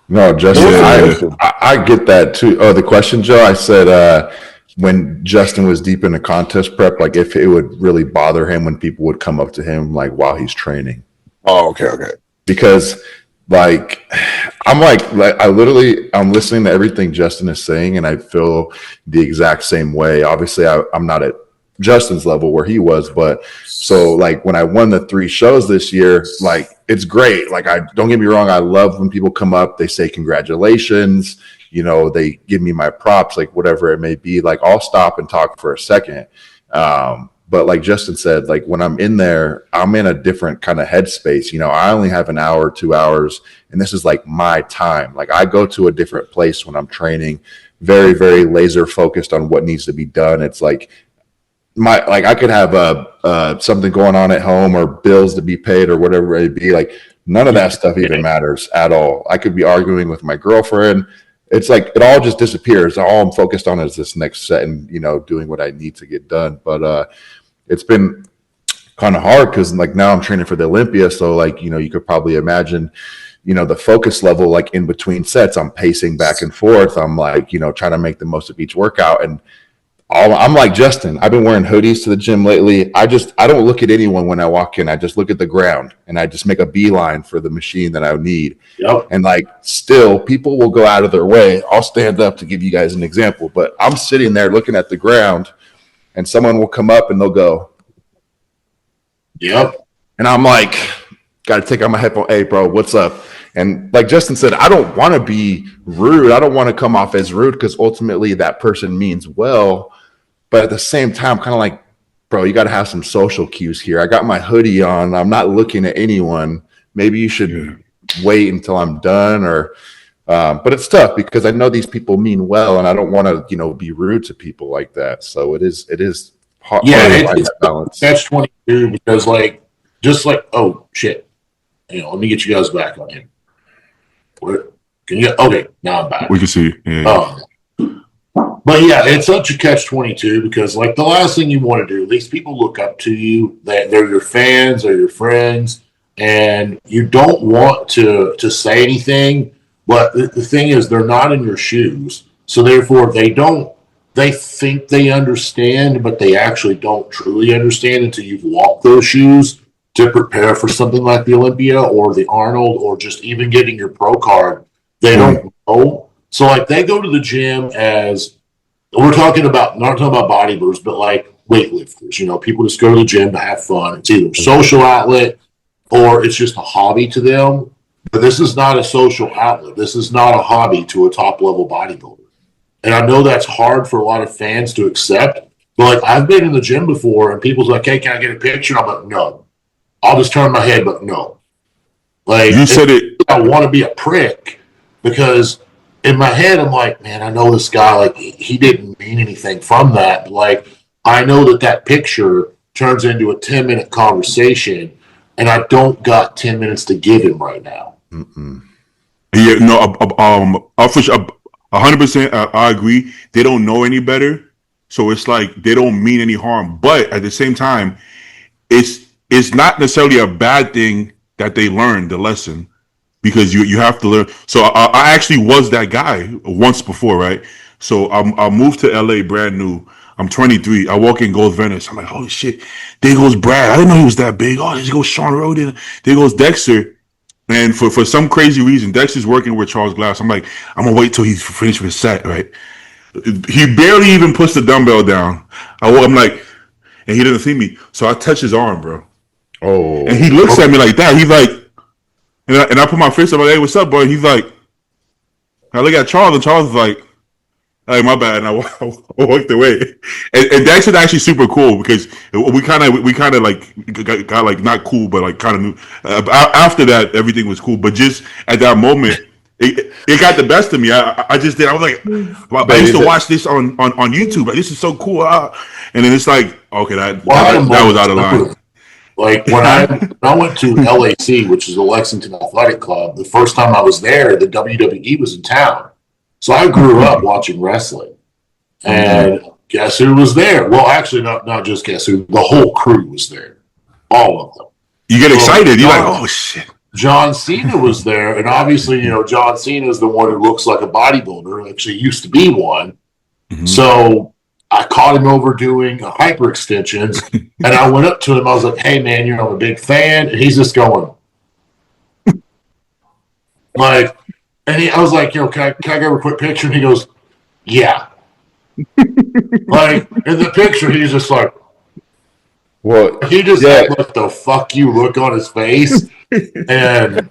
No, Justin, I get that too. Oh, the question, Joe, I said when Justin was deep in the contest prep, like if it would really bother him when people would come up to him like while he's training. Oh, okay. Because like I'm listening to everything Justin is saying, and I feel the exact same way. Obviously, I'm not at Justin's level where he was, but so like when I won the 3 shows this year, like it's great. Like don't get me wrong, I love when people come up, they say congratulations, they give me my props, like whatever it may be. Like I'll stop and talk for a second. But like Justin said, like when I'm in there, I'm in a different kind of headspace. I only have an hour, 2 hours, and this is like my time. Like I go to a different place when I'm training, very, very laser focused on what needs to be done. It's like I could have something going on at home or bills to be paid or whatever it may be. Like none of that stuff even matters at all. I could be arguing with my girlfriend. It's like it all just disappears. All I'm focused on is this next set and doing what I need to get done. But it's been kind of hard because like now I'm training for the Olympia, so like you could probably imagine the focus level, like in between sets, I'm pacing back and forth. I'm like trying to make the most of each workout, and I'm like Justin. I've been wearing hoodies to the gym lately. I don't look at anyone when I walk in. I just look at the ground and I just make a beeline for the machine that I need. Yep. And like still people will go out of their way. I'll stand up to give you guys an example, but I'm sitting there looking at the ground and someone will come up and they'll go, "Yep." And I'm like, got to take out my headphone. "Hey bro, what's up?" And like Justin said, I don't want to be rude. I don't want to come off as rude because ultimately that person means well. But at the same time, kind of like, bro, you got to have some social cues here. I got my hoodie on. I'm not looking at anyone. Maybe you should wait until I'm done. But it's tough because I know these people mean well, and I don't want to, be rude to people like that. So it is hard. Yeah, it's balance. That's 22 because oh shit, let me get you guys back on here. Where can you? Okay, now I'm back. We can see. Yeah. But yeah, it's such a catch-22 because like the last thing you want to do, these people look up to you, that they're your fans or your friends, and you don't want to say anything. But the thing is, they're not in your shoes, so therefore they think they understand, but they actually don't truly understand until you've walked those shoes to prepare for something like the Olympia or the Arnold or just even getting your pro card. They don't know. So like they go to the gym as we're talking about, not talking about bodybuilders, but like weightlifters. People just go to the gym to have fun. It's either a social outlet or it's just a hobby to them. But this is not a social outlet. This is not a hobby to a top level bodybuilder. And I know that's hard for a lot of fans to accept. But like I've been in the gym before and people's like, hey, can I get a picture? And I'm like, no. I'll just turn my head, but no. Like you said it. I want to be a prick because in my head I'm like, man, I know this guy, like he didn't mean anything from that. But like I know that picture turns into a 10-minute conversation and I don't got 10 minutes to give him right now. Mm-mm. Yeah, no, for sure, 100%. I agree. They don't know any better, so it's like they don't mean any harm. But at the same time, it's not necessarily a bad thing that they learned the lesson because you have to learn. So I actually was that guy once before, right? So I moved to LA brand new. I'm 23. I walk in Gold Venice. I'm like, holy shit, there goes Brad. I didn't know he was that big. Oh, there goes Sean Roden. There goes Dexter. And for some crazy reason, Dexter's working with Charles Glass. I'm like, I'm gonna wait till he's finished with his set, right? He barely even puts the dumbbell down. I'm like, and he doesn't see me. So I touch his arm, bro. Oh. And he looks at me like that. He's like, and I put my fist up like, hey, what's up, boy? And he's like, I look at Charles, and Charles is like, hey, my bad. And I walked away. And that's actually super cool because we kind of like got like not cool, but like kind of knew. After that, everything was cool. But just at that moment, it got the best of me. I just did. I was like, I used to watch this on YouTube. Like, this is so cool. And then it's like, okay, that was out of line. Like when I went to LAC, which is the Lexington Athletic Club, the first time I was there, the WWE was in town. So I grew up watching wrestling. And guess who was there? Well, actually, not just guess who. The whole crew was there. All of them. You get excited. You're like, oh, shit. John Cena was there. And obviously, John Cena is the one who looks like a bodybuilder. Actually, used to be one. Mm-hmm. So I caught him over doing hyperextensions. And I went up to him. I was like, hey, man, I'm a big fan. And he's just going. Like, and I was like, can I grab a quick picture? And he goes, yeah. Like, in the picture, he's just like, what? He just had like the fuck you look on his face. And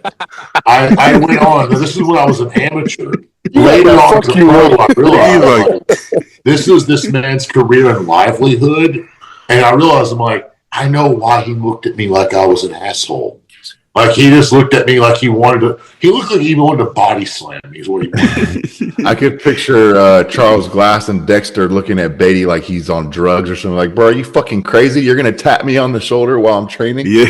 I went on. This is when I was an amateur. Later on, I realized this is this man's career and livelihood. And I realized, I'm like, I know why he looked at me like I was an asshole. Like, he just looked at me like he looked like he wanted to body slam me is what he wanted. I could picture Charles Glass and Dexter looking at Beatty like he's on drugs or something. Like, bro, are you fucking crazy? You're going to tap me on the shoulder while I'm training? Yeah.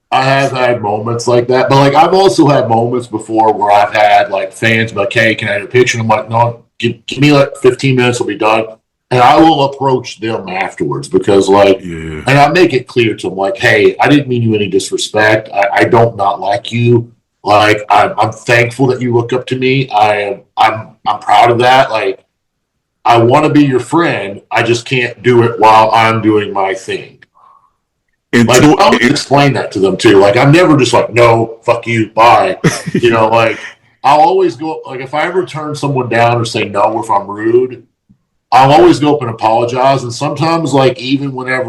I have had moments like that. But, like, I've also had moments before where I've had, like, fans be like, hey, can I have a picture? And I'm like, no, give me, like, 15 minutes, we'll be done. And I will approach them afterwards because, like, and I make it clear to them, like, hey, I didn't mean you any disrespect. I don't not like you. Like, I'm thankful that you look up to me. I'm proud of that. Like, I want to be your friend. I just can't do it while I'm doing my thing. Like, I'll explain that to them too. Like, I'm never just like, no, fuck you, bye. Like, I'll always go. Like, if I ever turn someone down or say no, or if I'm rude, I'll always go up and apologize. And sometimes, like, even when I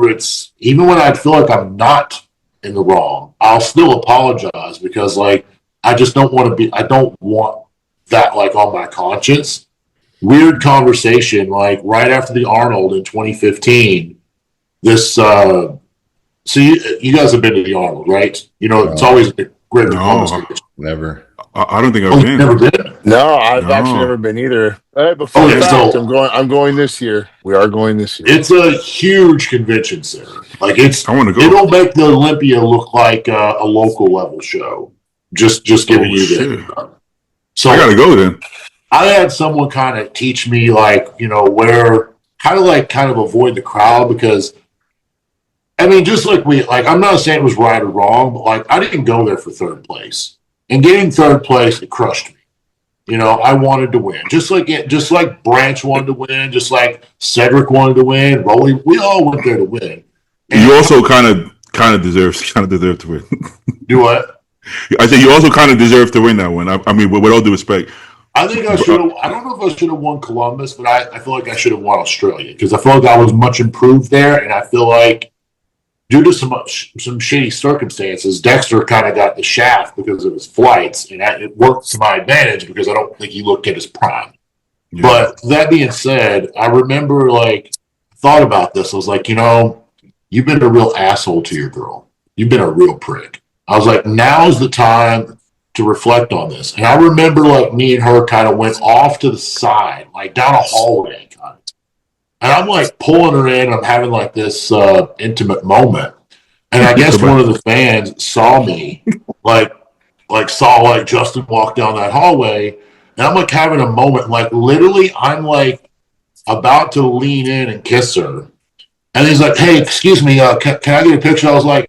feel like I'm not in the wrong, I'll still apologize because, like, I just don't want that, like, on my conscience. Weird conversation, like, right after the Arnold in 2015, so you guys have been to the Arnold, right? It's always a great conversation. Never. I don't think I've been. Never been? No, I've actually never been either. I'm going this year. We are going this year. It's a huge convention center. Like, I want to go. It'll make the Olympia look like a local level show. Just giving you that. So I gotta go then. I had someone kind of teach me, like, how to kind of avoid the crowd because, I mean, just like I'm not saying it was right or wrong, but, like, I didn't go there for third place. And getting third place, it crushed me. I wanted to win. Just like Branch wanted to win, just like Cedric wanted to win, Rolly, we all went there to win. And you also kind of deserve to win. Do what? I said you also kind of deserve to win that one. I mean, with all due respect. I think I should have. I don't know if I should have won Columbus, but I feel like I should have won Australia because I feel like I was much improved there, and I feel like due to some shitty circumstances, Dexter kind of got the shaft because of his flights, and it worked to my advantage because I don't think he looked at his prime. Yeah. But that being said, I remember thought about this. I was like, you've been a real asshole to your girl. You've been a real prick. I was like, now is the time to reflect on this. And I remember me and her kind of went off to the side, down a hallway kind of. And I'm pulling her in. I'm having this intimate moment. And I guess one of the fans saw me, saw Justin walk down that hallway. And I'm having a moment. Literally, I'm about to lean in and kiss her. And he's like, hey, excuse me, can I get a picture? I was like,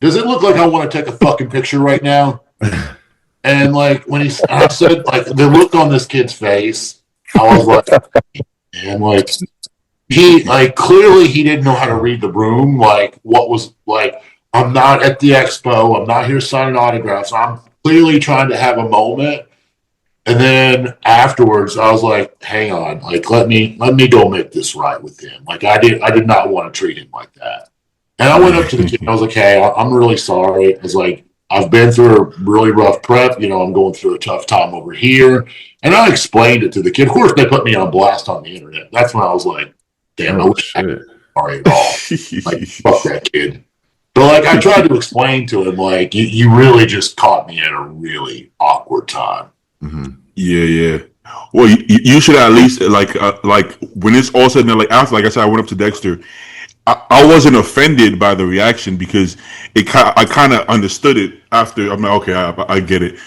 does it look like I want to take a fucking picture right now? And when I said the look on this kid's face, I was like, and he clearly he didn't know how to read the room. What was I'm not at the expo. I'm not here signing autographs. I'm clearly trying to have a moment. And then afterwards, I was like, hang on, let me go make this right with him. I did not want to treat him like that. And I went up to the kid and I was like, hey, I'm really sorry. I was like, I've been through a really rough prep. I'm going through a tough time over here. And I explained it to the kid. Of course, they put me on blast on the internet. That's when I was like, damn, I wish I was sorry at all. Fuck that kid. But I tried to explain to him, you really just caught me at a really awkward time. Mm-hmm. Yeah. Well, you should at least when it's all said and done, after, I said, I went up to Dexter. I wasn't offended by the reaction because I kind of understood it after. I'm like, okay, I get it.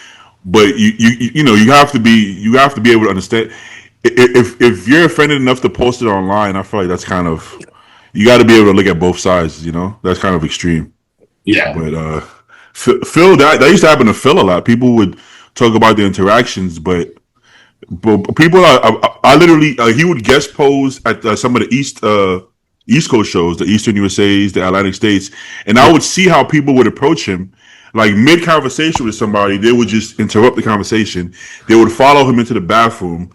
But you have to be able to understand. If you're offended enough to post it online, I feel like that's kind of, you got to be able to look at both sides. That's kind of extreme. Yeah. But Phil, that used to happen to Phil a lot. People would talk about the interactions, but people I literally he would guest pose at some of the East Coast shows, the Eastern USA's, the Atlantic States, and I would see how people would approach him. Mid conversation with somebody, they would just interrupt the conversation. They would follow him into the bathroom.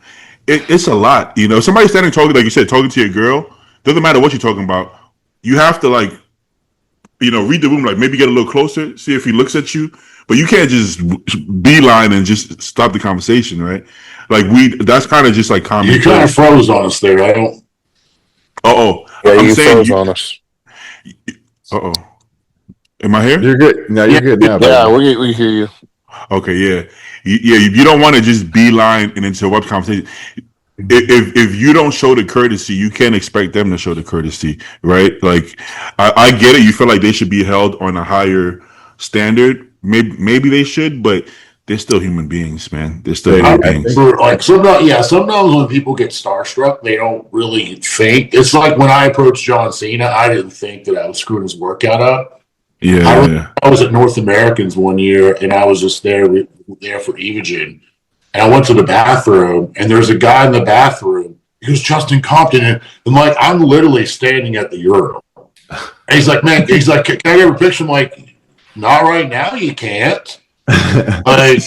It's a lot, Somebody standing talking, like you said, talking to your girl. Doesn't matter what you're talking about. You have to read the room, maybe get a little closer, see if he looks at you. But you can't just beeline and just stop the conversation, right? That's kind of just common. You kind of froze on us there. I don't. Yeah, you froze on us. Am I here? You're good. No, you're good now. Yeah, we hear you. Okay, yeah. You don't want to just beeline and interrupt conversation. If you don't show the courtesy, you can't expect them to show the courtesy, right? I get it. You feel like they should be held on a higher standard. Maybe they should, but they're still human beings, man. They're still human beings. Sometimes when people get starstruck, they don't really think. It's like when I approached John Cena, I didn't think that I was screwing his workout up. Yeah. I was at North Americans one year, and I was just there for Evogen. And I went to the bathroom, and there's a guy in the bathroom. He was Justin Compton, and I'm literally standing at the urinal. And he's like, man, can I get a picture? I'm like, not right now, you can't. And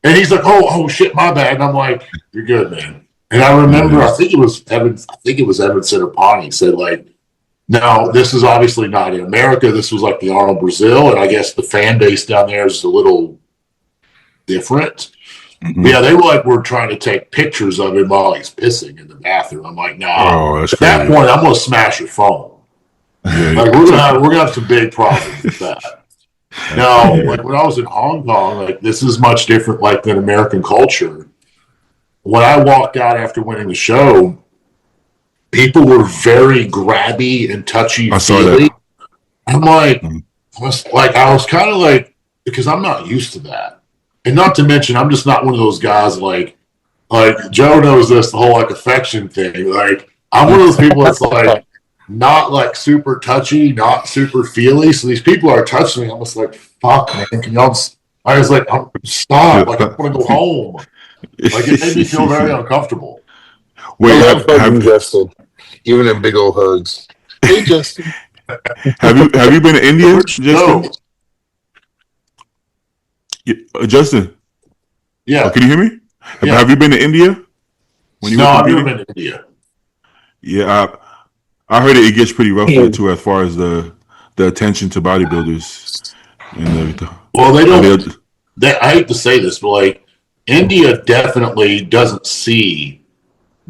he's like, oh shit, my bad. And I'm like, you're good, man. And I remember, I think it was Evan Centopani said, no, this is obviously not in America. This was the Arnold Brazil, and I guess the fan base down there is a little different. Mm-hmm. Yeah, they we're trying to take pictures of him while he's pissing in the bathroom. I'm like, nah. At that point, I'm gonna smash your phone. Yeah, we're gonna have some big problems with that. No, when I was in Hong Kong, this is much different than American culture. When I walked out after winning the show, people were very grabby and touchy. I saw that. I'm I was kind of because I'm not used to that. And not to mention, I'm just not one of those guys Joe knows this, the whole affection thing. I'm one of those people that's not super touchy, not super feely. So these people are touching me. I'm just fuck, man. Can y'all I was stop. I want to go home. It made me feel very uncomfortable. Wait, have Justin, even in big old hugs. Hey, Justin. Have you been to India, Justin? No. Justin. Yeah. Can you hear me? Yeah. Have you been to India? No, I've never been to India. Yeah, I heard it gets pretty rough there too, as far as the the attention to bodybuilders and everything. Well, they don't. I hate to say this, but like India definitely doesn't see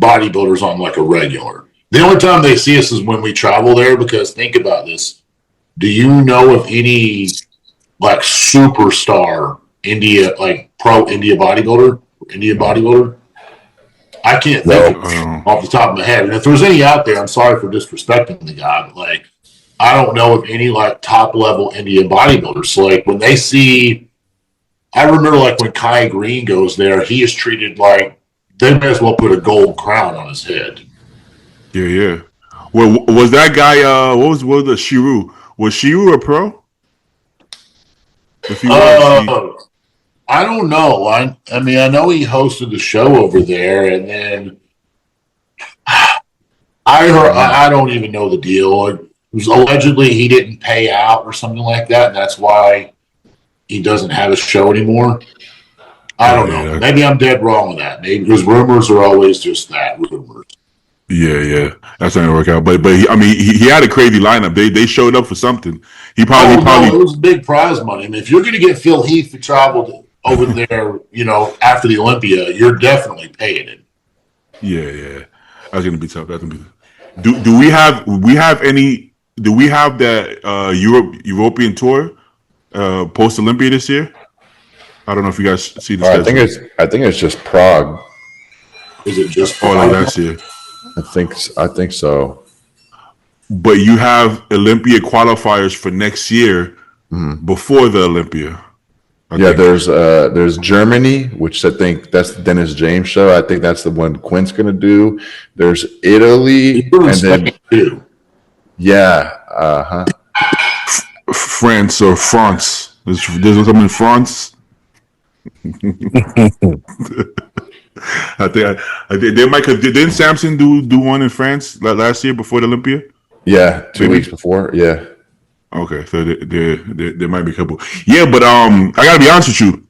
bodybuilders on like a regular. The only time they see us is when we travel there. Because think about this: do you know of any like superstar India, like pro India bodybuilder? I can't think of off the top of my head. And if there's any out there, I'm sorry for disrespecting the guy, but like I don't know of any like top level Indian bodybuilders. So like when they see, I remember like when Kai Green goes there, he is treated like they may as well put a gold crown on his head. Yeah. Well, was that guy? What was the Shiru? Was Shiru a pro? If he was, I don't know. I mean, I know he hosted the show over there, and then I heard. I don't even know the deal. It was allegedly he didn't pay out or something like that, and that's why he doesn't have a show anymore. I don't know. Maybe I'm dead wrong on that. Maybe because rumors are always just that, rumors. Yeah, that's not gonna work out. But he had a crazy lineup. They showed up for something. He probably it was big prize money. I mean, if you're going to get Phil Heath to travel over there, after the Olympia, you're definitely paying it. Yeah, that's gonna be tough. Do we have that European tour post Olympia this year? I don't know if you guys see this. I think it's just Prague. Is it just Prague? Like last year? I think so. But you have Olympia qualifiers for next year before the Olympia. There's Germany, which I think that's the Dennis James show. I think that's the one Quinn's gonna do. There's Italy, and then France or France. There's some in France. I think they might. Didn't Samson do one in France last year before the Olympia? Yeah, 2 weeks before. Yeah. Okay, so there might be a couple. Yeah, but I gotta be honest with you.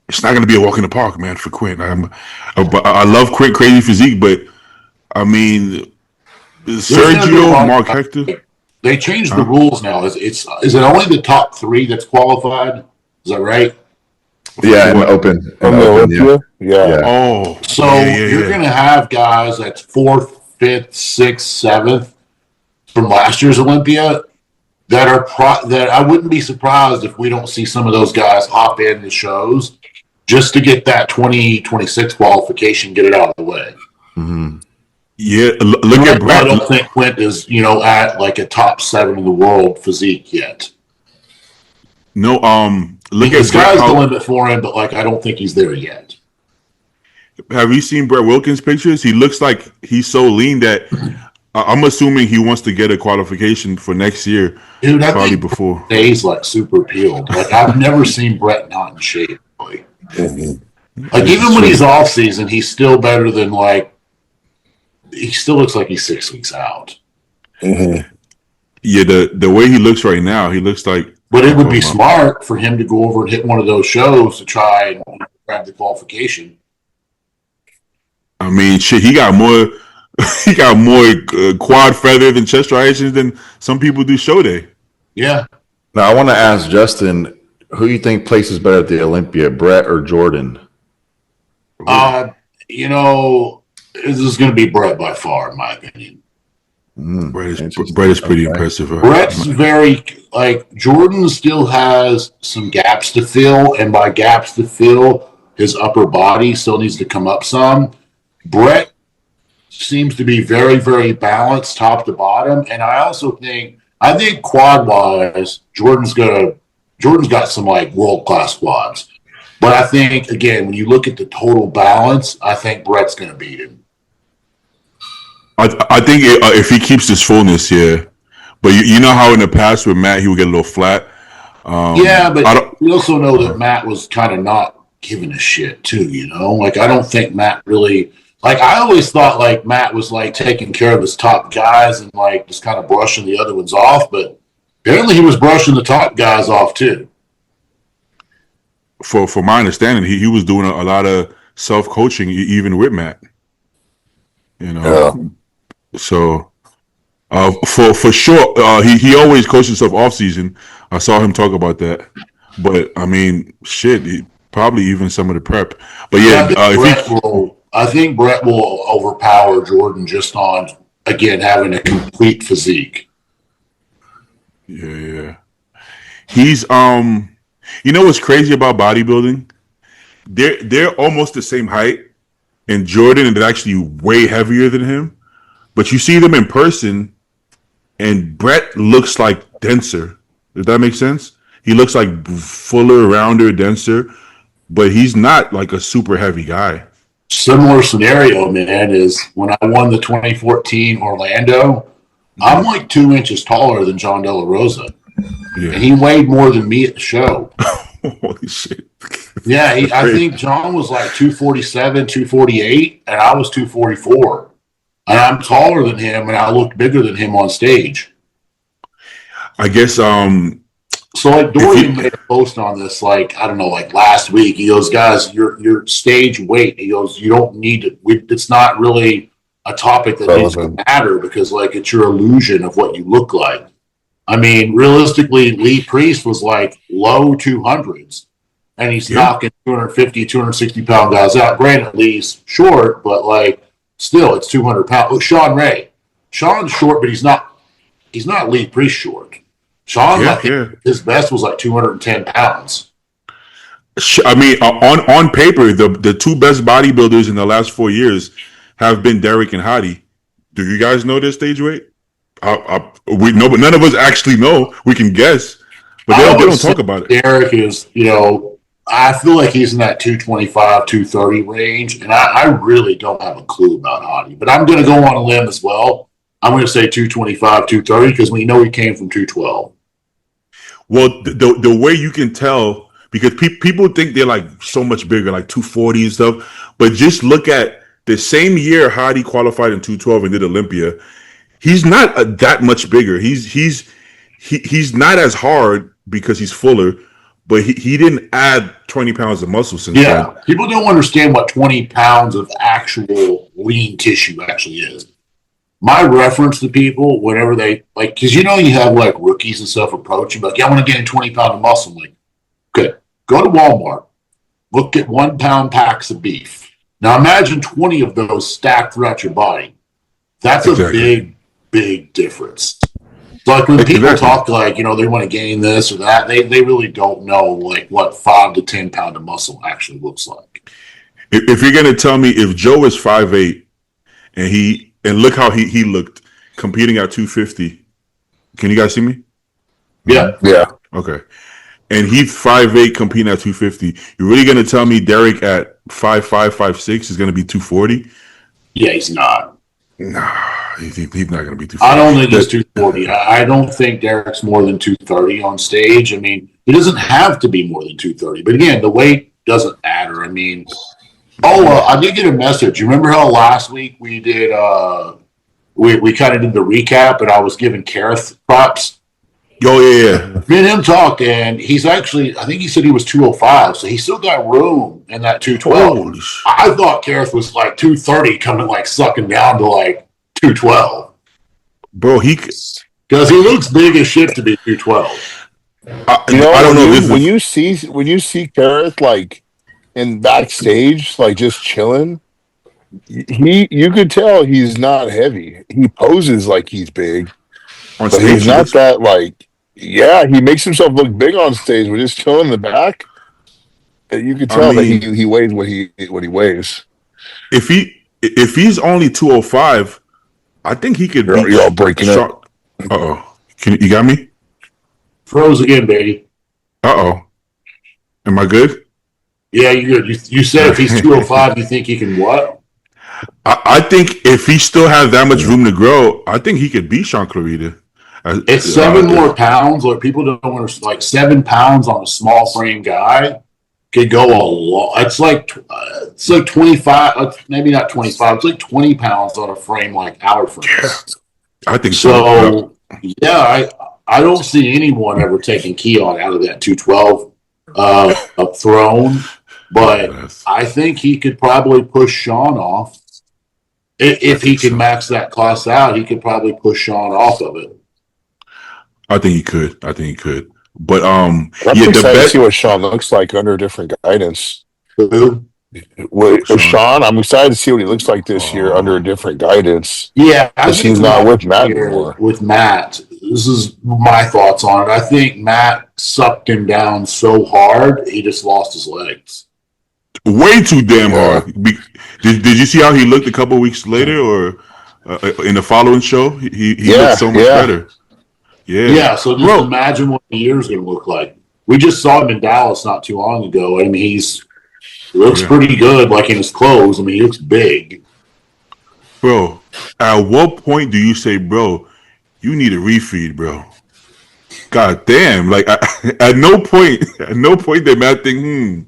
It's not gonna be a walk in the park, man, for Quinn. I love Quinn, crazy physique, but I mean, Sergio, Mark Hector. They changed the rules now. Is it only the top 3 that's qualified? Is that right? Yeah, and open. Yeah. Oh, so you're going to have guys that's 4th, 5th, 6th, 7th from last year's Olympia that are that I wouldn't be surprised if we don't see some of those guys hop in the shows just to get that 2026 qualification, get it out of the way. Mm-hmm. Yeah, look at Brett. I don't think Quint is at like a top 7 in the world physique yet. No, look at sky's the limit for him, but like I don't think he's there yet. Have you seen Brett Wilkins' pictures? He looks like he's so lean that I'm assuming he wants to get a qualification for next year. Dude, I probably think before. He's like super peeled. Like I've never seen Brett not in shape. Like even when he's off season, he's still better than like. He still looks like he's 6 weeks out. Mm-hmm. Yeah, the way he looks right now, he looks like. But it would be smart for him to go over and hit one of those shows to try and grab the qualification. I mean, shit, he got more quad feather and chest striations than some people do show day. Yeah. Now I want to ask Justin, who you think places better at the Olympia, Brett or Jordan? This is going to be Brett by far, in my opinion. Brett is pretty impressive. Brett's very Jordan still has some gaps to fill, and by gaps to fill, his upper body still needs to come up some. Brett seems to be very, very balanced top to bottom, and I think quad wise, Jordan's got some like world class quads. But I think again, when you look at the total balance, I think Brett's going to beat him. I think if he keeps his fullness, yeah. But you know how in the past with Matt, he would get a little flat. But we also know that Matt was kind of not giving a shit too, Like I don't think Matt really I always thought like Matt was like taking care of his top guys and like just kind of brushing the other ones off, but apparently he was brushing the top guys off too. For my understanding, he was doing a lot of self-coaching even with Matt. So For sure. He always coaches himself off season. I saw him talk about that. But I mean, shit, probably even some of the prep. But yeah, I think Brett will overpower Jordan just on again having a complete physique. Yeah. He's you know what's crazy about bodybuilding? They're almost the same height, and Jordan is actually way heavier than him. But you see them in person, and Brett looks like denser. Does that make sense? He looks like fuller, rounder, denser, but he's not like a super heavy guy. Similar scenario, man, is when I won the 2014 Orlando, I'm like 2 inches taller than John De La Rosa. Yeah. And he weighed more than me at the show. Holy shit. Yeah, I think John was like 247, 248, and I was 244. And I'm taller than him, and I looked bigger than him on stage. I guess so like Dorian made a post on this, like, I don't know, like last week. He goes, guys, your stage weight. He goes, you don't need to. It's not really a topic that needs to matter because, like, it's your illusion of what you look like. I mean, realistically, Lee Priest was like low 200s, and he's knocking 250, 260 pound guys out. Granted, Lee's short, but like still, it's 200 pounds. Look, Sean Ray. Sean's short, but he's not Lee Priest short. Sean, his best was like 210 pounds. I mean, on paper, the two best bodybuilders in the last 4 years have been Derek and Hadi. Do you guys know their stage weight? We know, but none of us actually know. We can guess, but they don't talk about it. Derek is, I feel like he's in that 225, 230 range, and I really don't have a clue about Hadi. But I'm going to go on a limb as well. I'm going to say 225, 230 because we know he came from 212. Well, the way you can tell, because people think they're like so much bigger, like 240 and stuff, but just look at the same year Hadi qualified in 212 and did Olympia. He's not that much bigger. He's not as hard because he's fuller, but he didn't add 20 pounds of muscle since then. People don't understand what 20 pounds of actual lean tissue actually is. My reference to people, whenever they, like, because you have, like, rookies and stuff approach you, like, I want to gain 20 pounds of muscle. I'm like, okay, go to Walmart, look at 1 pound packs of beef. Now imagine 20 of those stacked throughout your body. That's a big difference. So, like, when people talk, like, they want to gain this or that, they really don't know, like, what 5 to 10 pound of muscle actually looks like. If you're going to tell me if Joe is 5'8", and look how he looked competing at 250. Can you guys see me? Yeah. Okay. And he's 5'8" competing at 250. You're really going to tell me Derek at 5'5", 5'6" is going to be 240? Yeah, he's not. Nah, he's not going to be 240. I don't think he's 240. I don't think Derek's more than 230 on stage. I mean, he doesn't have to be more than 230. But again, the weight doesn't matter. I mean, I did get a message. You remember how last week we did, we kind of did the recap and I was giving Kareth props? Oh, yeah. Me and him talked, and he's actually, I think he said he was 205, so he's still got room in that 212. I thought Kareth was like 230 coming, like, sucking down to like 212. Bro, because he looks big as shit to be 212. I don't know. When you see Kareth, like, in backstage, like, just chilling, you could tell he's not heavy. He poses like he's big, but he's not that, like, he makes himself look big on stage, but just chilling in the back. You can tell that he weighs what he weighs. If he's only 205, I think he could. You're all breaking up. You got me? Froze again, baby. Am I good? Yeah, you're good. You said if he's 205, you think he can what? I think if he still has that much room to grow, I think he could beat Sean Clarita. It's 7 more pounds. Like, people don't understand. Like, 7 pounds on a small frame guy could go a lot. It's like 25, maybe not 25. It's like 20 pounds on a frame like our frame. I think so. Yeah, I don't see anyone ever taking Keon out of that 212 throne, but I think he could probably push Sean off. If he can max that cost out, he could probably push Sean off of it. I think he could. But I'm yeah, excited to see what Sean looks like under different guidance. Who? With Sean, I'm excited to see what he looks like this year under a different guidance. Yeah, because he's not with Matt anymore. With Matt, this is my thoughts on it. I think Matt sucked him down so hard, he just lost his legs. Way too damn hard. Did you see how he looked a couple weeks later, or in the following show? He looked so much better. Yeah. So just imagine what the year's going to look like. We just saw him in Dallas not too long ago. I mean, he looks pretty good, like in his clothes. I mean, he looks big. Bro, at what point do you say, bro, you need a refeed, bro? God damn! Like at no point did Matt think,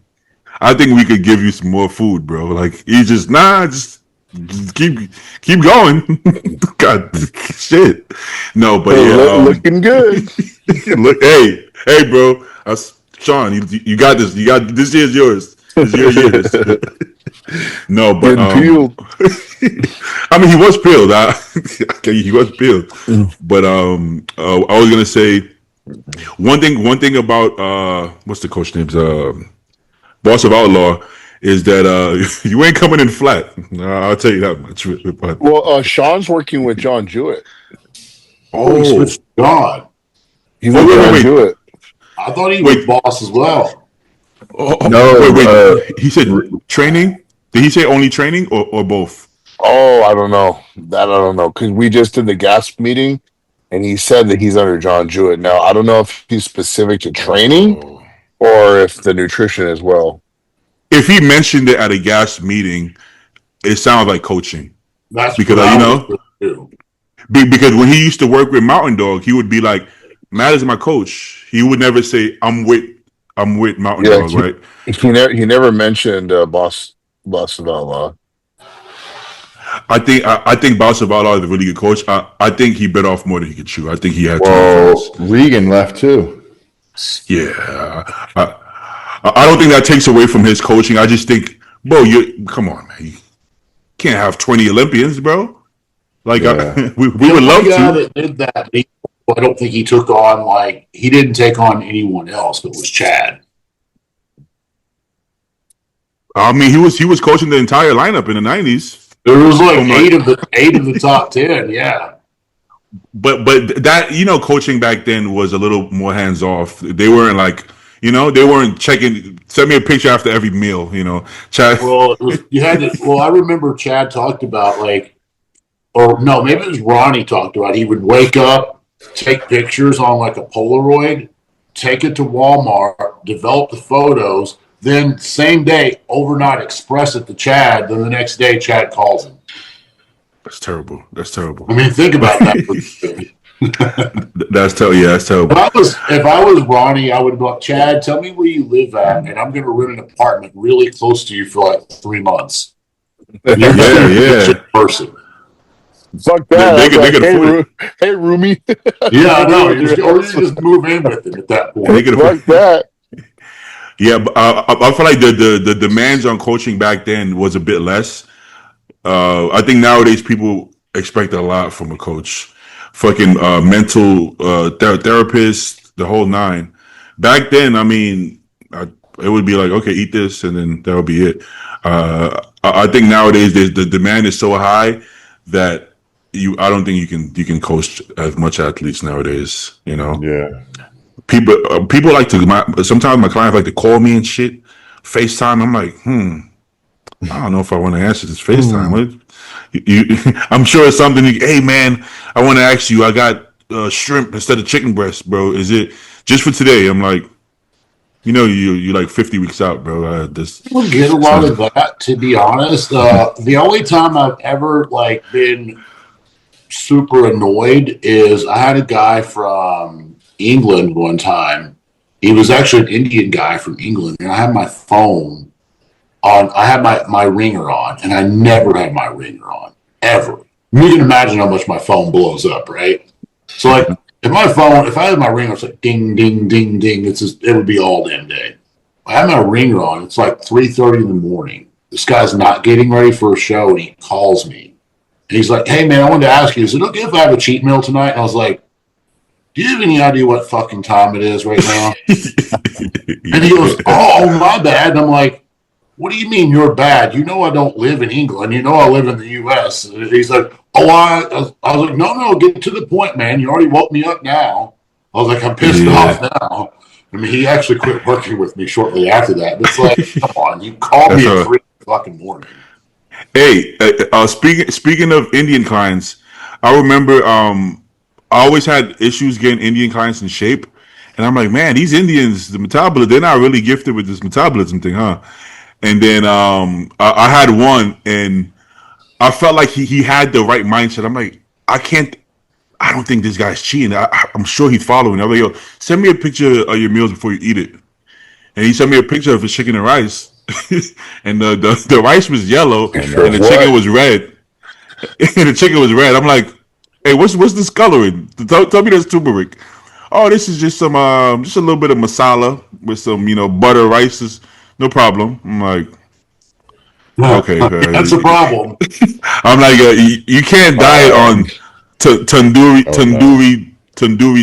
I think we could give you some more food, bro. Like he just keep going. God shit. No, but looking good. Look, hey, bro. Sean, you got this. You got this year's yours. It's your years. No, but I mean, he was peeled. He was peeled. But I was gonna say one thing about what's the coach name's Boss of Outlaw is that you ain't coming in flat. I'll tell you that much. Well, Sean's working with John Jewett. Oh, he switched God. He's with John Jewett. I thought he was Boss as well. No, wait. He said training. Did he say only training or both? Oh, I don't know. That I don't know, because we just did the GASP meeting, and he said that he's under John Jewett. Now, I don't know if he's specific to training or if the nutrition as well. If he mentioned it at a GASP meeting, it sounds like coaching. That's because because when he used to work with Mountain Dog, he would be like, "Matt is my coach." He would never say, "I'm with Mountain Dog," right? He never mentioned Boss of Outlaw. I think Boss of Outlaw is a really good coach. I think he bit off more than he could chew. I think he had. Regan left too. Yeah, I don't think that takes away from his coaching. I just think, bro, come on, man. You can't have 20 Olympians, bro. Like we would love to. That did that. I don't think he took on he didn't take on anyone else, but it was Chad. I mean, he was coaching the entire lineup in the 90s. There was eight of the top 10, yeah. But that coaching back then was a little more hands off. They weren't they weren't checking. Send me a picture after every meal, Chad. Well, I remember Chad talked about or no, maybe it was Ronnie talked about. He would wake up, take pictures on a Polaroid, take it to Walmart, develop the photos. Then same day, overnight express it to Chad. Then the next day, Chad calls him. That's terrible. I mean, think about that. That's terrible. If I was Ronnie, I would be like, Chad, tell me where you live at, and I'm going to rent an apartment really close to you for 3 months. Yeah. Person. Fuck that. They could hey, roomie. Yeah, no, or you just move in with him at that point. Fuck that. Yeah, but I feel like the demands on coaching back then was a bit less. I think nowadays people expect a lot from a coach. Fucking mental therapist, the whole nine. Back then, I mean, it would be like, okay, eat this, and then that'll be it. I think nowadays the demand is so high that I don't think you can coach as much athletes nowadays. Yeah. People like to. Sometimes my clients like to call me and shit. FaceTime. I'm like, I don't know if I want to answer this FaceTime. I'm sure it's something. Hey man, I want to ask you. I got shrimp instead of chicken breast, bro. Is it just for today? I'm like, you're like 50 weeks out, bro. We'll get a lot of that. To be honest, the only time I've ever been super annoyed is I had a guy from England one time. He was actually an Indian guy from England, and I had my phone on. I had my ringer on, and I never had my ringer on ever. You can imagine how much my phone blows up, right? So if I had my ringer, it's like ding, ding, ding, ding. It would be all damn day. I have my ringer on. It's 3:30 in the morning. This guy's not getting ready for a show, and he calls me. he's like, hey, man, I wanted to ask you, is it okay if I have a cheat meal tonight? And I was like, do you have any idea what fucking time it is right now? And he goes, oh, my bad. And I'm like, what do you mean you're bad? You know I don't live in England. You know I live in the U.S. And he's like, oh, I was like, no, get to the point, man. You already woke me up now. I was like, I'm pissed off now. I mean, he actually quit working with me shortly after that. But it's like, come on, you called me at 3 fucking morning. Hey, speaking of Indian clients, I remember I always had issues getting Indian clients in shape. And I'm like, man, these Indians, the metabolism, they're not really gifted with this metabolism thing, huh? And then I had one, and I felt like he had the right mindset. I'm like, I don't think this guy's cheating. I'm sure he's following. I'm like, yo, send me a picture of your meals before you eat it. And he sent me a picture of his chicken and rice. And the rice was yellow, and the chicken was red. And the chicken was red. I'm like, hey, what's this coloring? Tell me there's turmeric. Oh, this is just some just a little bit of masala with some, butter, rices. No problem. I'm like, okay, that's a problem. I'm like, you can't diet on tandoori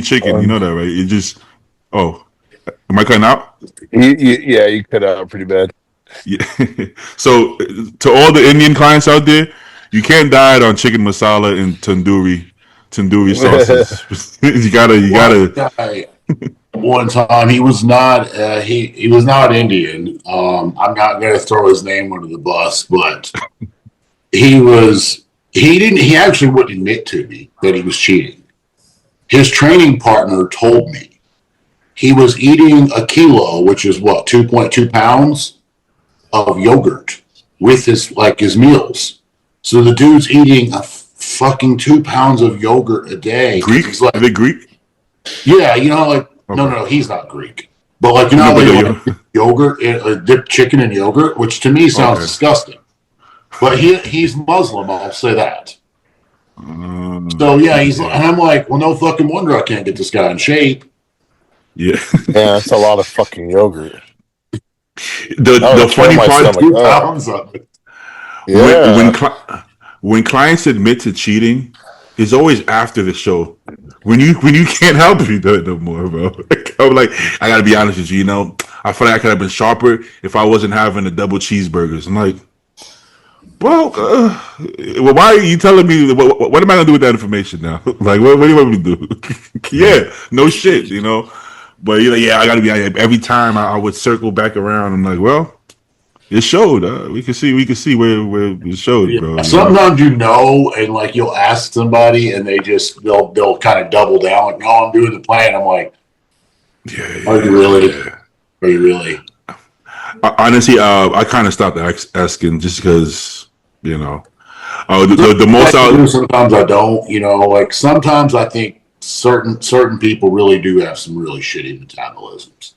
chicken. You know that, right? It just, am I cutting out? Yeah, you cut out pretty bad. Yeah. So to all the Indian clients out there, you can't diet on chicken masala and tandoori sauces. you gotta. One time he was not he was not Indian. I'm not going to throw his name under the bus, but he actually wouldn't admit to me that he was cheating. His training partner told me he was eating a kilo, which is 2.2 pounds of yogurt with his meals. So the dude's eating a fucking 2 pounds of yogurt a day. Greek? He's like, are they Greek? Yeah, okay. No, he's not Greek. But yogurt, dipped chicken in yogurt, which to me sounds disgusting. But he's Muslim, I'll say that. So yeah, and I'm like, well, no fucking wonder I can't get this guy in shape. Yeah, that's a lot of fucking yogurt. The funny part, when clients admit to cheating, it's always after the show. When you can't help it no more, bro. I'm like, I gotta be honest with you. I feel like I could have been sharper if I wasn't having the double cheeseburgers. I'm like, well, why are you telling me? What am I gonna do with that information now? Like, what do you want me to do? Yeah, no shit, But I gotta be. Every time I would circle back around, I'm like, well, it showed. We can see where it showed, bro. Sometimes and you'll ask somebody, and they'll kind of double down. Like, no, I'm doing the plan. I'm like, are you really? Are you really? Honestly, I kind of stopped asking just because, the most sometimes I don't. Sometimes I think certain people really do have some really shitty metabolisms.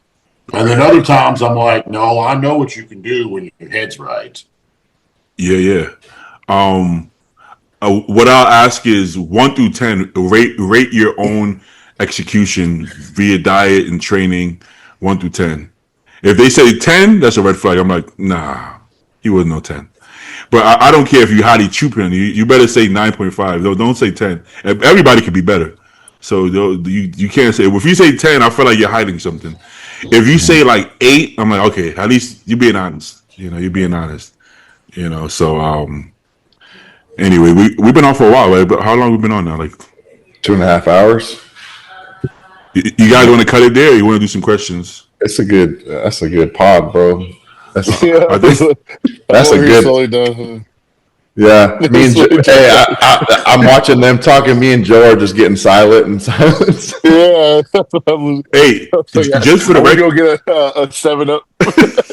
And then other times I'm like, no, I know what you can do when your head's right. Yeah. What I'll ask is 1 through 10, rate your own execution via diet and training, 1 through 10. If they say 10, that's a red flag. I'm like, nah, he wasn't no 10. But I don't care if you highly chupin. You better say 9.5. Don't say 10. Everybody could be better. So you can't say, if you say 10, I feel like you're hiding something. If you say 8, I'm like, okay, at least you're being honest. You're being honest. So anyway, we've been on for a while, right? But how long have we been on now? 2.5 hours. You guys want to cut it there, or you want to do some questions? That's a good pod, bro. That's a good. Yeah, me and I'm watching them talking. Me and Joe are just getting silent in silence. Yeah. Hey, just for the record, go get a 7-Up.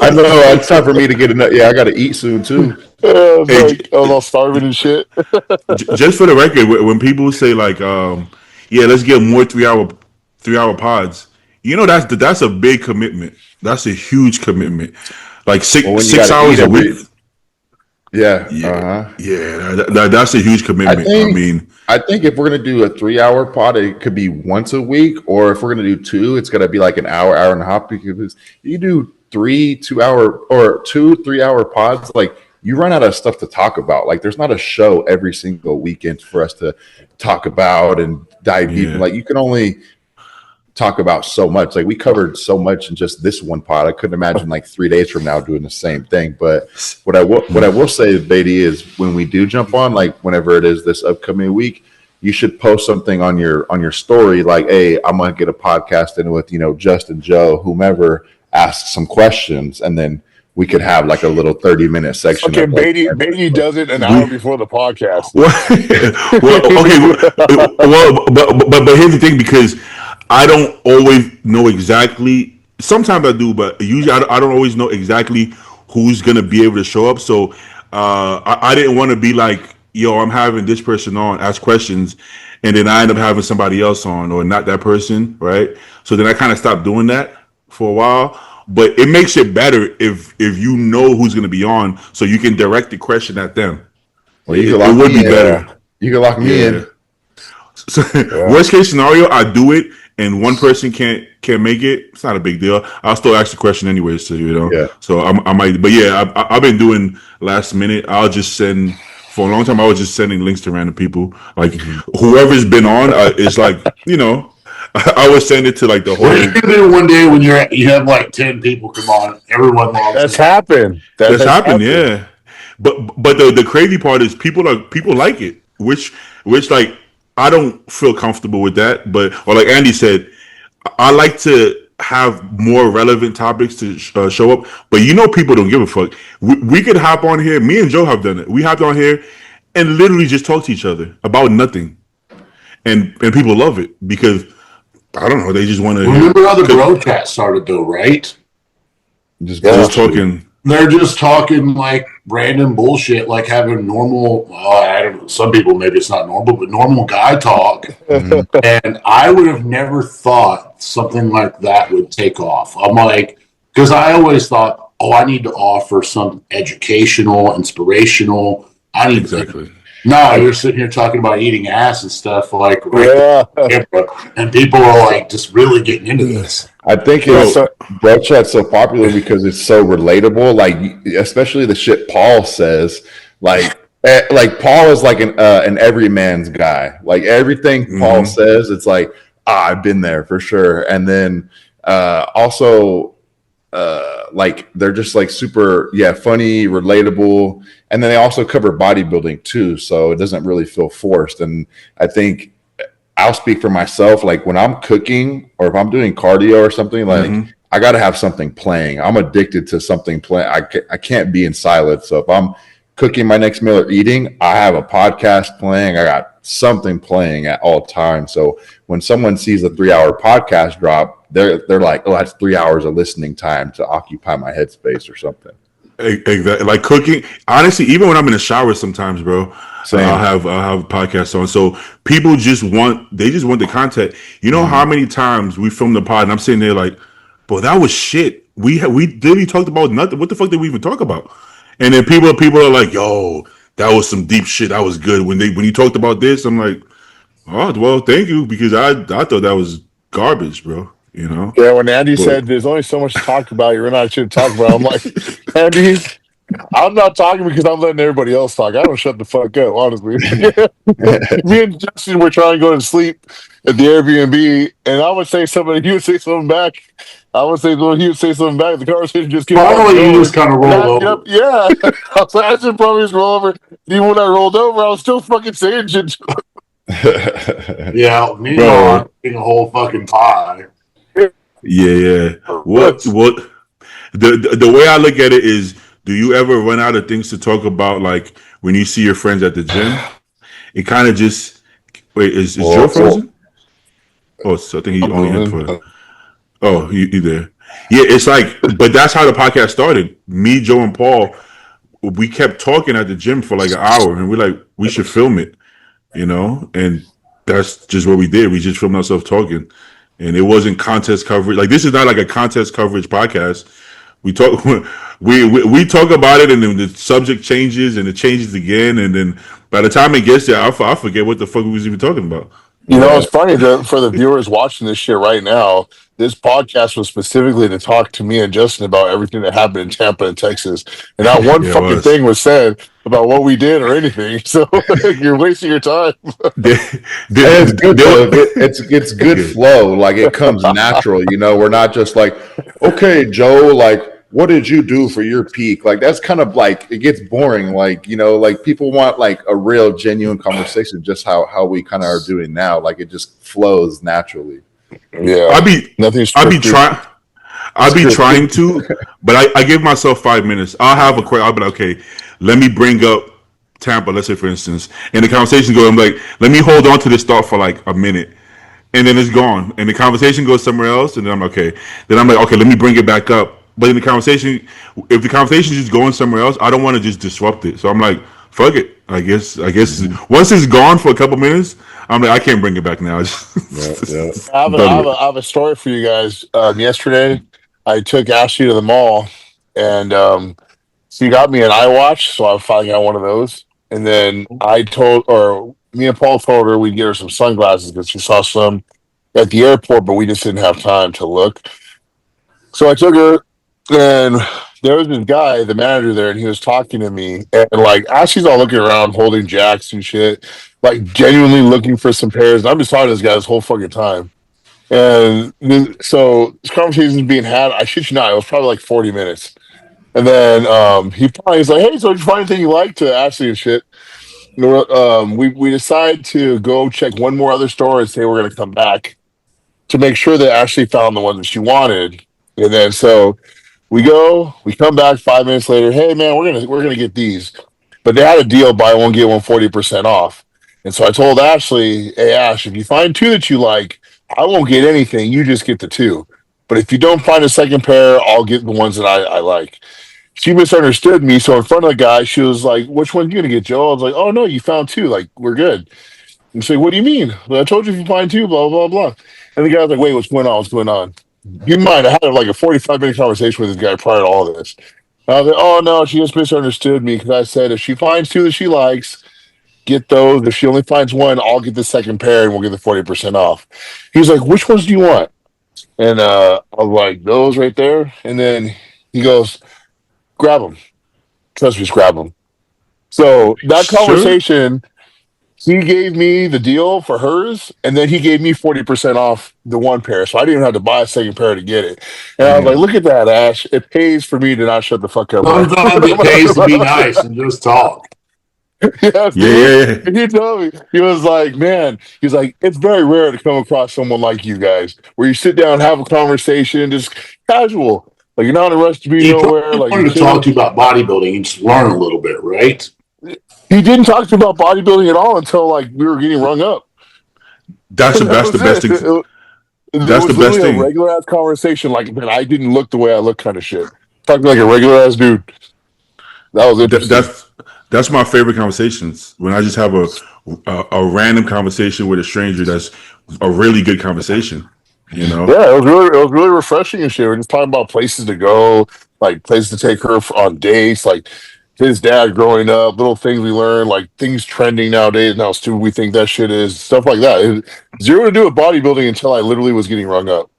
I know it's time for me to get enough. Yeah, I got to eat soon too. I'm all starving and shit. Just for the record, when people say let's get more 3-hour pods. That's a big commitment. That's a huge commitment. 6 hours a week. Yeah. That's a huge commitment. I think if we're gonna do a 3-hour pod, it could be once a week, or if we're gonna do 2, it's gonna be an hour and a half. Because you do 3 2-hour or 2 3-hour pods, you run out of stuff to talk about. Like there's not a show every single weekend for us to talk about and dive deep. And like you can only talk about so much. Like we covered so much in just this one pod. I couldn't imagine like 3 days from now doing the same thing. But what I will say, Beatty, is when we do jump on, like whenever it is this upcoming week, you should post something on your story like, hey, I'm gonna get a podcast in with, you know, Justin, Joe, whomever, ask some questions, and then we could have like a little 30-minute section. Okay, of, Beatty does it an hour before the podcast. But here's the thing, because I don't always know exactly. Sometimes I do, but usually I don't always know exactly who's gonna be able to show up. So I didn't want to be like, yo, I'm having this person on, ask questions, and then I end up having somebody else on, or not that person, right? So then I kind of stopped doing that for a while. But it makes it better if you know who's going to be on, so you can direct the question at them. Well, it would be better. You can lock me in. So, worst case scenario, I do it, and one person can't make it. It's not a big deal. I'll still ask the question anyway, so you know. Yeah. So I might, but yeah, I've been doing last minute. I'll just send. For a long time, I was just sending links to random people. Like whoever's been on, it's like, you know, I would send it to like the whole. What are you gonna do one day when you have like 10 people come on? Everyone loves. That's happened. That's happened. Yeah. But the crazy part is people like it, which like I don't feel comfortable with that. But or like Andy said, I like to have more relevant topics to show up, but you know people don't give a fuck. We could hop on here. Me and Joe have done it. We hopped on here and literally just talk to each other about nothing, and people love it because I don't know. They just want to. Remember how the broadcast started though, right? Just talking. They're just talking like random bullshit, like having normal. I don't know. Some people maybe it's not normal, but normal guy talk. And I would have never thought something like that would take off. I'm like, because I always thought, oh, I need to offer some educational, inspirational. I need exactly. No, you're sitting here talking about eating ass and stuff, like, and people are like just really getting into this. I think bro chat's so popular because it's so relatable. Like, especially the shit Paul says. Like Paul is like an everyman's guy. Like everything Paul says, it's like, I've been there for sure. And then also. Like they're just like super funny, relatable, and then they also cover bodybuilding too, so it doesn't really feel forced. And I think I'll speak for myself, like when I'm cooking or if I'm doing cardio or something, like I got to have something playing. I'm addicted to something playing. I can't be in silence. So if I'm cooking my next meal or eating, I have a podcast playing. I got something playing at all times. So when someone sees a 3-hour podcast drop, they're like, oh, that's 3 hours of listening time to occupy my headspace or something. Exactly. Like cooking. Honestly, even when I'm in the shower sometimes, bro, I'll have a podcast on. So people just want the content. You know how many times we filmed the pod and I'm sitting there like, bro, that was shit. We literally talked about nothing. What the fuck did we even talk about? And then people are like, yo, that was some deep shit. That was good. When you talked about this, I'm like, oh, well, thank you, because I thought that was garbage, bro. You know? Yeah, when Andy said there's only so much to talk about, you're not sure to talk about. I'm like, Andy, I'm not talking because I'm letting everybody else talk. I don't shut the fuck up, honestly. Me and Justin were trying to go to sleep at the Airbnb, and I would say something, he would say something back. I would say something, he would say something back. The conversation just kept probably you just kind of rolled over. Yeah. I was like, I should probably just roll over. Even when I rolled over, I was still fucking saying shit. Yeah, me on eating a whole fucking pie. Yeah. What the way I look at it is, do you ever run out of things to talk about, like when you see your friends at the gym? It kind of just is Joe frozen? Oh, so I think he only had for. Oh, he there. Yeah, it's like, but that's how the podcast started. Me, Joe, and Paul, we kept talking at the gym for like an hour, and we're like, we should film it, you know? And that's just what we did. We just filmed ourselves talking. And it wasn't contest coverage. Like, this is not like a contest coverage podcast. We talk we talk about it, and then the subject changes, and it changes again, and then by the time it gets there, I forget what the fuck we was even talking about. You know, it's funny that for the viewers watching this shit right now, this podcast was specifically to talk to me and Justin about everything that happened in Tampa and Texas. And not one Yeah, it fucking was. thing was said about what we did or anything. So you're wasting your time. It's good though. It's good flow. Like it comes natural. You know, we're not just like, okay, Joe, like what did you do for your peak? Like that's kind of like it gets boring. Like, you know, like people want like a real genuine conversation, just how we kind of are doing now. Like it just flows naturally. Yeah. I'd be trying to, but I give myself 5 minutes. I'll have a question. I'll be like, okay, let me bring up Tampa, let's say for instance, and the conversation goes, I'm like, let me hold on to this thought for like a minute. And then it's gone. And the conversation goes somewhere else, and then I'm okay. Then I'm like, okay, let me bring it back up. But in the conversation, if the conversation is just going somewhere else, I don't want to just disrupt it. So I'm like, fuck it. I guess once it's gone for a couple minutes, I'm like, I can't bring it back now. I have a story for you guys. Yesterday, I took Ashley to the mall, and she got me an iWatch, so I finally got one of those. And then me and Paul told her we'd get her some sunglasses because she saw some at the airport, but we just didn't have time to look. So I took her, and there was this guy, the manager there, and he was talking to me, and like Ashley's all looking around, holding jacks and shit, like genuinely looking for some pairs. And I'm just talking to this guy this whole fucking time. And so this conversation is being had. I shit you not, it was probably like 40 minutes. And then he's like, "Hey, so did you find anything you like?" to Ashley and shit. We decided to go check one more other store and say we're going to come back to make sure that Ashley found the one that she wanted. And then so we come back 5 minutes later. Hey man, we're gonna get these, but they had a deal: buy one get one 40% off. And so I told Ashley, "Hey Ash, if you find two that you like, I won't get anything. You just get the two. But if you don't find a second pair, I'll get the ones that I like." She misunderstood me, so in front of the guy, she was like, "Which one are you gonna get, Joe?" I was like, "Oh no, you found two. Like we're good." And she's like, "What do you mean?" Well, I told you if you find two, blah blah blah. And the guy was like, "Wait, what's going on? What's going on?" You might have had like a 45-minute conversation with this guy prior to all this. I was like, "Oh no, she just misunderstood me because I said if she finds two that she likes, get those. If she only finds one, I'll get the second pair and we'll get the 40% off." He's like, "Which ones do you want?" And I was like, "Those right there." And then he goes, "Grab them. Trust me, just grab them." So that conversation, he gave me the deal for hers, and then he gave me 40% off the one pair. So I didn't even have to buy a second pair to get it. And I was like, "Look at that, Ash. It pays for me to not shut the fuck up." Sometimes it pays to be nice and just talk. Yeah. And he told me, he was like, "Man," he's like, "it's very rare to come across someone like you guys, where you sit down and have a conversation, just casual. Like you're not in a rush to be nowhere." Like wanted to talk to you about bodybuilding and just learn a little bit, right? He didn't talk to me about bodybuilding at all until like we were getting rung up. That's the best thing. That's the best thing. A regular ass conversation, like, man, I didn't look the way I look, kind of shit. Talking like a regular ass dude. That was interesting. That's my favorite conversations, when I just have a random conversation with a stranger. That's a really good conversation. You know? Yeah, it was really refreshing and shit. We're just talking about places to go, like places to take her on dates, like his dad growing up, little things we learned, like things trending nowadays. Now, stupid we think that shit is, stuff like that. Zero to do with bodybuilding until I literally was getting rung up.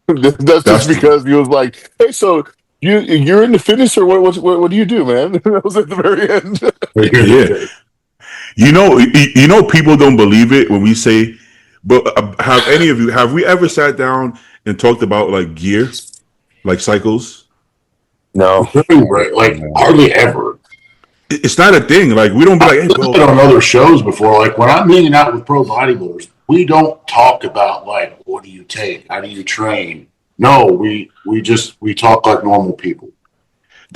That's just because he was like, "Hey, so you're into fitness or what do you do, man?" That was at the very end. Yeah. You know, people don't believe it when we say, but have we ever sat down and talked about like gear, like cycles? No. Like hardly ever. It's not a thing. Like we don't be like, "Hey, bro." I've been on other shows before. Like when I'm hanging out with pro bodybuilders, we don't talk about like, what do you take? How do you train? No, we talk like normal people.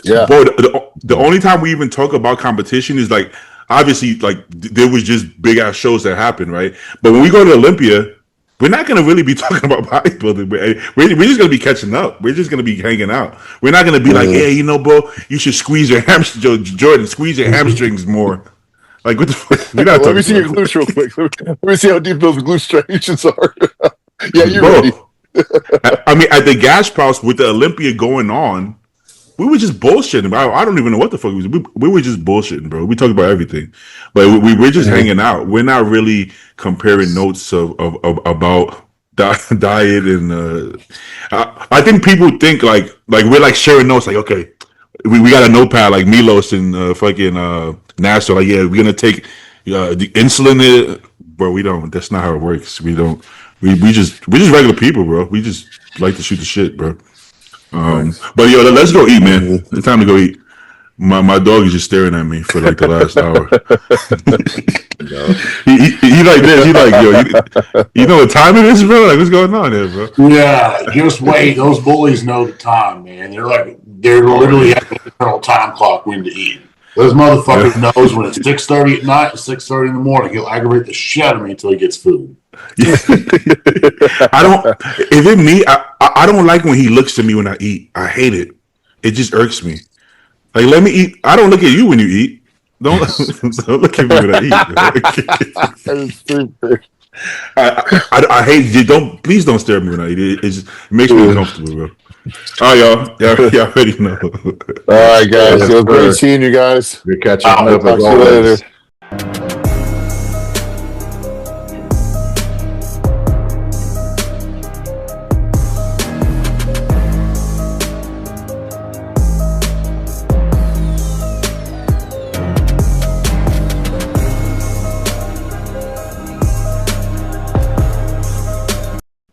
Yeah. Bro, the only time we even talk about competition is like, obviously, like there was just big ass shows that happened, right? But when we go to Olympia, we're not going to really be talking about bodybuilding. We're just going to be catching up. We're just going to be hanging out. We're not going to be like, "Hey, you know, bro, you should squeeze your hamstrings, Jordan, squeeze your hamstrings more." Like, what the fuck? Let me see your glutes real quick. Let me see how deep those glute striations are. Yeah, you're ready. I mean, at the gas pumps with the Olympia going on, we were just bullshitting. I don't even know what the fuck we was. We were just bullshitting, bro. We talked about everything, but we were just hanging out. We're not really comparing notes of about diet and. I think people think like we're like sharing notes. Like, okay, we got a notepad like Milos and fucking Nassau. Like, yeah, we're gonna take the insulin. Bro, we don't. That's not how it works. We don't. We're just regular people, bro. We just like to shoot the shit, bro. But yo, let's go eat, man. It's time to go eat. My dog is just staring at me for like the last hour. he like this. He like, yo, you know what time it is, bro? Like, what's going on here, bro? Yeah, just wait. Those bullies know the time, man. They're literally having an internal time clock when to eat. Those motherfuckers knows when it's 6:30 at night and 6:30 in the morning. He'll aggravate the shit out of me until he gets food. I don't. If it me, I don't like when he looks at me when I eat. I hate it. It just irks me. Like, let me eat. I don't look at you when you eat. Don't look at me when I eat. That is stupid. I hate. Please don't stare at me when I eat. It makes me uncomfortable, bro. All right, y'all already know. All right, guys. It was great seeing you guys. We're catching I'll up talk as to you always. later.